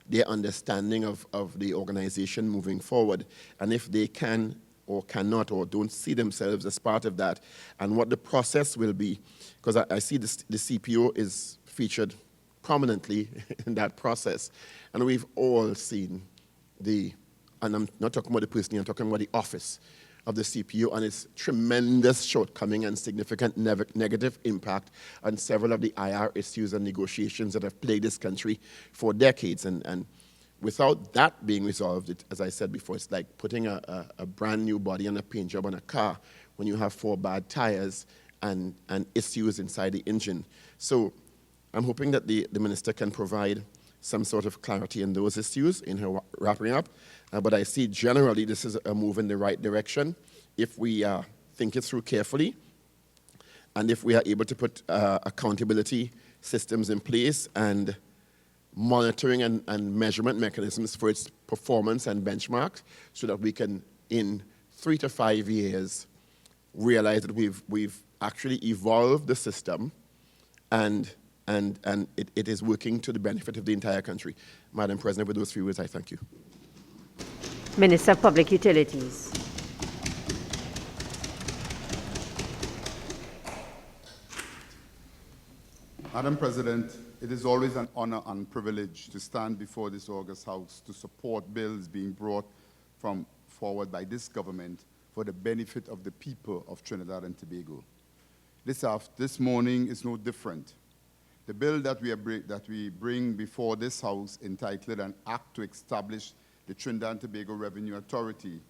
their understanding of the organization moving forward, and if they can or cannot or don't see themselves as part of that, and what the process will be. Because I see the CPO is featured prominently in that process, and we've all seen and I'm not talking about the person, I'm talking about the office of the CPO and its tremendous shortcoming and significant negative impact on several of the IR issues and negotiations that have plagued this country for decades. And without that being resolved, as I said before, it's like putting a brand new body and a paint job on a car when you have 4 bad tires and issues inside the engine. So I'm hoping that the minister can provide some sort of clarity in those issues in her wrapping up. But I see generally this is a move in the right direction if we think it through carefully and if we are able to put accountability systems in place and monitoring and measurement mechanisms for its performance and benchmarks so that we can, in 3 to 5 years, realize that we've actually evolved the system and it is working to the benefit of the entire country. Madam President, with those few words, I thank you. Minister of Public Utilities. Madam President, it is always an honor and privilege to stand before this august House to support bills being brought forward by this government for the benefit of the people of Trinidad and Tobago. This morning is no different. The bill that we bring before this House, entitled An Act to Establish the Trinidad and Tobago Revenue Authority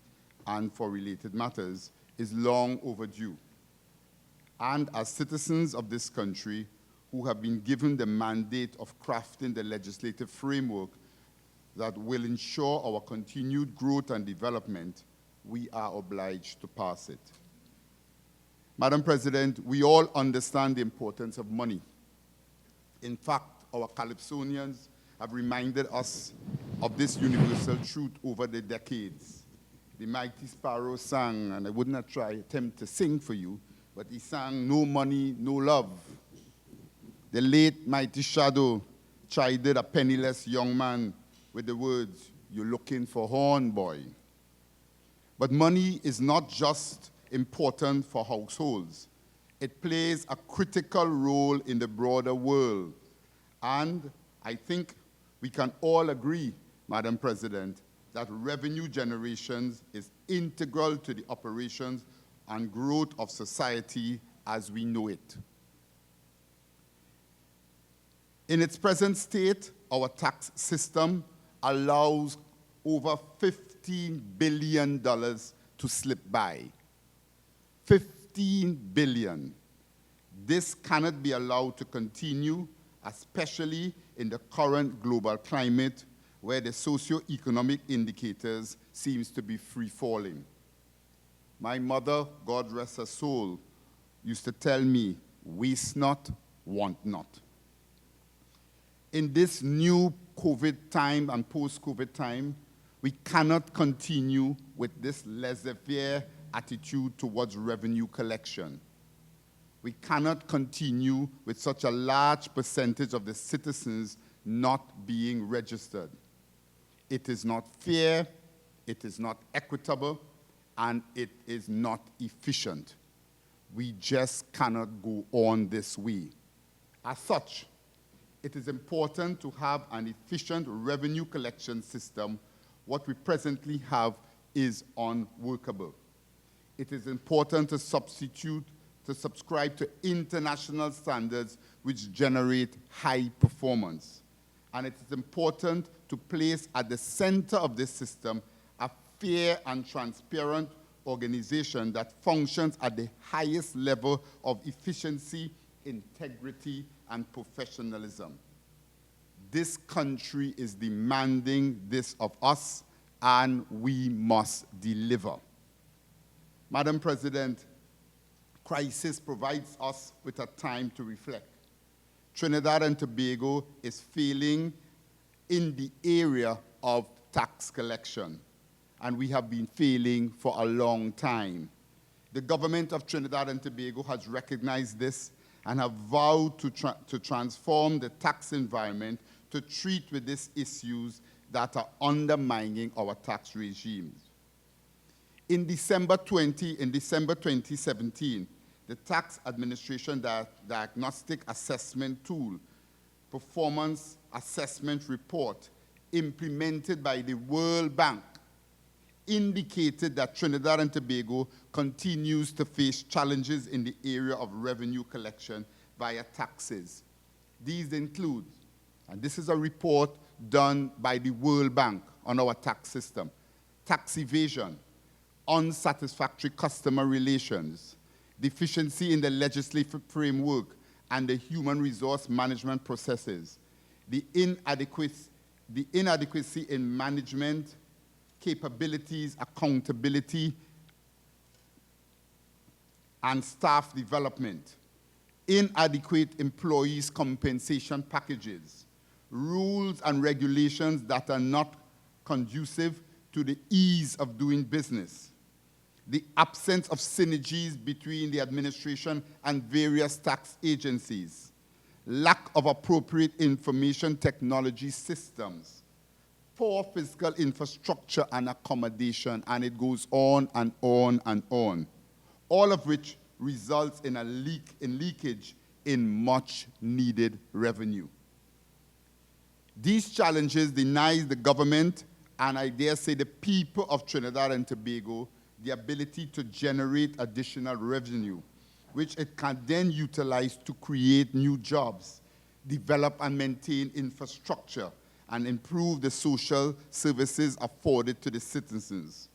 and for related matters, is long overdue. And as citizens of this country who have been given the mandate of crafting the legislative framework that will ensure our continued growth and development, we are obliged to pass it. Madam President, we all understand the importance of money. In fact, our Calypsonians have reminded us of this universal truth over the decades. The mighty Sparrow sang, and I would not attempt to sing for you, but he sang, "No money, no love." The late mighty Shadow chided a penniless young man with the words, "You're looking for horn, boy." But money is not just important for households. It plays a critical role in the broader world. And I think we can all agree, Madam President, that revenue generation is integral to the operations and growth of society as we know it. In its present state, our tax system allows over $15 billion to slip by. 15 billion. This cannot be allowed to continue, especially in the current global climate where the socio-economic indicators seems to be free-falling. My mother, God rest her soul, used to tell me, "Waste not, want not." In this new COVID time and post-COVID time, we cannot continue with this laissez-faire attitude towards revenue collection. We cannot continue with such a large percentage of the citizens not being registered. It is not fair, it is not equitable, and it is not efficient. We just cannot go on this way. As such, it is important to have an efficient revenue collection system. What we presently have is unworkable. It is important to subscribe to international standards which generate high performance. And it is important to place at the center of this system a fair and transparent organization that functions at the highest level of efficiency, integrity, and professionalism. This country is demanding this of us, and we must deliver. Madam President, crisis provides us with a time to reflect. Trinidad and Tobago is failing in the area of tax collection, and we have been failing for a long time. The government of Trinidad and Tobago has recognized this and have vowed to transform the tax environment to treat with these issues that are undermining our tax regimes. In December 2017, the Tax Administration Diagnostic Assessment Tool Performance Assessment Report implemented by the World Bank indicated that Trinidad and Tobago continues to face challenges in the area of revenue collection via taxes. These include, and this is a report done by the World Bank on our tax system, tax evasion, unsatisfactory customer relations, deficiency in the legislative framework and the human resource management processes, the inadequacy in management capabilities, accountability, and staff development, inadequate employees' compensation packages, rules and regulations that are not conducive to the ease of doing business, the absence of synergies between the administration and various tax agencies, lack of appropriate information technology systems, poor physical infrastructure and accommodation, and it goes on and on and on, all of which results in leakage in much needed revenue. These challenges deny the government, and I dare say the people of Trinidad and Tobago, the ability to generate additional revenue, which it can then utilize to create new jobs, develop and maintain infrastructure, and improve the social services afforded to the citizens.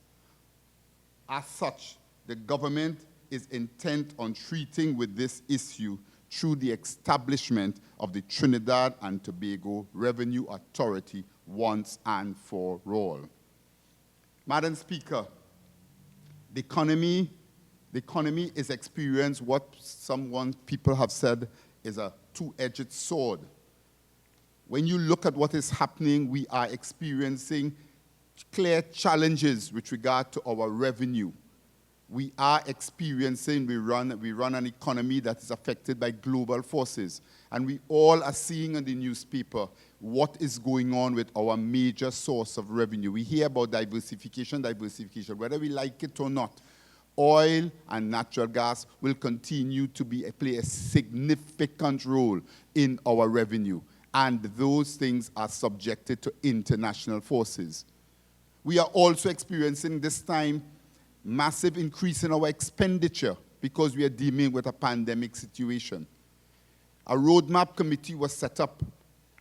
As such, the government is intent on treating with this issue through the establishment of the Trinidad and Tobago Revenue Authority once and for all. Madam Speaker, the economy is experiencing what people have said is a two-edged sword. When you look at what is happening, we are experiencing clear challenges with regard to our revenue. We are experiencing, we run an economy that is affected by global forces. And we all are seeing in the newspaper what is going on with our major source of revenue. We hear about diversification, whether we like it or not. Oil and natural gas will continue to play a significant role in our revenue. And those things are subjected to international forces. We are also experiencing this time massive increase in our expenditure because we are dealing with a pandemic situation. A roadmap committee was set up,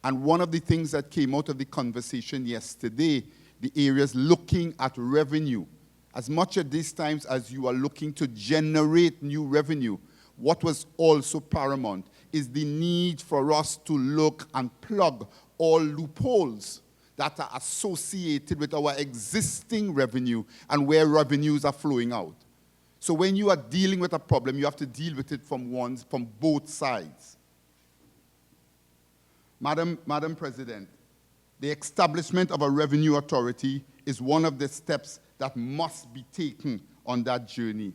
and one of the things that came out of the conversation yesterday, the areas looking at revenue. As much at these times as you are looking to generate new revenue, what was also paramount is the need for us to look and plug all loopholes that are associated with our existing revenue and where revenues are flowing out. So when you are dealing with a problem, you have to deal with it from both sides. Madam President, the establishment of a revenue authority is one of the steps that must be taken on that journey.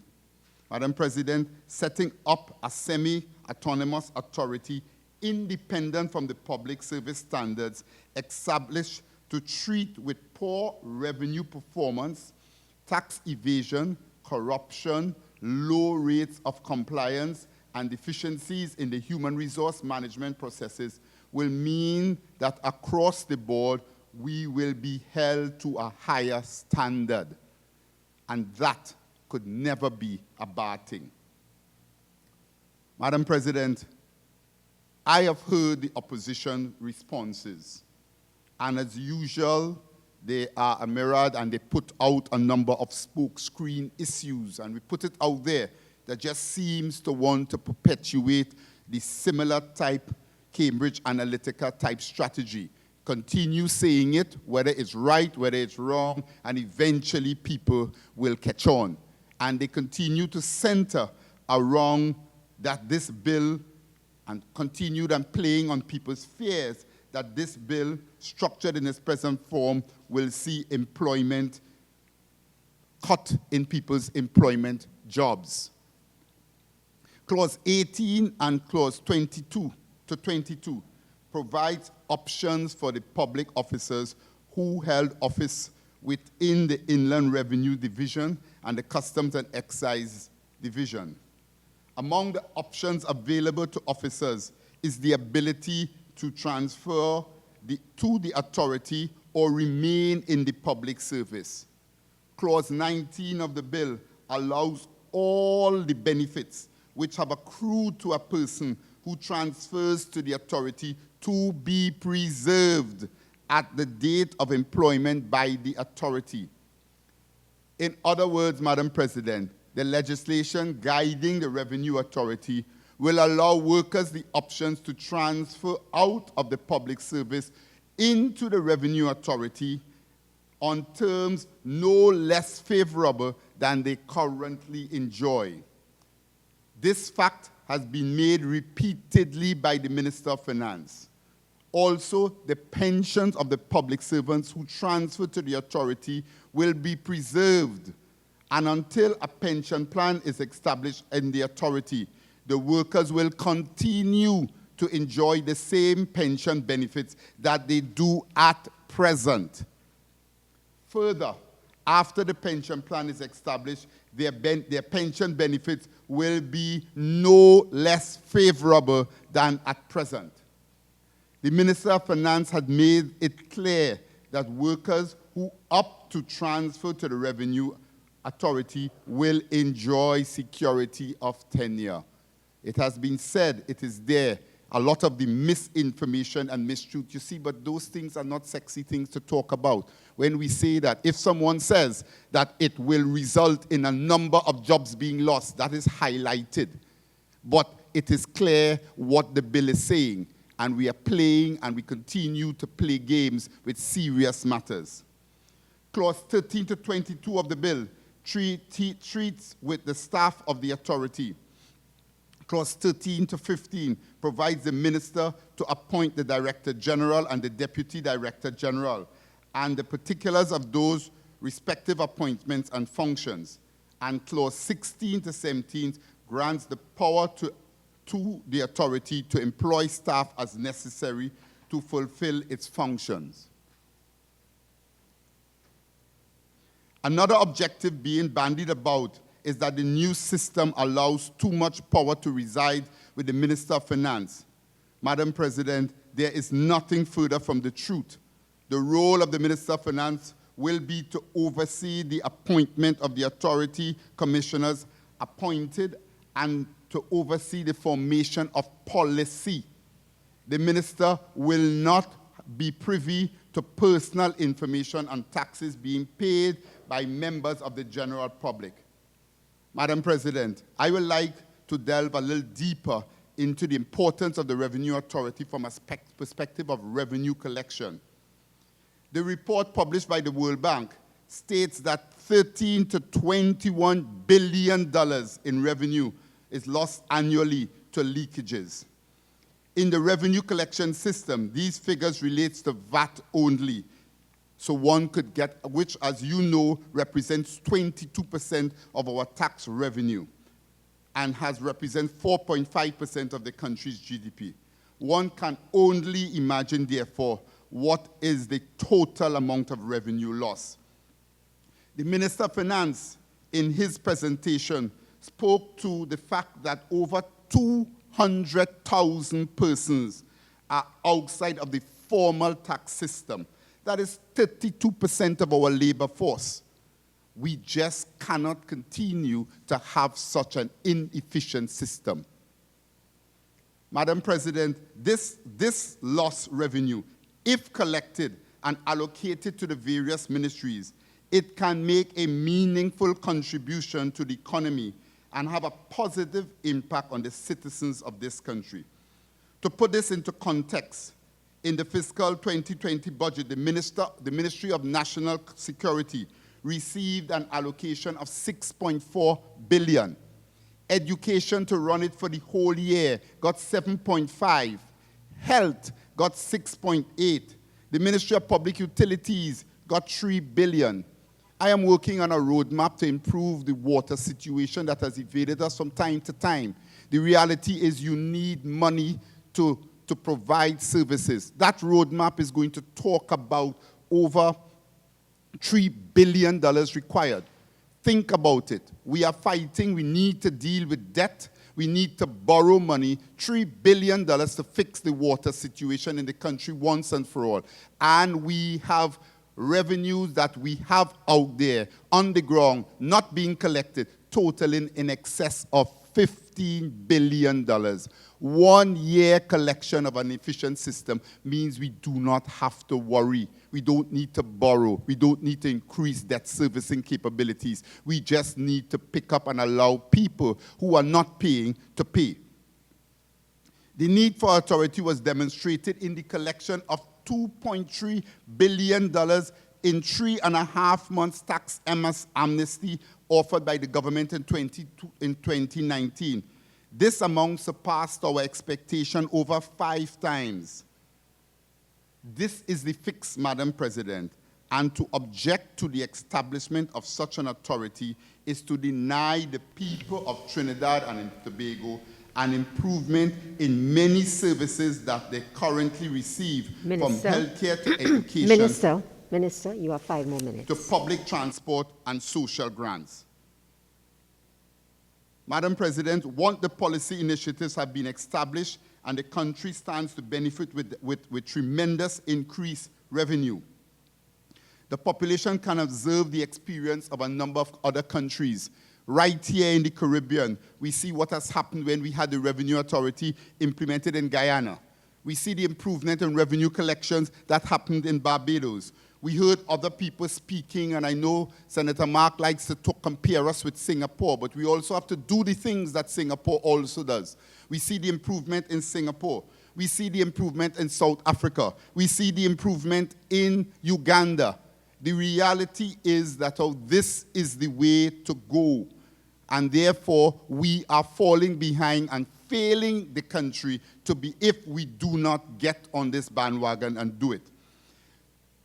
Madam President, setting up a semi-autonomous authority independent from the public service standards established to treat with poor revenue performance, tax evasion, corruption, low rates of compliance, and deficiencies in the human resource management processes will mean that across the board, we will be held to a higher standard. And that could never be a bad thing. Madam President, I have heard the opposition responses. And as usual, they are a mirror and they put out a number of smokescreen issues. And we put it out there that just seems to want to perpetuate the similar type Cambridge Analytica type strategy. Continue saying it, whether it's right, whether it's wrong, and eventually people will catch on. And they continue to center around that this bill, and continued and playing on people's fears, that this bill, structured in its present form, will see employment cut in people's employment jobs. Clause 18 and Clause 22 to 22 provides options for the public officers who held office within the Inland Revenue Division and the Customs and Excise Division. Among the options available to officers is the ability to transfer to the authority or remain in the public service. Clause 19 of the bill allows all the benefits which have accrued to a person who transfers to the authority to be preserved at the date of employment by the authority. In other words, Madam President, the legislation guiding the Revenue Authority will allow workers the options to transfer out of the public service into the Revenue Authority on terms no less favorable than they currently enjoy. This fact has been made repeatedly by the Minister of Finance. Also, the pensions of the public servants who transfer to the authority will be preserved. And until a pension plan is established in the authority, the workers will continue to enjoy the same pension benefits that they do at present. Further, after the pension plan is established, their pension benefits will be no less favorable than at present. The Minister of Finance had made it clear that workers who opt to transfer to the Revenue Authority will enjoy security of tenure. It has been said, it is there, a lot of the misinformation and mistruth, you see, but those things are not sexy things to talk about. When we say that, if someone says that it will result in a number of jobs being lost, that is highlighted. But it is clear what the bill is saying, and we are playing and we continue to play games with serious matters. Clause 13 to 22 of the bill treats with the staff of the authority. Clause 13 to 15 provides the minister to appoint the Director General and the Deputy Director General, and the particulars of those respective appointments and functions. And Clause 16 to 17 grants the power to the authority to employ staff as necessary to fulfill its functions. Another objective being bandied about is that the new system allows too much power to reside with the Minister of Finance. Madam President, there is nothing further from the truth. The role of the Minister of Finance will be to oversee the appointment of the authority commissioners appointed and to oversee the formation of policy. The minister will not be privy to personal information on taxes being paid by members of the general public. Madam President, I would like to delve a little deeper into the importance of the Revenue Authority from a perspective of revenue collection. The report published by the World Bank states that $13 to $21 billion in revenue is lost annually to leakages. In the revenue collection system, these figures relate to VAT only. So one could get, which as you know, represents 22% of our tax revenue and represents 4.5% of the country's GDP. One can only imagine, therefore, what is the total amount of revenue loss. The Minister of Finance, in his presentation, spoke to the fact that over 200,000 persons are outside of the formal tax system. That is 32% of our labor force. We just cannot continue to have such an inefficient system. Madam President, this lost revenue, if collected and allocated to the various ministries, it can make a meaningful contribution to the economy and have a positive impact on the citizens of this country. To put this into context, in the fiscal 2020 budget, the Ministry of National Security received an allocation of $6.4 billion. Education, to run it for the whole year, got $7.5. Health got $6.8. The Ministry of Public Utilities got $3 billion. I am working on a roadmap to improve the water situation that has evaded us from time to time. The reality is you need money to provide services. That roadmap is going to talk about over $3 billion required. Think about it. We are fighting. We need to deal with debt. We need to borrow money, $3 billion to fix the water situation in the country once and for all. And we have revenues that we have out there on the ground, not being collected, totaling in excess of $15 billion. 1 year collection of an efficient system means we do not have to worry. We don't need to borrow. We don't need to increase debt servicing capabilities. We just need to pick up and allow people who are not paying to pay. The need for authority was demonstrated in the collection of $2.3 billion in 3.5 months tax amnesty offered by the government in 2019. This amount surpassed our expectation over 5 times. This is the fix, Madam President, and to object to the establishment of such an authority is to deny the people of Trinidad and Tobago an improvement in many services that they currently receive, Minister. from healthcare to education. Minister, you have 5 more minutes. To public transport and social grants. Madam President, once the policy initiatives have been established and the country stands to benefit with tremendous increased revenue, the population can observe the experience of a number of other countries. Right here in the Caribbean, we see what has happened when we had the Revenue Authority implemented in Guyana. We see the improvement in revenue collections that happened in Barbados. We heard other people speaking, and I know Senator Mark likes to compare us with Singapore, but we also have to do the things that Singapore also does. We see the improvement in Singapore. We see the improvement in South Africa. We see the improvement in Uganda. The reality is that this is the way to go, and therefore we are falling behind and failing the country to be, if we do not get on this bandwagon and do it.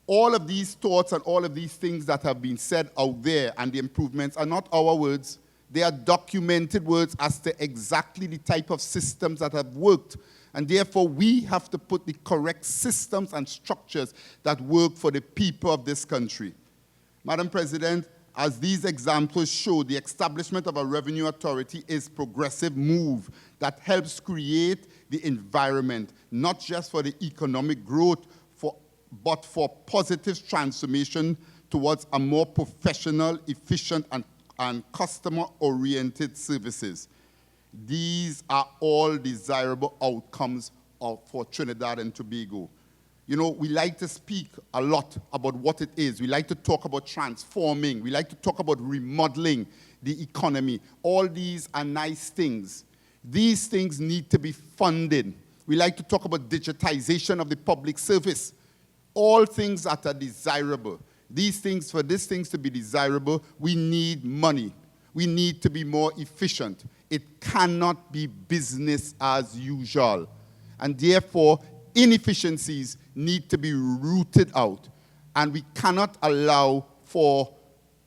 All of these thoughts and all of these things that have been said out there and the improvements are not our words. They are documented words as to exactly the type of systems that have worked. And therefore, we have to put the correct systems and structures that work for the people of this country. Madam President, as these examples show, the establishment of a revenue authority is a progressive move that helps create the environment, not just for the economic growth, but for positive transformation towards a more professional, efficient, and customer-oriented services. These are all desirable outcomes for Trinidad and Tobago. You know, we like to speak a lot about what it is. We like to talk about transforming. We like to talk about remodeling the economy. All these are nice things. These things need to be funded. We like to talk about digitization of the public service. All things that are desirable. These things, for these things to be desirable, we need money. We need to be more efficient. It cannot be business as usual. And therefore, inefficiencies need to be rooted out. And we cannot allow for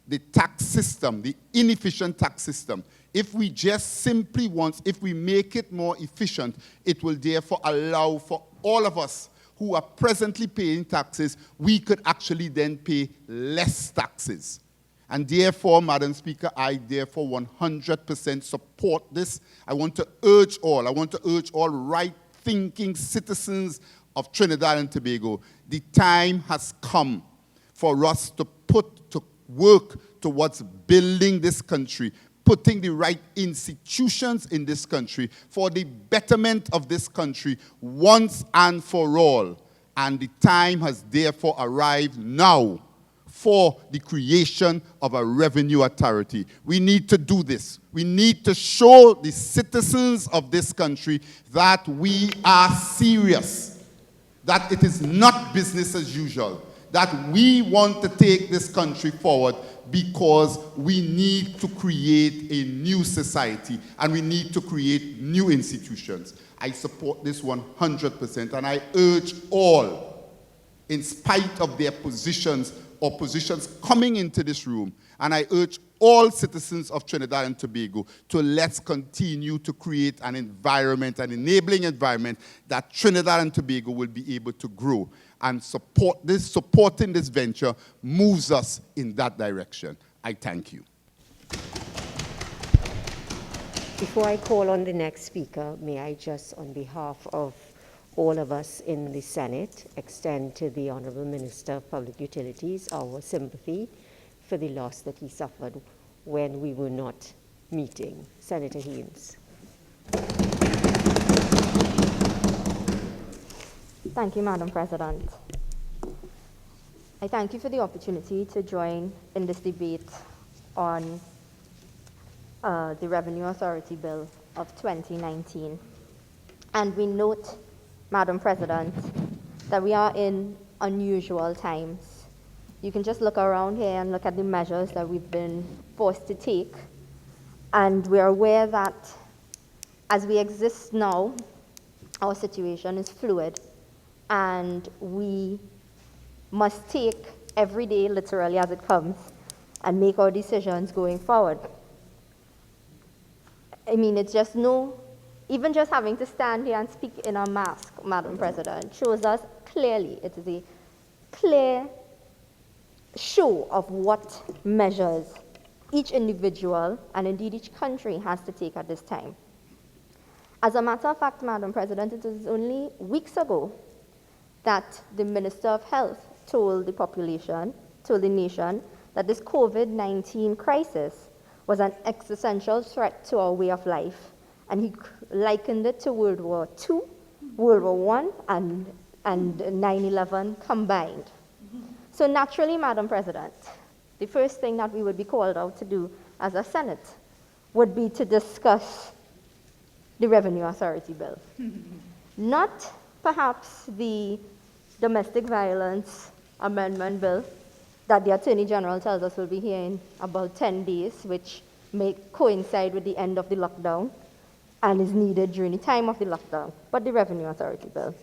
the tax system, the inefficient tax system. If we just simply if we make it more efficient, it will therefore allow for all of us who are presently paying taxes, we could actually then pay less taxes. And therefore, Madam Speaker, I therefore 100% support this. I want to urge all right-thinking citizens of Trinidad and Tobago, the time has come for us to work towards building this country, putting the right institutions in this country for the betterment of this country once and for all. And the time has therefore arrived now for the creation of a revenue authority. We need to do this. We need to show the citizens of this country that we are serious, that it is not business as usual, that we want to take this country forward because we need to create a new society and we need to create new institutions. I support this 100%, and I urge all, in spite of their positions coming into this room, and I urge all citizens of Trinidad and Tobago to let's continue to create an environment, an enabling environment that Trinidad and Tobago will be able to grow. And supporting this venture moves us in that direction. I thank you. Before I call on the next speaker, may I just, on behalf of all of us in the Senate, extend to the Honourable Minister of Public Utilities our sympathy for the loss that he suffered when we were not meeting. Senator Haynes. Thank you, Madam President. I thank you for the opportunity to join in this debate on the Revenue Authority Bill of 2019. And we note, Madam President, that we are in unusual times. You can just look around here and look at the measures that we've been forced to take. And we're aware that as we exist now, our situation is fluid. and we must take every day literally as it comes and make our decisions going forward. I mean, it's just even just having to stand here and speak in a mask, Madam President, shows us clearly, it is a clear show of what measures each individual and indeed each country has to take at this time. As a matter of fact, Madam President, it was only weeks ago that the Minister of Health told the nation, that this COVID-19 crisis was an existential threat to our way of life, and he likened it to World War II, World War I, and 9/11 combined. So naturally, Madam President, the first thing that we would be called out to do as a Senate would be to discuss the Revenue Authority Bill. Not perhaps the Domestic Violence Amendment Bill that the Attorney General tells us will be here in about 10 days, which may coincide with the end of the lockdown and is needed during the time of the lockdown, but the Revenue Authority Bill.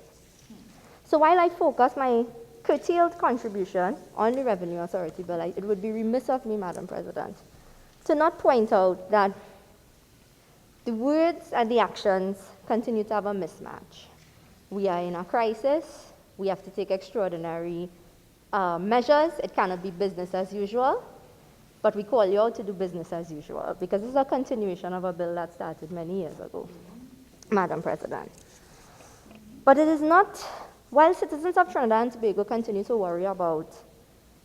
So while I focus my curtailed contribution on the Revenue Authority Bill, it would be remiss of me, Madam President, to not point out that the words and the actions continue to have a mismatch. We are in a crisis. We have to take extraordinary measures. It cannot be business as usual, but we call you out to do business as usual because it's a continuation of a bill that started many years ago, Madam President. But it is not, while citizens of Trinidad and Tobago continue to worry about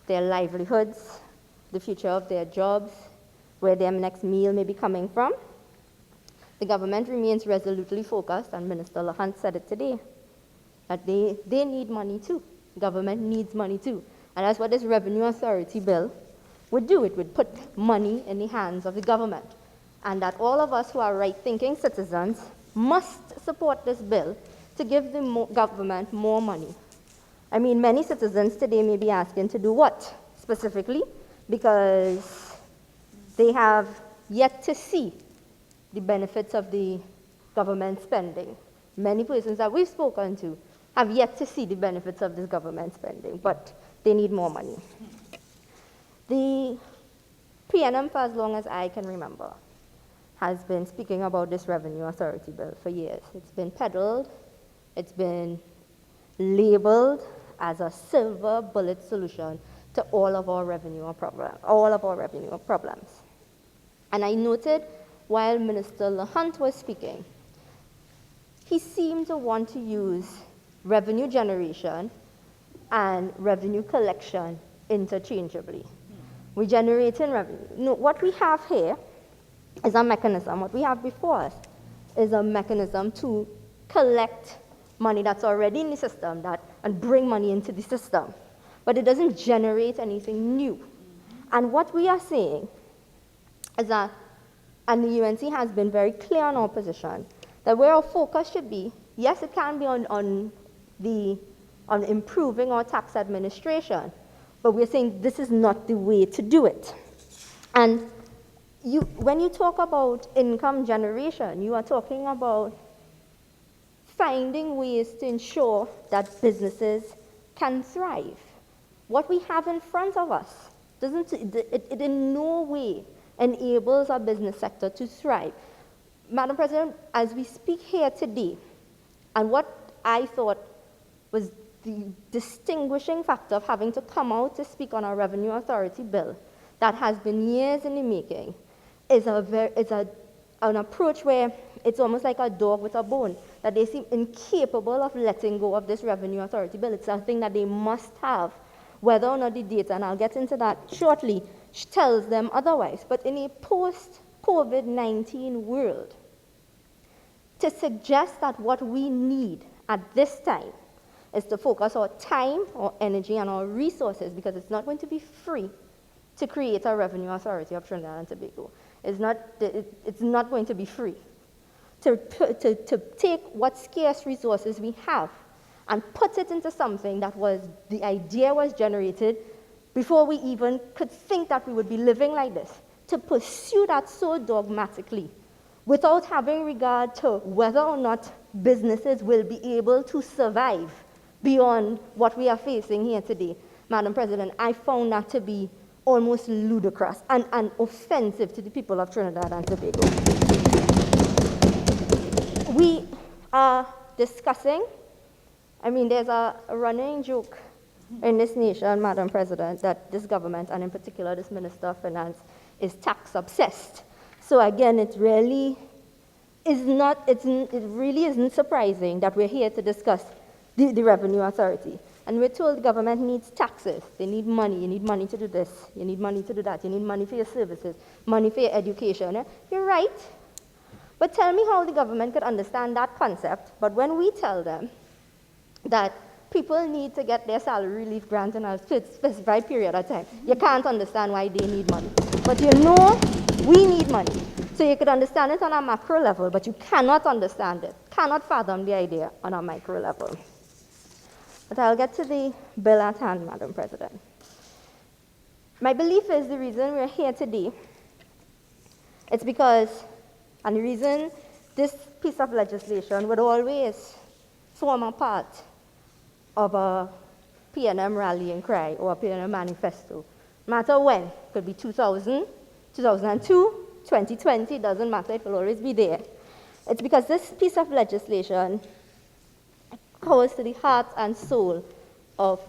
their livelihoods, the future of their jobs, where their next meal may be coming from, the government remains resolutely focused, and Minister LaHunt said it today, that they need money too. Government needs money too. And that's what this Revenue Authority Bill would do. It would put money in the hands of the government. And that all of us who are right-thinking citizens must support this bill to give the government more money. I mean, many citizens today may be asking to do what specifically? Because they have yet to see the benefits of the government spending. Many persons that we've spoken to have yet to see the benefits of this government spending, but they need more money. The PNM, for as long as I can remember, has been speaking about this Revenue Authority Bill for years. It's been peddled, it's been labeled as a silver bullet solution to all of our revenue problems. And I noted while Minister LaHunt was speaking, he seemed to want to use revenue generation and revenue collection interchangeably. We're generating revenue. No, what we have here is a mechanism. What we have before us is a mechanism to collect money that's already in the system and bring money into the system. But it doesn't generate anything new. And what we are saying is that, and the UNC has been very clear on our position, that where our focus should be, yes, it can be on improving our tax administration, but we're saying this is not the way to do it. And when you talk about income generation, you are talking about finding ways to ensure that businesses can thrive. What we have in front of us it in no way enables our business sector to thrive. Madam President, as we speak here today, and what I thought was the distinguishing factor of having to come out to speak on our Revenue Authority Bill that has been years in the making is an approach where it's almost like a dog with a bone, that they seem incapable of letting go of this Revenue Authority Bill. It's something that they must have, whether or not the data, and I'll get into that shortly, tells them otherwise. But in a post-COVID-19 world, to suggest that what we need at this time is to focus our time, our energy, and our resources, because it's not going to be free to create a Revenue Authority of Trinidad and Tobago. It's not going to be free. To take what scarce resources we have and put it into something that the idea was generated before we even could think that we would be living like this, to pursue that so dogmatically without having regard to whether or not businesses will be able to survive beyond what we are facing here today, Madam President, I found that to be almost ludicrous and offensive to the people of Trinidad and Tobago. We are discussing, there's a running joke in this nation, Madam President, that this government, and in particular this Minister of Finance, is tax obsessed. So again, it really isn't surprising that we're here to discuss the Revenue Authority. And we're told the government needs taxes. They need money. You need money to do this. You need money to do that. You need money for your services, money for your education. You're right. But tell me how the government could understand that concept. But when we tell them that people need to get their salary relief grant in a specified period of time, you can't understand why they need money. But you know we need money. So you could understand it on a macro level, but you cannot understand it, cannot fathom the idea on a micro level. But I'll get to the bill at hand, Madam President. My belief is the reason we're here today, it's because, and the reason this piece of legislation would always form a part of a PNM rallying cry or a PNM manifesto, no matter when, could be 2000, 2002, 2020, doesn't matter, it will always be there. It's because this piece of legislation goes to the heart and soul of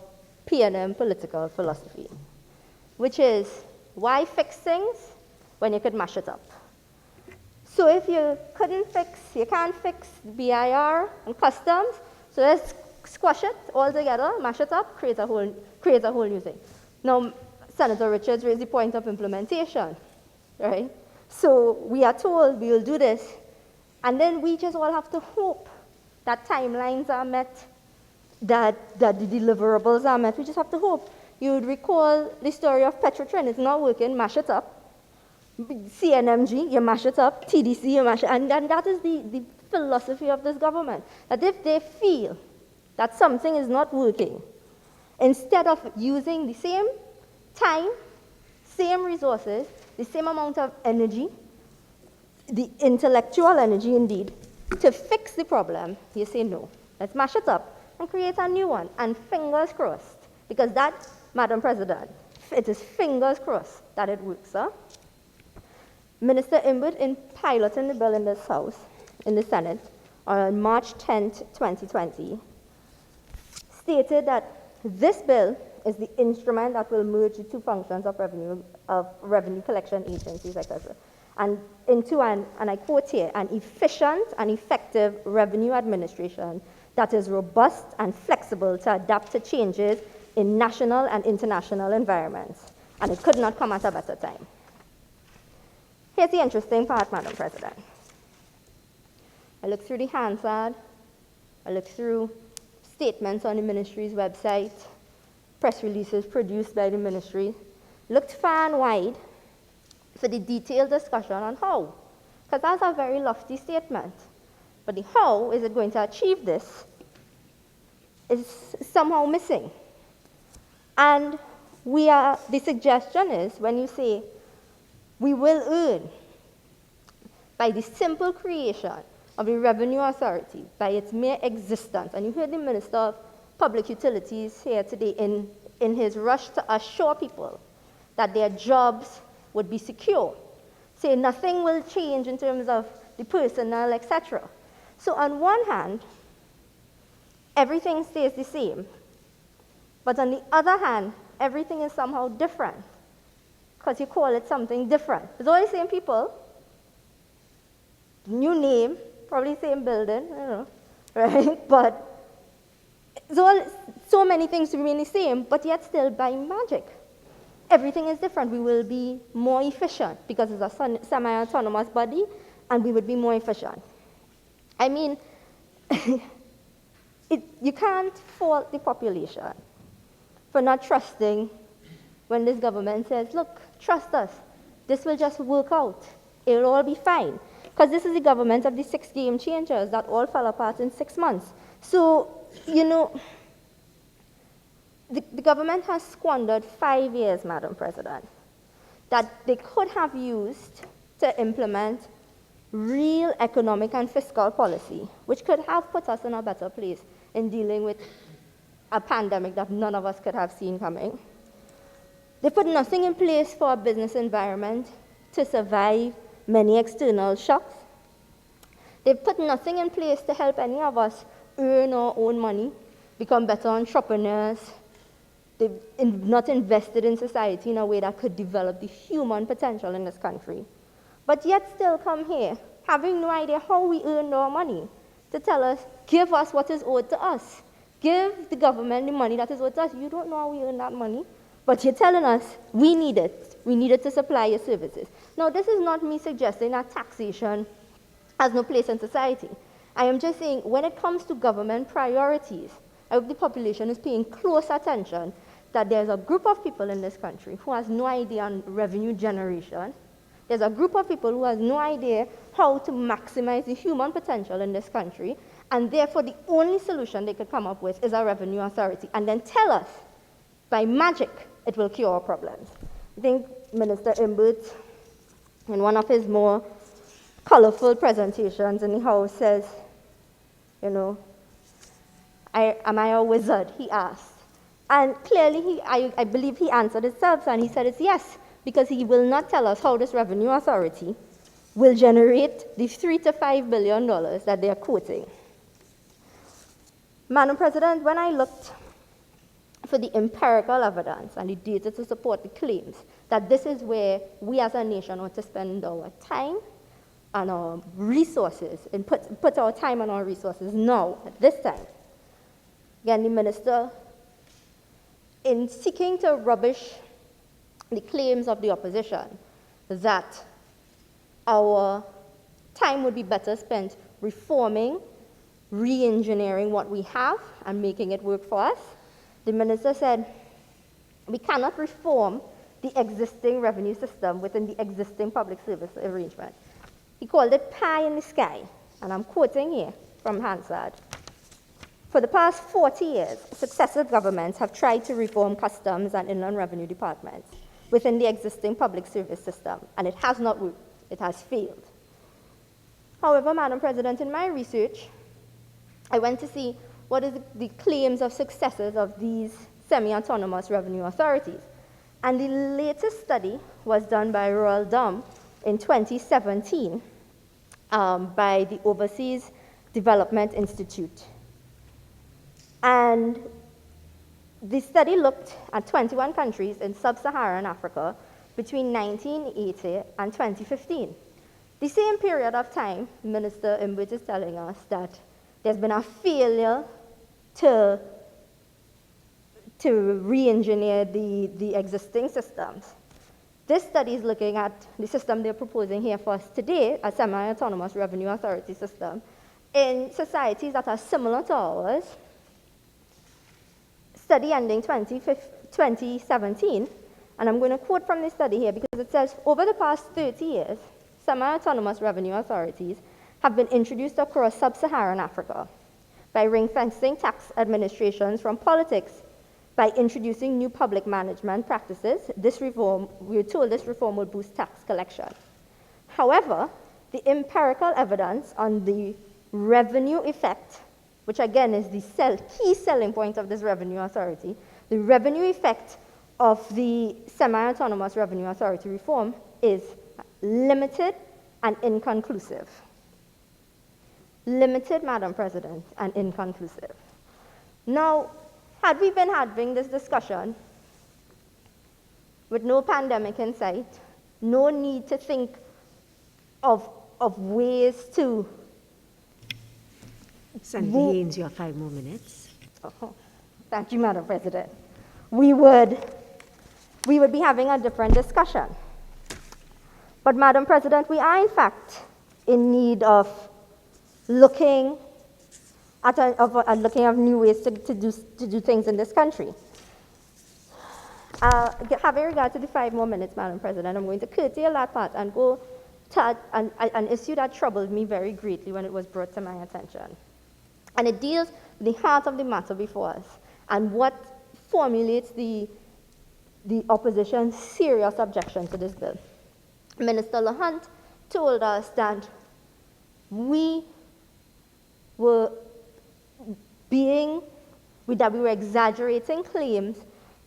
PNM political philosophy, which is why fix things when you could mash it up. So if you can't fix BIR and customs, so let's squash it all together, mash it up, create a whole new thing. Now, Senator Richards raised the point of implementation, right? So we are told we will do this, and then we just all have to hope that timelines are met, that the deliverables are met. We just have to hope. You would recall the story of Petrotrin. It's not working, mash it up. CNMG, you mash it up. TDC, you mash it. And that is the philosophy of this government. That if they feel that something is not working, instead of using the same time, same resources, the same amount of energy, the intellectual energy indeed, to fix the problem, you say no. Let's mash it up and create a new one. And fingers crossed, because that, Madam President, it is fingers crossed that it works, sir. Minister Imbert, in piloting the bill in this House, in the Senate, on March 10th, 2020, stated that this bill is the instrument that will merge the two functions of revenue collection agencies, etc. And into and I quote here, an efficient and effective revenue administration that is robust and flexible to adapt to changes in national and international environments. And it could not come at a better time. Here's the interesting part, Madam President. I looked through the Hansard, I looked through statements on the ministry's website, press releases produced by the ministry, looked far and wide for the detailed discussion on how. Because that's a very lofty statement. But the how is it going to achieve this is somehow missing. And the suggestion is when you say we will earn by the simple creation of the Revenue Authority, by its mere existence, and you heard the Minister of Public Utilities here today in his rush to assure people that their jobs would be secure, say nothing will change in terms of the personnel, etc. So on one hand, everything stays the same, but on the other hand, everything is somehow different, because you call it something different. It's all the same people, new name, probably same building, right? But so many things remain the same, but yet still by magic. Everything is different. We will be more efficient because it's a semi-autonomous body, and we would be more efficient. I mean, you can't fault the population for not trusting when this government says, look, trust us. This will just work out. It will all be fine. Because this is the government of the 6 game changers that all fell apart in 6 months. So, the government has squandered 5 years, Madam President, that they could have used to implement real economic and fiscal policy, which could have put us in a better place in dealing with a pandemic that none of us could have seen coming. They put nothing in place for a business environment to survive many external shocks. They've put nothing in place to help any of us earn our own money, become better entrepreneurs. They've not invested in society in a way that could develop the human potential in this country. But yet still come here, having no idea how we earned our money, to tell us, give us what is owed to us. Give the government the money that is owed to us. You don't know how we earn that money, but you're telling us we need it. We need it to supply your services. Now, this is not me suggesting that taxation has no place in society. I am just saying, when it comes to government priorities, I hope the population is paying close attention that there's a group of people in this country who has no idea on revenue generation. There's a group of people who has no idea how to maximize the human potential in this country, and therefore the only solution they could come up with is a revenue authority, and then tell us, by magic, it will cure our problems. I think Minister Imbert, in one of his more colorful presentations in the House, says, you know, am I a wizard, he asked. And clearly, I believe he answered himself, and he said it's yes, because he will not tell us how this revenue authority will generate the $3 to $5 billion that they are quoting. Madam President, when I looked for the empirical evidence and the data to support the claims that this is where we as a nation ought to spend our time and our resources, and put our time and our resources now, at this time, again, the minister, in seeking to rubbish the claims of the opposition that our time would be better spent reforming, re-engineering what we have and making it work for us, the minister said, we cannot reform the existing revenue system within the existing public service arrangement. He called it pie in the sky, and I'm quoting here from Hansard. For the past 40 years, successive governments have tried to reform customs and inland revenue departments within the existing public service system, and it has not worked. It has failed. However, Madam President, in my research, I went to see what is the claims of successes of these semi-autonomous revenue authorities. And the latest study was done by Royal Dom in 2017 by the Overseas Development Institute. And the study looked at 21 countries in sub-Saharan Africa between 1980 and 2015. The same period of time, Minister Imbert is telling us that there's been a failure to re-engineer the existing systems. This study is looking at the system they're proposing here for us today, a semi-autonomous revenue authority system, in societies that are similar to ours. Study ending 2017, and I'm going to quote from this study here because it says, over the past 30 years, semi-autonomous revenue authorities have been introduced across sub-Saharan Africa by ring-fencing tax administrations from politics, by introducing new public management practices. This reform, we're told this reform will boost tax collection. However, the empirical evidence on the revenue effect, which again is the key selling point of this revenue authority, the revenue effect of the semi-autonomous revenue authority reform is limited and inconclusive. Limited, Madam President, and inconclusive. Now, had we been having this discussion with no pandemic in sight, no need to think of ways to... Senator Haynes, you have 5 more minutes. Oh, thank you, Madam President. We would be having a different discussion. But, Madam President, we are in fact in need of looking at new ways to do things in this country. Having regard to the 5 more minutes, Madam President, I'm going to curtail that part and go to an issue that troubled me very greatly when it was brought to my attention. And it deals with the heart of the matter before us and what formulates the opposition's serious objection to this bill. Minister LaHunt told us that we were being that we were exaggerating claims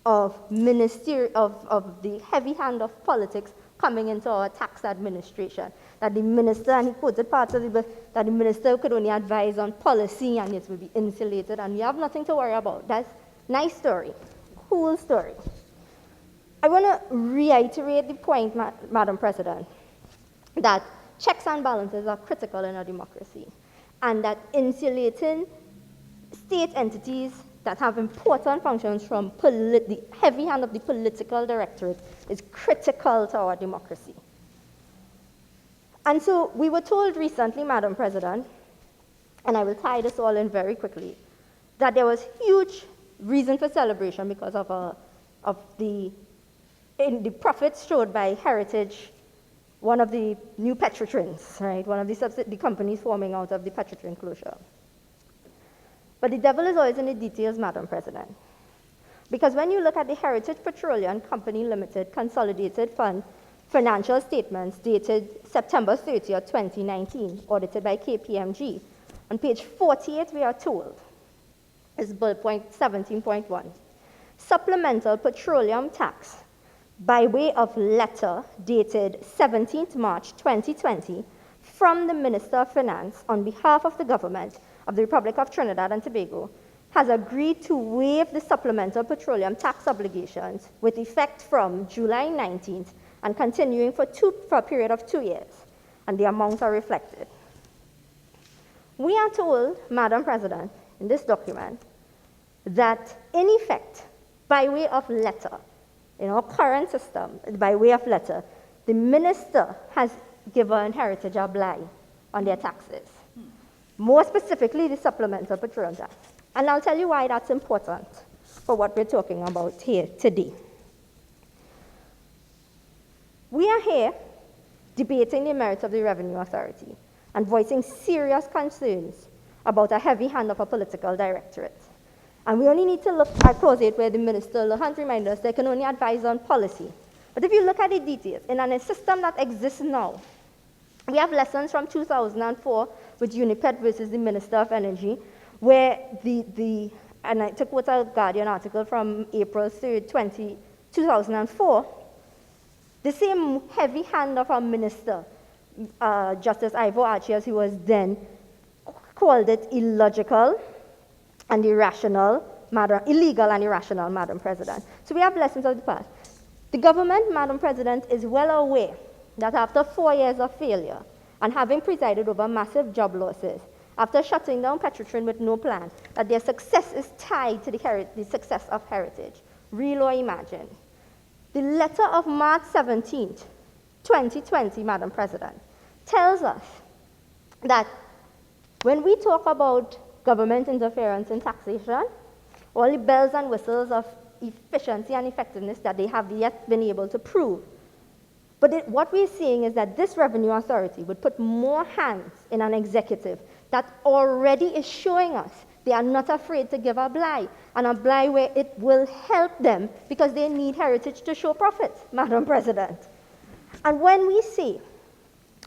of the heavy hand of politics coming into our tax administration. That the minister, and he quoted parts of the bill, that the minister could only advise on policy and it will be insulated and we have nothing to worry about. That's a nice story, cool story. I want to reiterate the point, Madam President, that checks and balances are critical in a democracy and that insulating state entities that have important functions from the heavy hand of the political directorate is critical to our democracy. And so we were told recently, Madam President, and I will tie this all in very quickly, that there was huge reason for celebration because of the profits showed by Heritage, one of the new Petrotrins, right? One of the companies forming out of the Petrotrin closure. But the devil is always in the details, Madam President. Because when you look at the Heritage Petroleum Company Limited Consolidated Fund financial statements dated September 30th, 2019, audited by KPMG, on page 48 we are told, is bullet point 17.1, Supplemental Petroleum Tax by way of letter dated 17th March 2020 from the Minister of Finance on behalf of the government of the Republic of Trinidad and Tobago has agreed to waive the supplemental petroleum tax obligations with effect from July 19th and continuing for a period of 2 years, and the amounts are reflected. We are told, Madam President, in this document, that in effect, by way of letter, in our current system, by way of letter, the minister has given Heritage a blight on their taxes. More specifically, the supplemental petroleum tax. And I'll tell you why that's important for what we're talking about here today. We are here debating the merits of the Revenue Authority and voicing serious concerns about a heavy hand of a political directorate. And we only need to look at clause 8 where the minister Luhans reminds us they can only advise on policy. But if you look at the details, in a system that exists now, we have lessons from 2004 with Unipet versus the Minister of Energy, where and I took what a Guardian article from April 3rd, 2004, the same heavy hand of our minister, Justice Ivor Archie, as he was then, called it illogical and irrational, illegal and irrational, Madam President. So we have lessons of the past. The government, Madam President, is well aware that after 4 years of failure and having presided over massive job losses, after shutting down Petrotrin with no plan, that their success is tied to the success of Heritage, real or imagined. The letter of March 17th, 2020, Madam President, tells us that when we talk about government interference in taxation, all the bells and whistles of efficiency and effectiveness that they have yet been able to prove. But what we're seeing is that this revenue authority would put more hands in an executive that already is showing us they are not afraid to give a blight, and a blight where it will help them because they need Heritage to show profits, Madam President. And when we see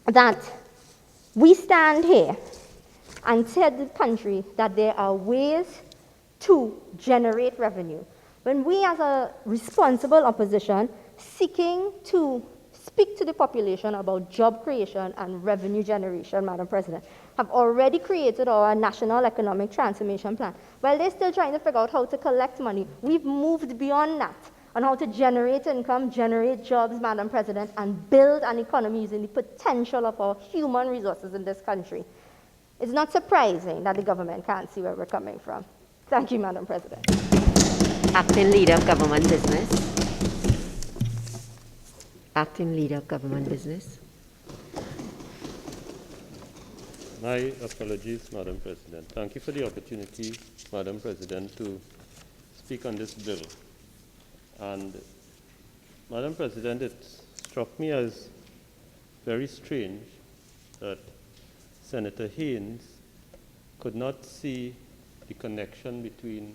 that we stand here and tell the country that there are ways to generate revenue, when we as a responsible opposition seeking to speak to the population about job creation and revenue generation, Madam President, have already created our National Economic Transformation Plan. While they're still trying to figure out how to collect money, we've moved beyond that on how to generate income, generate jobs, Madam President, and build an economy using the potential of our human resources in this country. It's not surprising that the government can't see where we're coming from. Thank you, Madam President. Acting Leader of Government Business. Acting Leader of Government Business. My apologies, Madam President. Thank you for the opportunity, Madam President, to speak on this bill. And, Madam President, it struck me as very strange that Senator Haynes could not see the connection between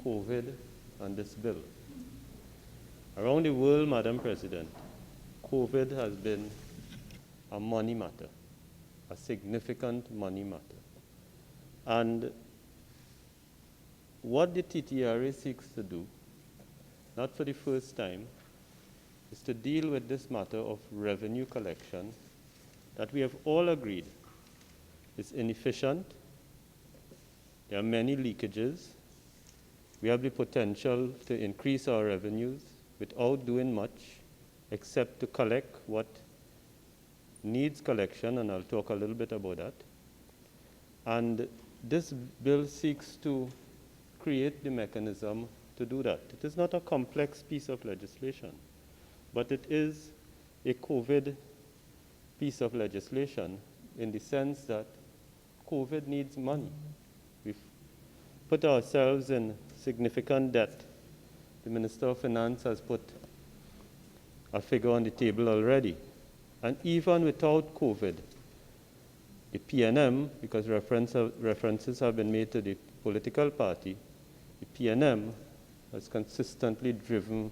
COVID and this bill. Around the world, Madam President, COVID has been a money matter, a significant money matter. And what the TTRA seeks to do, not for the first time, is to deal with this matter of revenue collection that we have all agreed is inefficient. There are many leakages. We have the potential to increase our revenues without doing much except to collect what needs collection, and I'll talk a little bit about that. And this bill seeks to create the mechanism to do that. It is not a complex piece of legislation, but it is a COVID piece of legislation in the sense that COVID needs money. We've put ourselves in significant debt. The Minister of Finance has put a figure on the table already. And even without COVID, the PNM, because references have been made to the political party, the PNM has consistently driven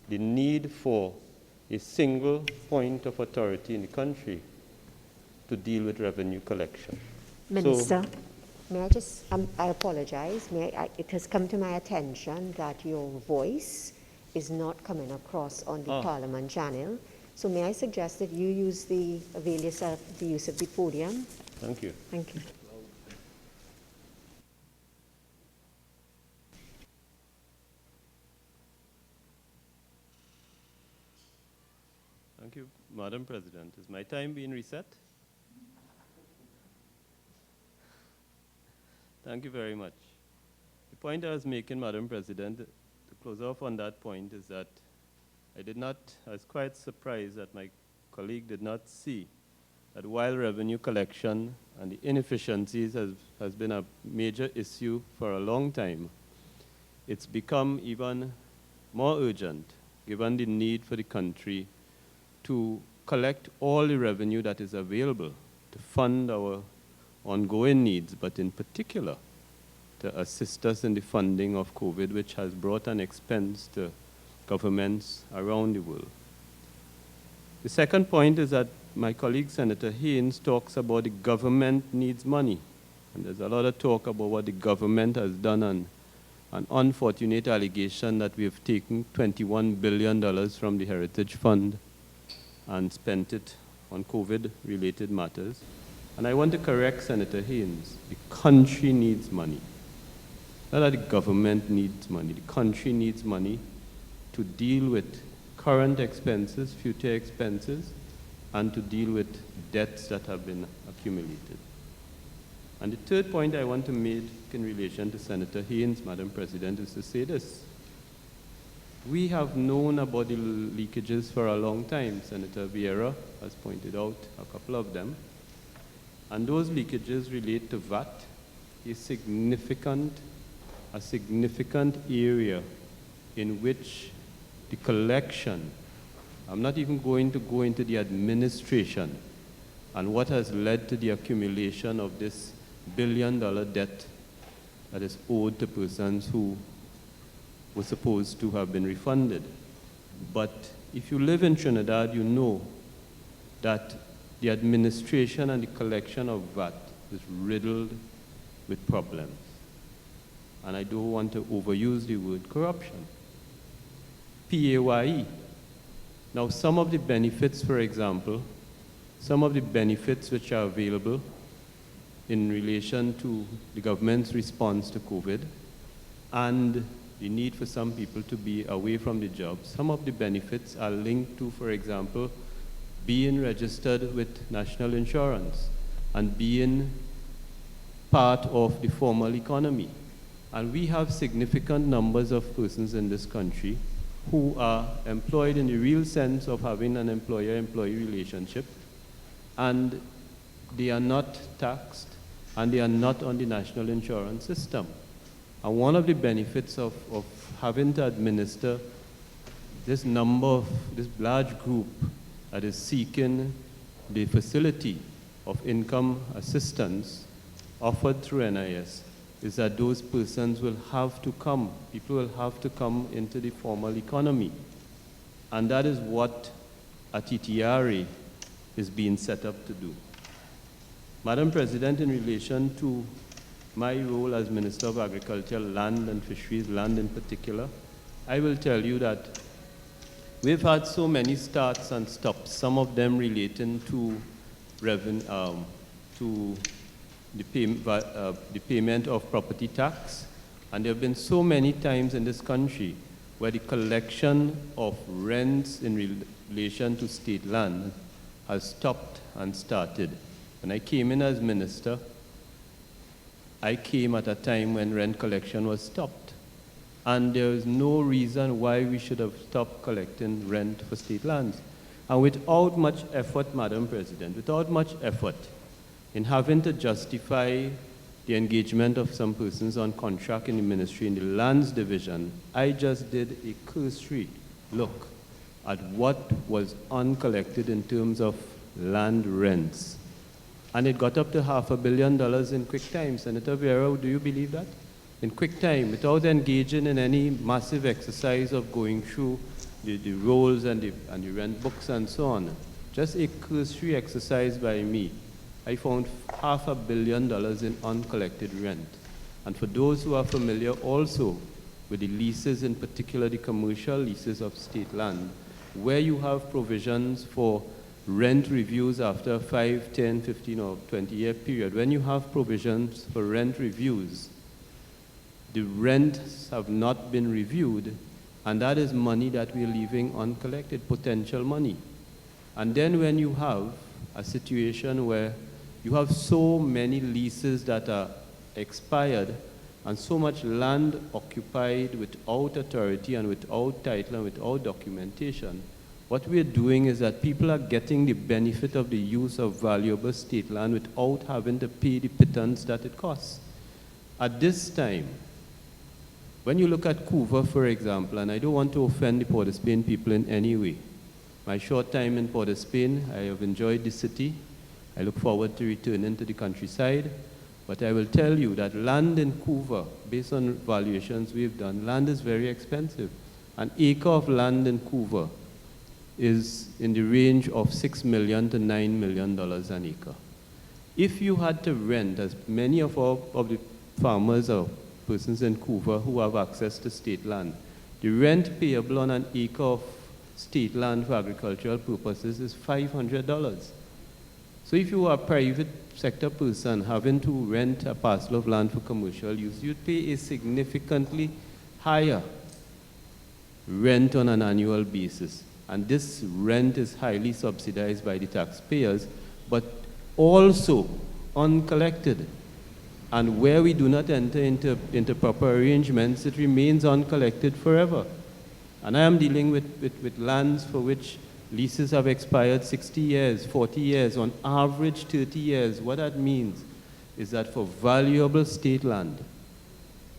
the need for a single point of authority in the country to deal with revenue collection. Minister, may I just, I apologize. It has come to my attention that your voice is not coming across on the Parliament channel. So may I suggest that you avail yourself the use of the podium? Thank you. Thank you. Thank you, Madam President. Is my time being reset? Thank you very much. The point I was making, Madam President, to close off on that point is that I was quite surprised that my colleague did not see that while revenue collection and the inefficiencies has been a major issue for a long time, it's become even more urgent given the need for the country to collect all the revenue that is available to fund our ongoing needs, but in particular to assist us in the funding of COVID, which has brought an expense to governments around the world. The second point is that my colleague Senator Haynes talks about the government needs money. And there's a lot of talk about what the government has done, and an unfortunate allegation that we have taken $21 billion from the Heritage Fund and spent it on COVID-related matters. And I want to correct Senator Haynes. The country needs money. Not that the government needs money. The country needs money to deal with current expenses, future expenses, and to deal with debts that have been accumulated. And the third point I want to make in relation to Senator Haynes, Madam President, is to say this. We have known about the leakages for a long time. Senator Vieira has pointed out a couple of them. And those leakages relate to VAT, a significant area in which the collection, I'm not even going to go into the administration and what has led to the accumulation of this billion-dollar debt that is owed to persons who were supposed to have been refunded. But if you live in Trinidad, you know that the administration and the collection of VAT is riddled with problems. And I don't want to overuse the word corruption. PAYE. Now, some of the benefits, for example, some of the benefits which are available in relation to the government's response to COVID and the need for some people to be away from the job, some of the benefits are linked to, for example, being registered with national insurance and being part of the formal economy. And we have significant numbers of persons in this country who are employed in the real sense of having an employer-employee relationship, and they are not taxed, and they are not on the national insurance system. And one of the benefits of having to administer this large group that is seeking the facility of income assistance offered through NIS is that those persons will have to come, people will have to come into the formal economy. And that is what a TTRA is being set up to do. Madam President, in relation to my role as Minister of Agriculture, Land and Fisheries, land in particular, I will tell you that we've had so many starts and stops, some of them relating to the payment of property tax. And there have been so many times in this country where the collection of rents in relation to state land has stopped and started. When I came in as minister, I came at a time when rent collection was stopped. And there is no reason why we should have stopped collecting rent for state lands. And without much effort, Madam President, without much effort in having to justify the engagement of some persons on contract in the ministry in the lands division, I just did a cursory look at what was uncollected in terms of land rents. And it got up to $500 million in quick time. Senator Vieira, do you believe that? In quick time, without engaging in any massive exercise of going through the rolls and the rent books and so on. Just a cursory exercise by me, I found $500 million in uncollected rent. And for those who are familiar also with the leases, in particular the commercial leases of state land, where you have provisions for rent reviews after 5, 10, 15, or 20-year period, when you have provisions for rent reviews, the rents have not been reviewed, and that is money that we're leaving uncollected, potential money. And then when you have a situation where you have so many leases that are expired and so much land occupied without authority and without title and without documentation, what we're doing is that people are getting the benefit of the use of valuable state land without having to pay the pittance that it costs. At this time, when you look at Couva, for example, and I don't want to offend the Port of Spain people in any way. My short time in Port of Spain, I have enjoyed the city. I look forward to returning to the countryside. But I will tell you that land in Couva, based on valuations we've done, land is very expensive. An acre of land in Couva is in the range of $6 million to $9 million an acre. If you had to rent, as many of the farmers or persons in Couva who have access to state land, the rent payable on an acre of state land for agricultural purposes is $500. So if you are a private sector person having to rent a parcel of land for commercial use, you'd pay a significantly higher rent on an annual basis. And this rent is highly subsidized by the taxpayers, but also uncollected. And where we do not enter into proper arrangements, it remains uncollected forever. And I am dealing with lands for which leases have expired 60 years, 40 years, on average 30 years. What that means is that for valuable state land,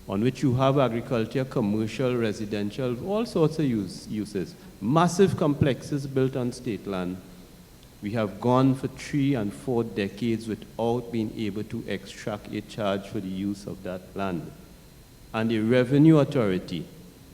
on which you have agriculture, commercial, residential, all sorts of uses, massive complexes built on state land, we have gone for 3 and 4 decades without being able to extract a charge for the use of that land. And the Revenue Authority,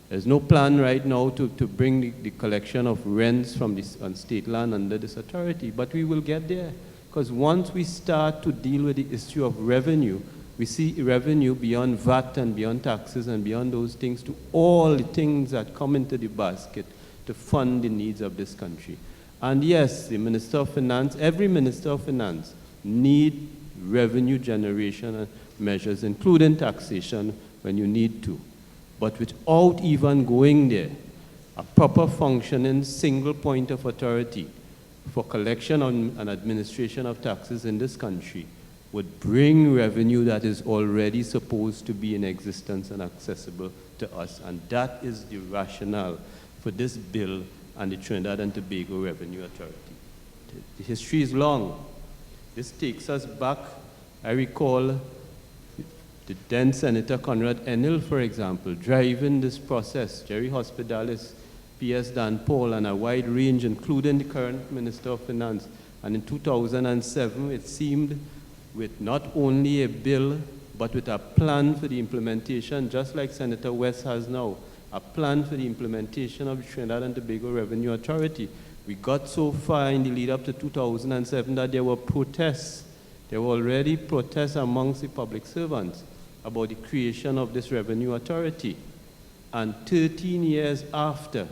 there's no plan right now to bring the collection of rents from this on state land under this authority, but we will get there. Because once we start to deal with the issue of revenue, we see revenue beyond VAT and beyond taxes and beyond those things to all the things that come into the basket to fund the needs of this country. And yes, the Minister of Finance, every Minister of Finance need revenue generation measures, including taxation when you need to. But without even going there, a proper functioning single point of authority for collection and administration of taxes in this country would bring revenue that is already supposed to be in existence and accessible to us. And that is the rationale for this bill and the Trinidad and Tobago Revenue Authority. The history is long. This takes us back, I recall, the then Senator Conrad Enel, for example, driving this process, Jerry Hospitalis, P.S. Dan Paul, and a wide range, including the current Minister of Finance. And in 2007, it seemed with not only a bill, but with a plan for the implementation, just like Senator West has now, a plan for the implementation of the Trinidad and Tobago Revenue Authority. We got so far in the lead up to 2007 that there were protests There were already protests amongst the public servants about the creation of this revenue authority. And 13 years after,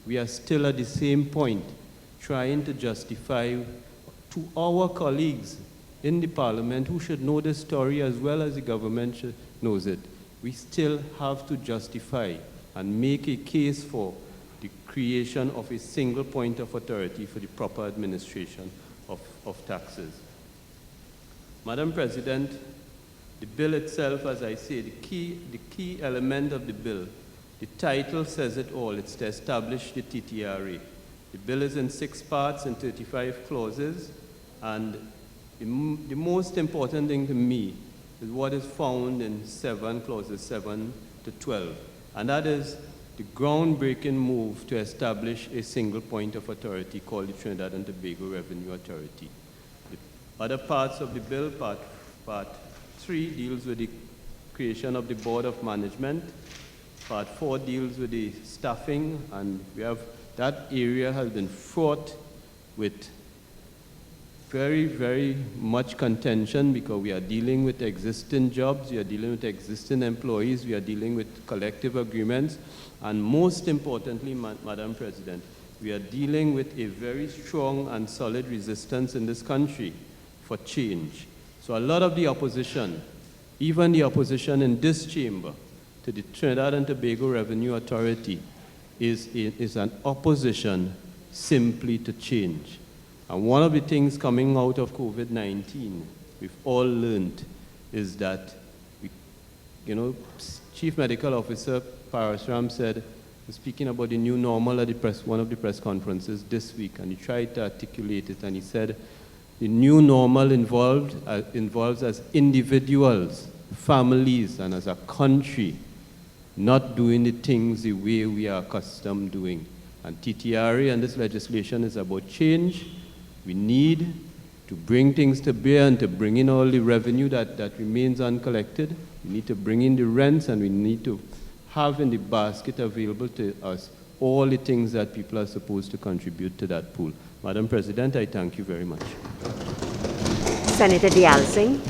we are still at the same point, trying to justify to our colleagues in the parliament who should know this story as well as the government knows it. We still have to justify and make a case for the creation of a single point of authority for the proper administration of taxes. Madam President, the bill itself, as I say, the key element of the bill, the title says it all. It's to establish the TTRA. The bill is in 6 parts and 35 clauses, and the most important thing to me is what is found in clauses 7 to 12, and that is the groundbreaking move to establish a single point of authority called the Trinidad and Tobago Revenue Authority. The other parts of the bill, part 3 deals with the creation of the Board of Management. Part 4 deals with the staffing, and that area has been fraught with very, very much contention because we are dealing with existing jobs, we are dealing with existing employees, we are dealing with collective agreements, and most importantly, Madam President, we are dealing with a very strong and solid resistance in this country for change. So a lot of the opposition, even the opposition in this chamber, to the Trinidad and Tobago Revenue Authority is an opposition simply to change. And one of the things coming out of COVID-19, we've all learned, is that, Chief Medical Officer Parasram said, speaking about the new normal at one of the press conferences this week, and he tried to articulate it, and he said, the new normal involves as individuals, families, and as a country, not doing the things the way we are accustomed doing. And TTRA and this legislation is about change. We need to bring things to bear and to bring in all the revenue that remains uncollected. We need to bring in the rents, and we need to have in the basket available to us all the things that people are supposed to contribute to that pool. Madam President, I thank you very much. Senator Dialsing.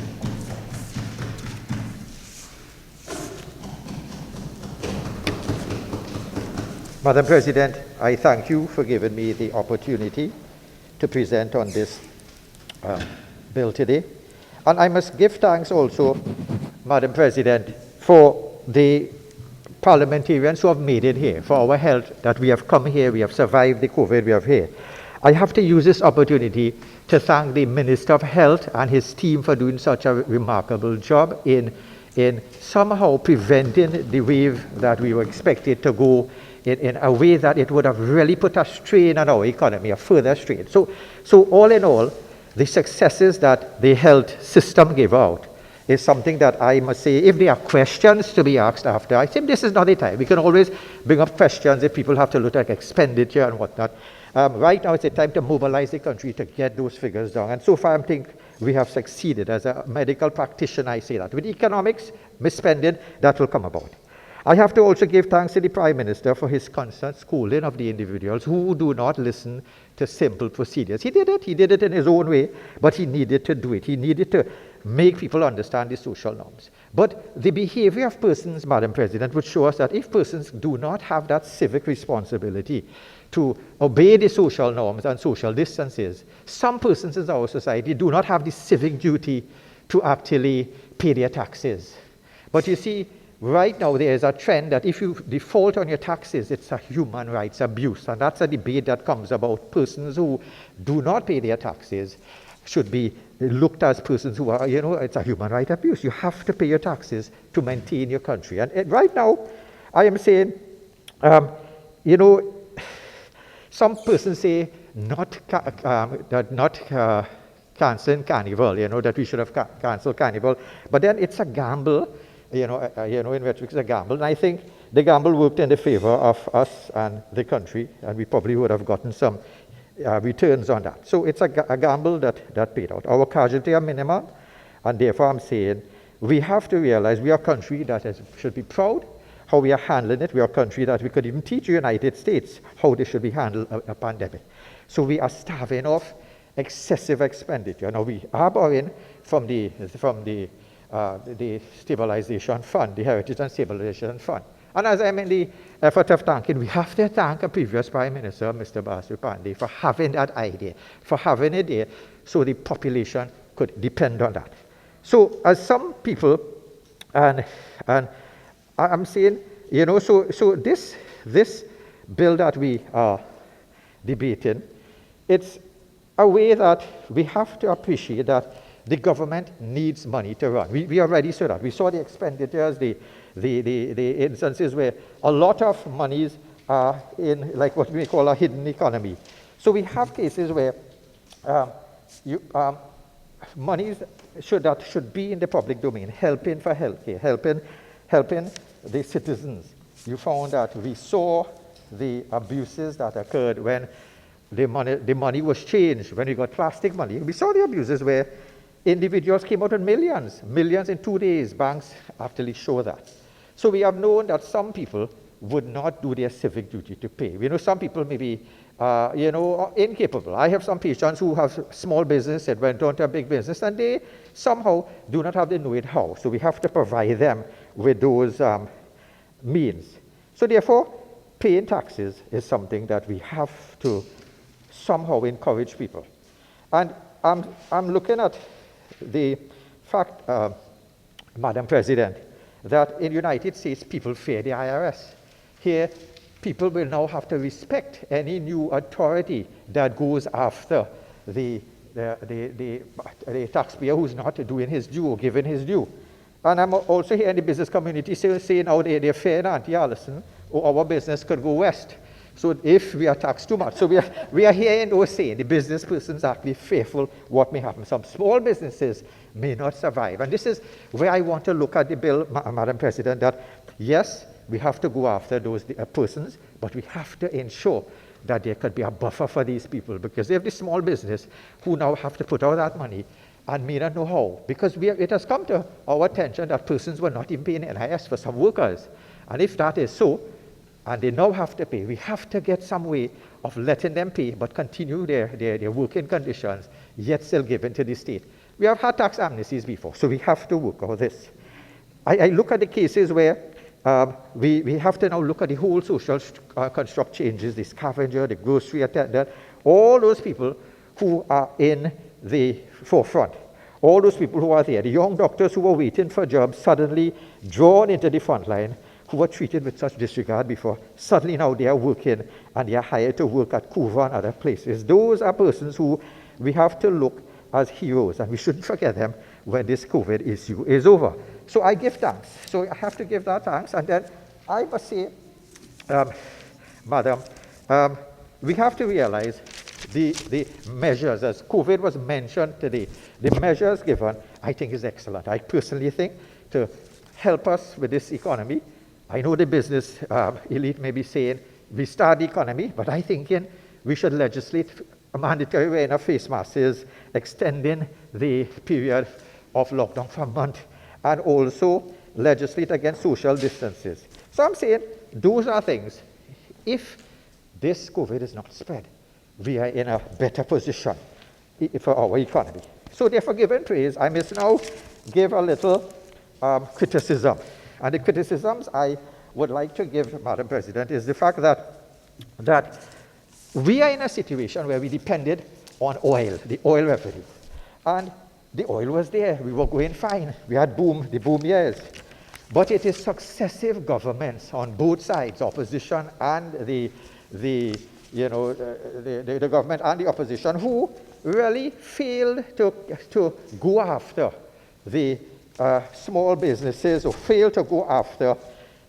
Madam President, I thank you for giving me the opportunity to present on this bill today. And I must give thanks also, Madam President, for the parliamentarians who have made it here, for our health, that we have come here, we have survived the COVID, we have here. I have to use this opportunity to thank the Minister of Health and his team for doing such a remarkable job in somehow preventing the wave that we were expected to go in a way that it would have really put a strain on our economy, a further strain. So all in all, the successes that the health system gave out is something that I must say, if there are questions to be asked after, I think this is not the time. We can always bring up questions if people have to look at expenditure and whatnot. Right now, it's a time to mobilize the country to get those figures down. And so far, I think we have succeeded. As a medical practitioner, I say that. With economics, misspending, that will come about. I have to also give thanks to the Prime Minister for his constant schooling of the individuals who do not listen to simple procedures. He did it in his own way, but he needed to do it. He needed to make people understand the social norms. But the behavior of persons, Madam President, would show us that if persons do not have that civic responsibility to obey the social norms and social distances, some persons in our society do not have the civic duty to actually pay their taxes. But you see, right now there is a trend that if you default on your taxes, it's a human rights abuse. And that's a debate that comes about persons who do not pay their taxes should be looked as persons who are, it's a human right abuse. You have to pay your taxes to maintain your country. And right now, I am saying, some persons say not cancelling Carnival, that we should have cancelled Carnival. But then it's a gamble, in which it's a gamble. And I think the gamble worked in the favor of us and the country, and we probably would have gotten some returns on that. So it's a gamble that paid out. Our casualty are minimum, and therefore I'm saying we have to realize we are a country that should be proud how we are handling it. We are a country that we could even teach the United States how they should be handled a pandemic. So we are starving off excessive expenditure. Now we are borrowing the stabilization fund, the Heritage and Stabilization Fund. And as I'm in the effort of thanking, we have to thank a previous Prime Minister, Mr. Basu Pandey, for having that idea, for having it there so the population could depend on that. So as some people, and I'm saying, you know, so this bill that we are debating, it's a way that we have to appreciate that the government needs money to run. We already saw that. We saw the expenditures, the instances where a lot of monies are in, like what we call a hidden economy. So we have cases where monies should be in the public domain, helping for healthcare, helping the citizens. You found that we saw the abuses that occurred when the money was changed, when we got plastic money. We saw the abuses where individuals came out with millions in 2 days. Banks actually show that. So we have known that some people would not do their civic duty to pay. We know some people may be, incapable. I have some patients who have small business that went on to a big business, and they somehow do not have the know-how. So we have to provide them with those means. So therefore, paying taxes is something that we have to somehow encourage people. And I'm looking at the fact, Madam President, that in the United States, people fear the IRS. Here, people will now have to respect any new authority that goes after the taxpayer who's not doing his due or giving his due. And I'm also here in the business community saying now they're fearing Auntie Allison, or our business could go west. So if we are taxed too much. So we are hearing those saying the business persons are actually fearful what may happen. Some small businesses may not survive. And this is where I want to look at the bill, Madam President, that yes, we have to go after those persons, but we have to ensure that there could be a buffer for these people, because they have the small business who now have to put out that money and may not know how. Because it has come to our attention that persons were not even paying NIS for some workers. And if that is so, and they now have to pay, we have to get some way of letting them pay, but continue their working conditions, yet still given to the state. We have had tax amnesties before, so we have to work on this. I look at the cases where we have to now look at the whole social construct changes, the scavenger, the grocery attendant, all those people who are in the forefront, all those people who are there, the young doctors who were waiting for jobs, suddenly drawn into the front line, who were treated with such disregard before, suddenly now they are working and they are hired to work at Cuba and other places. Those are persons who we have to look as heroes, and we shouldn't forget them when this COVID issue is over. So I give thanks. So I have to give that thanks. And then I must say, Madam, we have to realize the measures, as COVID was mentioned today, the measures given, I think is excellent. I personally think to help us with this economy. I know the business elite may be saying, restart the economy, but I think we should legislate a mandatory wearing of face masks, extending the period of lockdown for a month, and also legislate against social distances. So I'm saying those are things. If this COVID is not spread, we are in a better position for our economy. So therefore, given praise, I must now give a little criticism. And the criticisms I would like to give, Madam President, is the fact that we are in a situation where we depended on oil, the oil revenue. And the oil was there. We were going fine. We had the boom years. But it is successive governments on both sides, opposition and the government and the opposition, who really failed to go after the small businesses, or failed to go after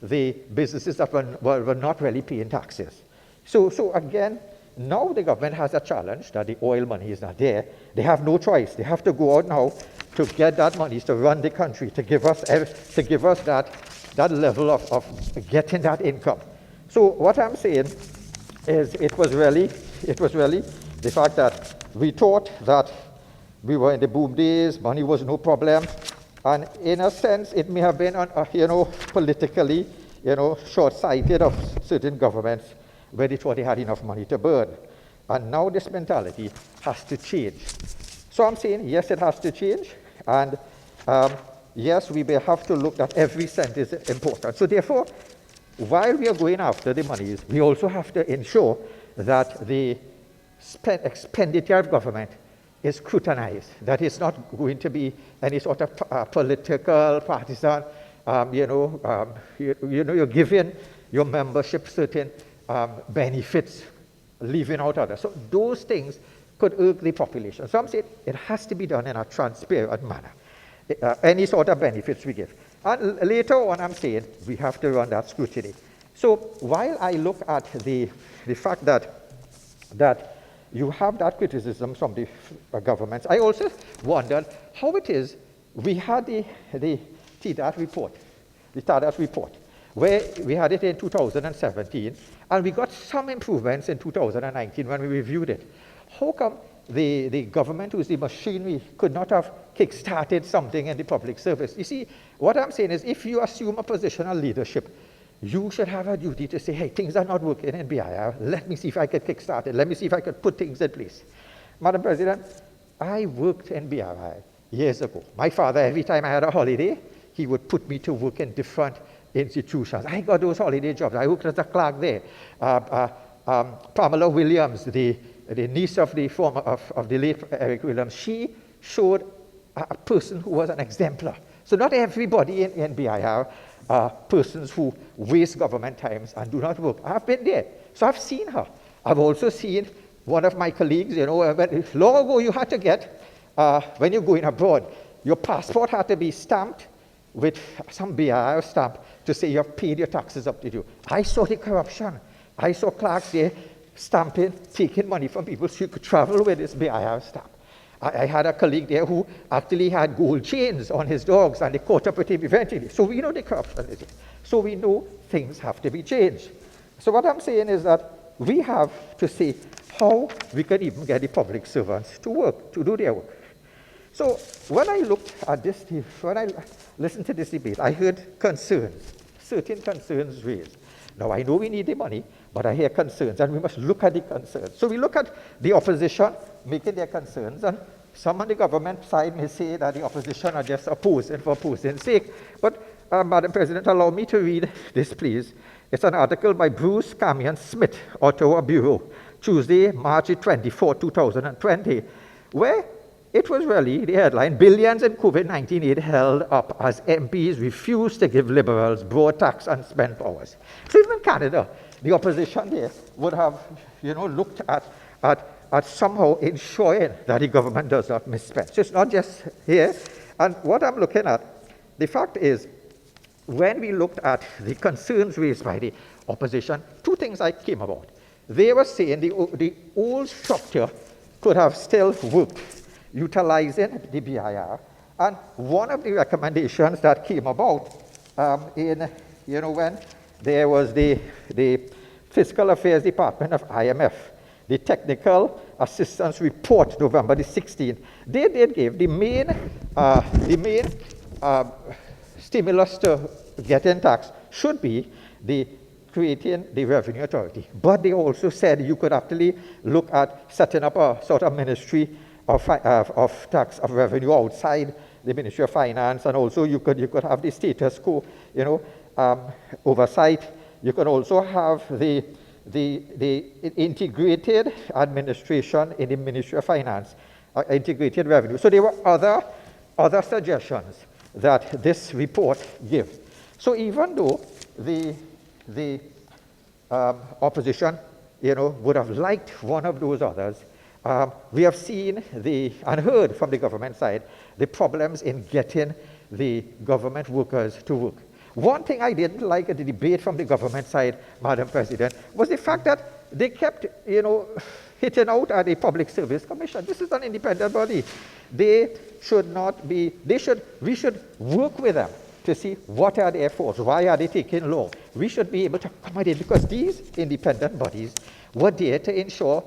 the businesses that were not really paying taxes. So again, now the government has a challenge that the oil money is not there. They have no choice. They have to go out now to get that money, to run the country, to give us that level of getting that income. So what I'm saying is it was really the fact that we thought that we were in the boom days, money was no problem, and in a sense it may have been politically short-sighted of certain governments where they thought they had enough money to burn. And now this mentality has to change. So I'm saying, yes, it has to change. And yes, we may have to look at every cent is important. So therefore, while we are going after the monies, we also have to ensure that the expenditure of government is scrutinized, that it's not going to be any sort of political, partisan, you're giving your membership certain benefits, leaving out others. So those things could irk the population. So I'm saying it has to be done in a transparent manner, any sort of benefits we give. And later on, I'm saying we have to run that scrutiny. So while I look at the fact that you have that criticism from the governments, I also wondered how it is we had the TDAT report, the TDAT report, where we had it in 2017, and we got some improvements in 2019 when we reviewed it. How come the government, who's the machinery, could not have kick-started something in the public service? You see, what I'm saying is if you assume a position of leadership, you should have a duty to say, hey, things are not working in BIR. Let me see if I could kick-start it. Let me see if I could put things in place. Madam President, I worked in BRI years ago. My father, every time I had a holiday, he would put me to work in different institutions. I got those holiday jobs. I worked as a clerk there. Pamela Williams, the niece of the former of the late Eric Williams, she showed a person who was an exemplar. So not everybody in BIR are persons who waste government times and do not work. I've been there, so I've seen her. I've also seen one of my colleagues, long ago you had to get, when you're going abroad, your passport had to be stamped with some BIR stamp to say you have paid your taxes up to due. I saw the corruption. I saw clerks there stamping, taking money from people so you could travel with this BIR stamp. I had a colleague there who actually had gold chains on his dogs, and they caught up with him eventually. So we know the corruption is there. So we know things have to be changed. So what I'm saying is that we have to see how we can even get the public servants to work, to do their work. So when I looked at this, when I listened to this debate, I heard concerns, certain concerns raised. Now I know we need the money, but I hear concerns, and we must look at the concerns. So we look at the opposition making their concerns, and some on the government side may say that the opposition are just opposing for opposing's sake. But Madam President, allow me to read this, please. It's an article by Bruce Camion Smith, Ottawa Bureau, Tuesday, March 24, 2020, where it was really the headline, billions in COVID-19 aid held up as MPs refused to give Liberals broad tax and spend powers. So even in Canada, the opposition there would have, looked at somehow ensuring that the government does not misspend. So it's not just here. And what I'm looking at, the fact is, when we looked at the concerns raised by the opposition, two things I came about. They were saying the old structure could have still worked, utilizing the BIR. And one of the recommendations that came about when there was the Fiscal Affairs Department of IMF, the Technical Assistance Report, November the 16th, they did give the main stimulus to getting tax should be the creating the Revenue Authority. But they also said you could actually look at setting up a sort of ministry of tax of revenue outside the Ministry of Finance, and also you could have the status quo, oversight. You could also have the integrated administration in the Ministry of Finance, integrated revenue. So there were other suggestions that this report gives. So even though the opposition, would have liked one of those others, we have seen and heard from the government side the problems in getting the government workers to work. One thing I didn't like at the debate from the government side, Madam President, was the fact that they kept, hitting out at the Public Service Commission. This is an independent body. We should work with them to see what are their faults, why are they taking long. We should be able to accommodate, because these independent bodies were there to ensure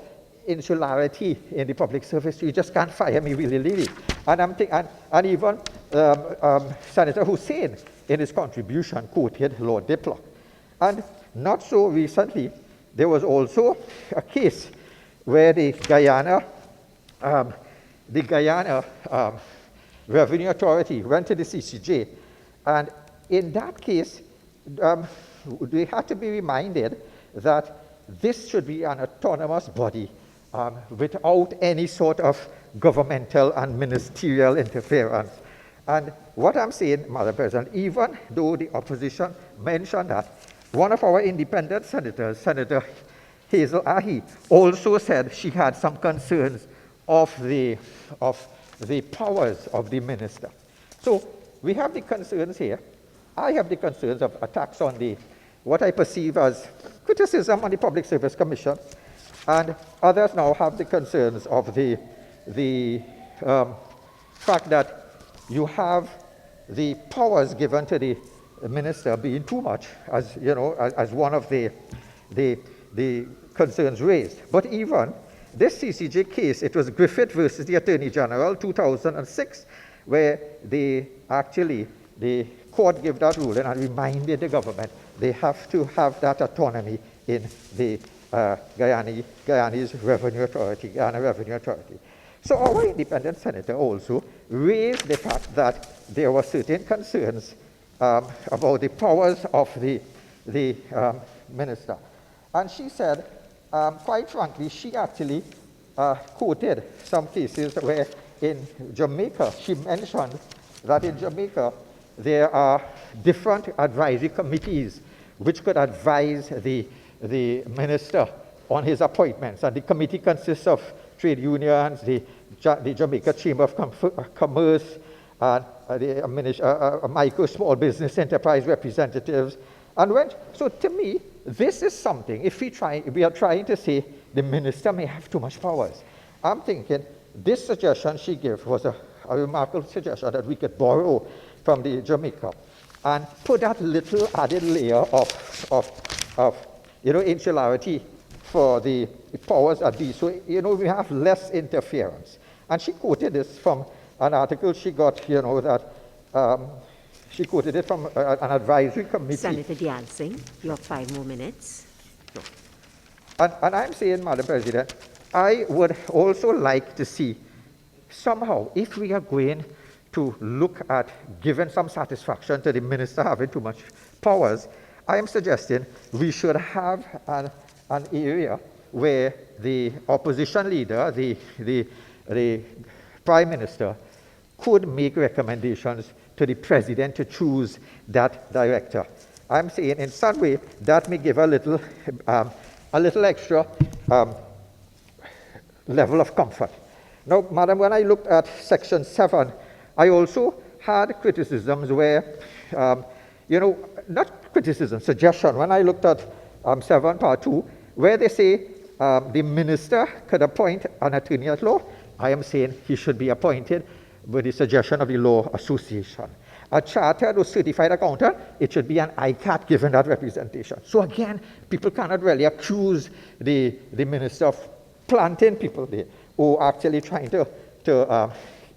insularity in the public service. You just can't fire me willy-nilly. And even Senator Hussain, in his contribution, quoted Lord Diplock. And not so recently, there was also a case where the Guyana Revenue Authority went to the CCJ, and in that case, they had to be reminded that this should be an autonomous body without any sort of governmental and ministerial interference. And what I'm saying, Madam President, even though the opposition mentioned that, one of our independent senators, Senator Hazel Ahi, also said she had some concerns of the powers of the minister. So we have the concerns here. I have the concerns of attacks on what I perceive as criticism on the Public Service Commission, and others now have the concerns of the fact that you have the powers given to the minister being too much, as you know, as one of the concerns raised. But even this CCJ case, it was Griffith versus the Attorney General, 2006, where the court gave that ruling and reminded the government they have to have that autonomy in the Guyanese Revenue Authority, Guyana Revenue Authority. So our independent senator also raised the fact that there were certain concerns about the powers of the minister. And she said, quite frankly, she actually quoted some cases where in Jamaica, she mentioned that in Jamaica, there are different advisory committees which could advise the minister on his appointments. And the committee consists of trade unions, the Jamaica Chamber of Commerce, and the micro small business enterprise representatives. And so to me, this is something, if we are trying to say the minister may have too much powers, I'm thinking this suggestion she gave was a remarkable suggestion that we could borrow from the Jamaica and put that little added layer of insularity for the powers that be. So, we have less interference. And she quoted this from an article she got, that she quoted it from an advisory committee. Senator Dialsing, you have 5 more minutes. And I'm saying, Madam President, I would also like to see somehow, if we are going to look at giving some satisfaction to the minister having too much powers, I am suggesting we should have an area where the opposition leader, the prime minister, could make recommendations to the president to choose that director. I'm saying in some way that may give a little extra level of comfort. Now, Madam, when I looked at Section 7, I also had criticisms where, not criticism, suggestion. When I looked at 7 Part 2, where they say the minister could appoint an attorney at law, I am saying he should be appointed with the suggestion of the Law Association. A chartered or certified accountant, it should be an ICAT given that representation. So again, people cannot really accuse the minister of planting people there or actually trying to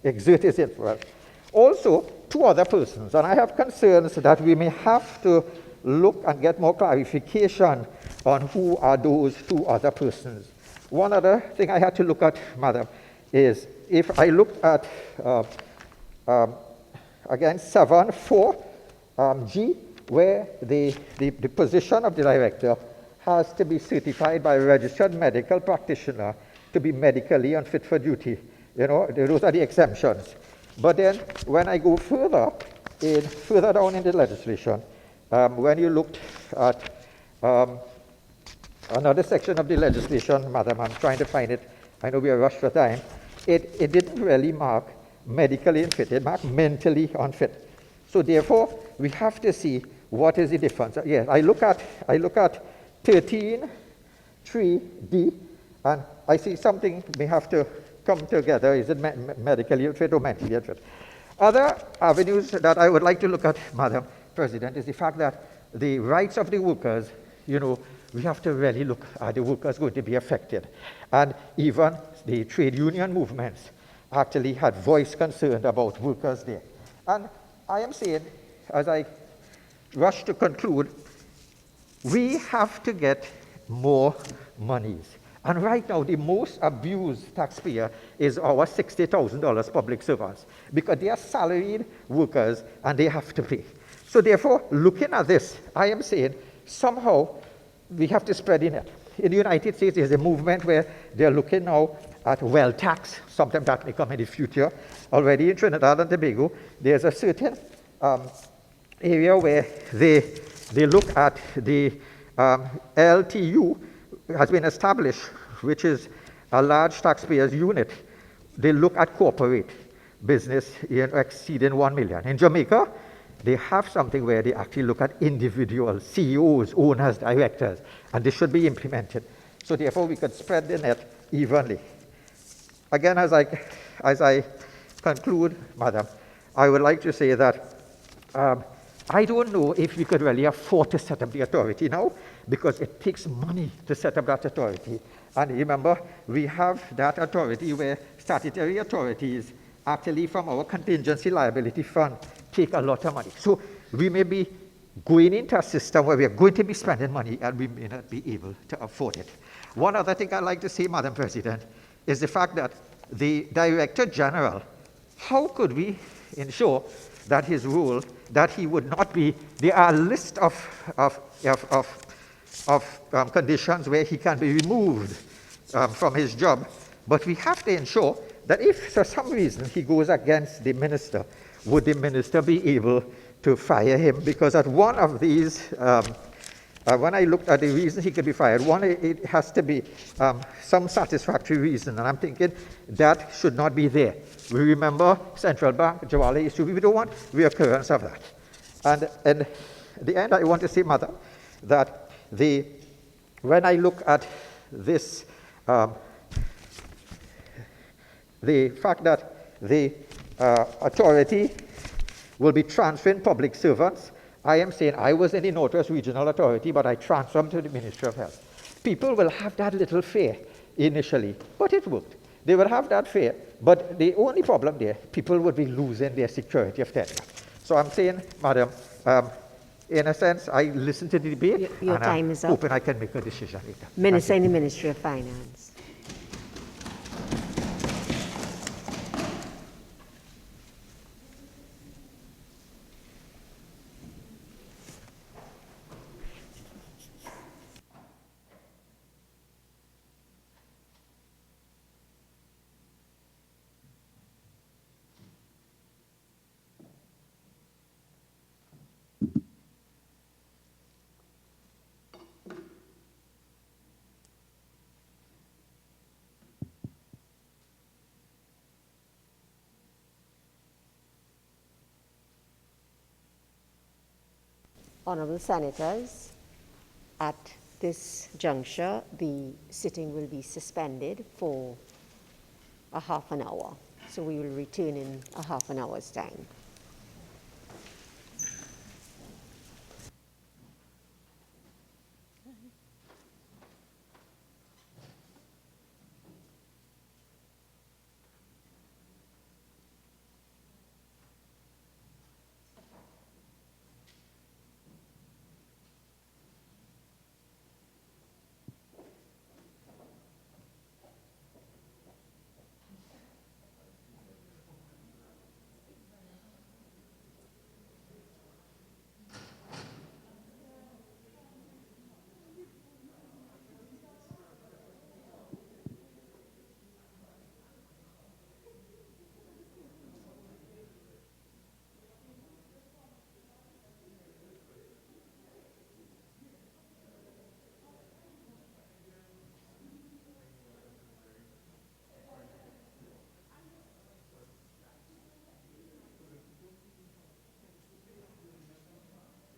exert his influence. Also, 2 other persons, and I have concerns that we may have to look and get more clarification on who are those 2 other persons. One other thing I had to look at, Madam, is if I looked at, again, 7.4G, where the position of the director has to be certified by a registered medical practitioner to be medically unfit for duty. Those are the exemptions. But then when I go further down in the legislation, when you looked at another section of the legislation, Madam, I'm trying to find it, I know we are rushed for time, it didn't really mark medically unfit, it marked mentally unfit. So therefore, we have to see what is the difference. Yes, I look at 13.3D, and I see something may have to come together. Is it medically unfit or mentally unfit? Other avenues that I would like to look at, Madam President, is the fact that the rights of the workers, we have to really look at the workers going to be affected. And even the trade union movements actually had voiced concern about workers there. And I am saying, as I rush to conclude, we have to get more monies. And right now, the most abused taxpayer is our $60,000 public servants, because they are salaried workers and they have to pay. So therefore, looking at this, I am saying somehow we have to spread the net. In the United States, there's a movement where they're looking now at wealth tax. Sometimes that may come in the future. Already in Trinidad and Tobago, there's a certain area where they look at the LTU has been established, which is a large taxpayers unit. They look at corporate business exceeding 1 million. In Jamaica, they have something where they actually look at individual CEOs, owners, directors, and this should be implemented. So therefore, we could spread the net evenly. Again, as I conclude, Madam, I would like to say that I don't know if we could really afford to set up the authority now, because it takes money to set up that authority. And remember, we have that authority where statutory authorities actually from our contingency liability fund take a lot of money. So we may be going into a system where we are going to be spending money and we may not be able to afford it. One other thing I'd like to say, Madam President, is the fact that the Director General, how could we ensure that his role, that he would not be, there are a list of conditions where he can be removed from his job, but we have to ensure that if for some reason he goes against the minister, would the minister be able to fire him? Because at one of these, when I looked at the reason he could be fired, one, it has to be some satisfactory reason, and I'm thinking that should not be there. We remember Central Bank, Jawala issue, we don't want reoccurrence of that. And at the end, I want to say, Madam, that when I look at this, the fact that the authority will be transferring public servants, I am saying I was in the Northwest Regional Authority, but I transferred to the Ministry of Health. People will have that little fear initially, but it worked. They will have that fear, but the only problem there, people would be losing their security of tenure. So I'm saying, Madam, in a sense, I listened to the debate, Your and time I'm is up. hoping I can make a decision later. Minister in the Ministry of Finance. Honourable Senators, at this juncture, the sitting will be suspended for a half an hour. So we will return in a half an hour's time.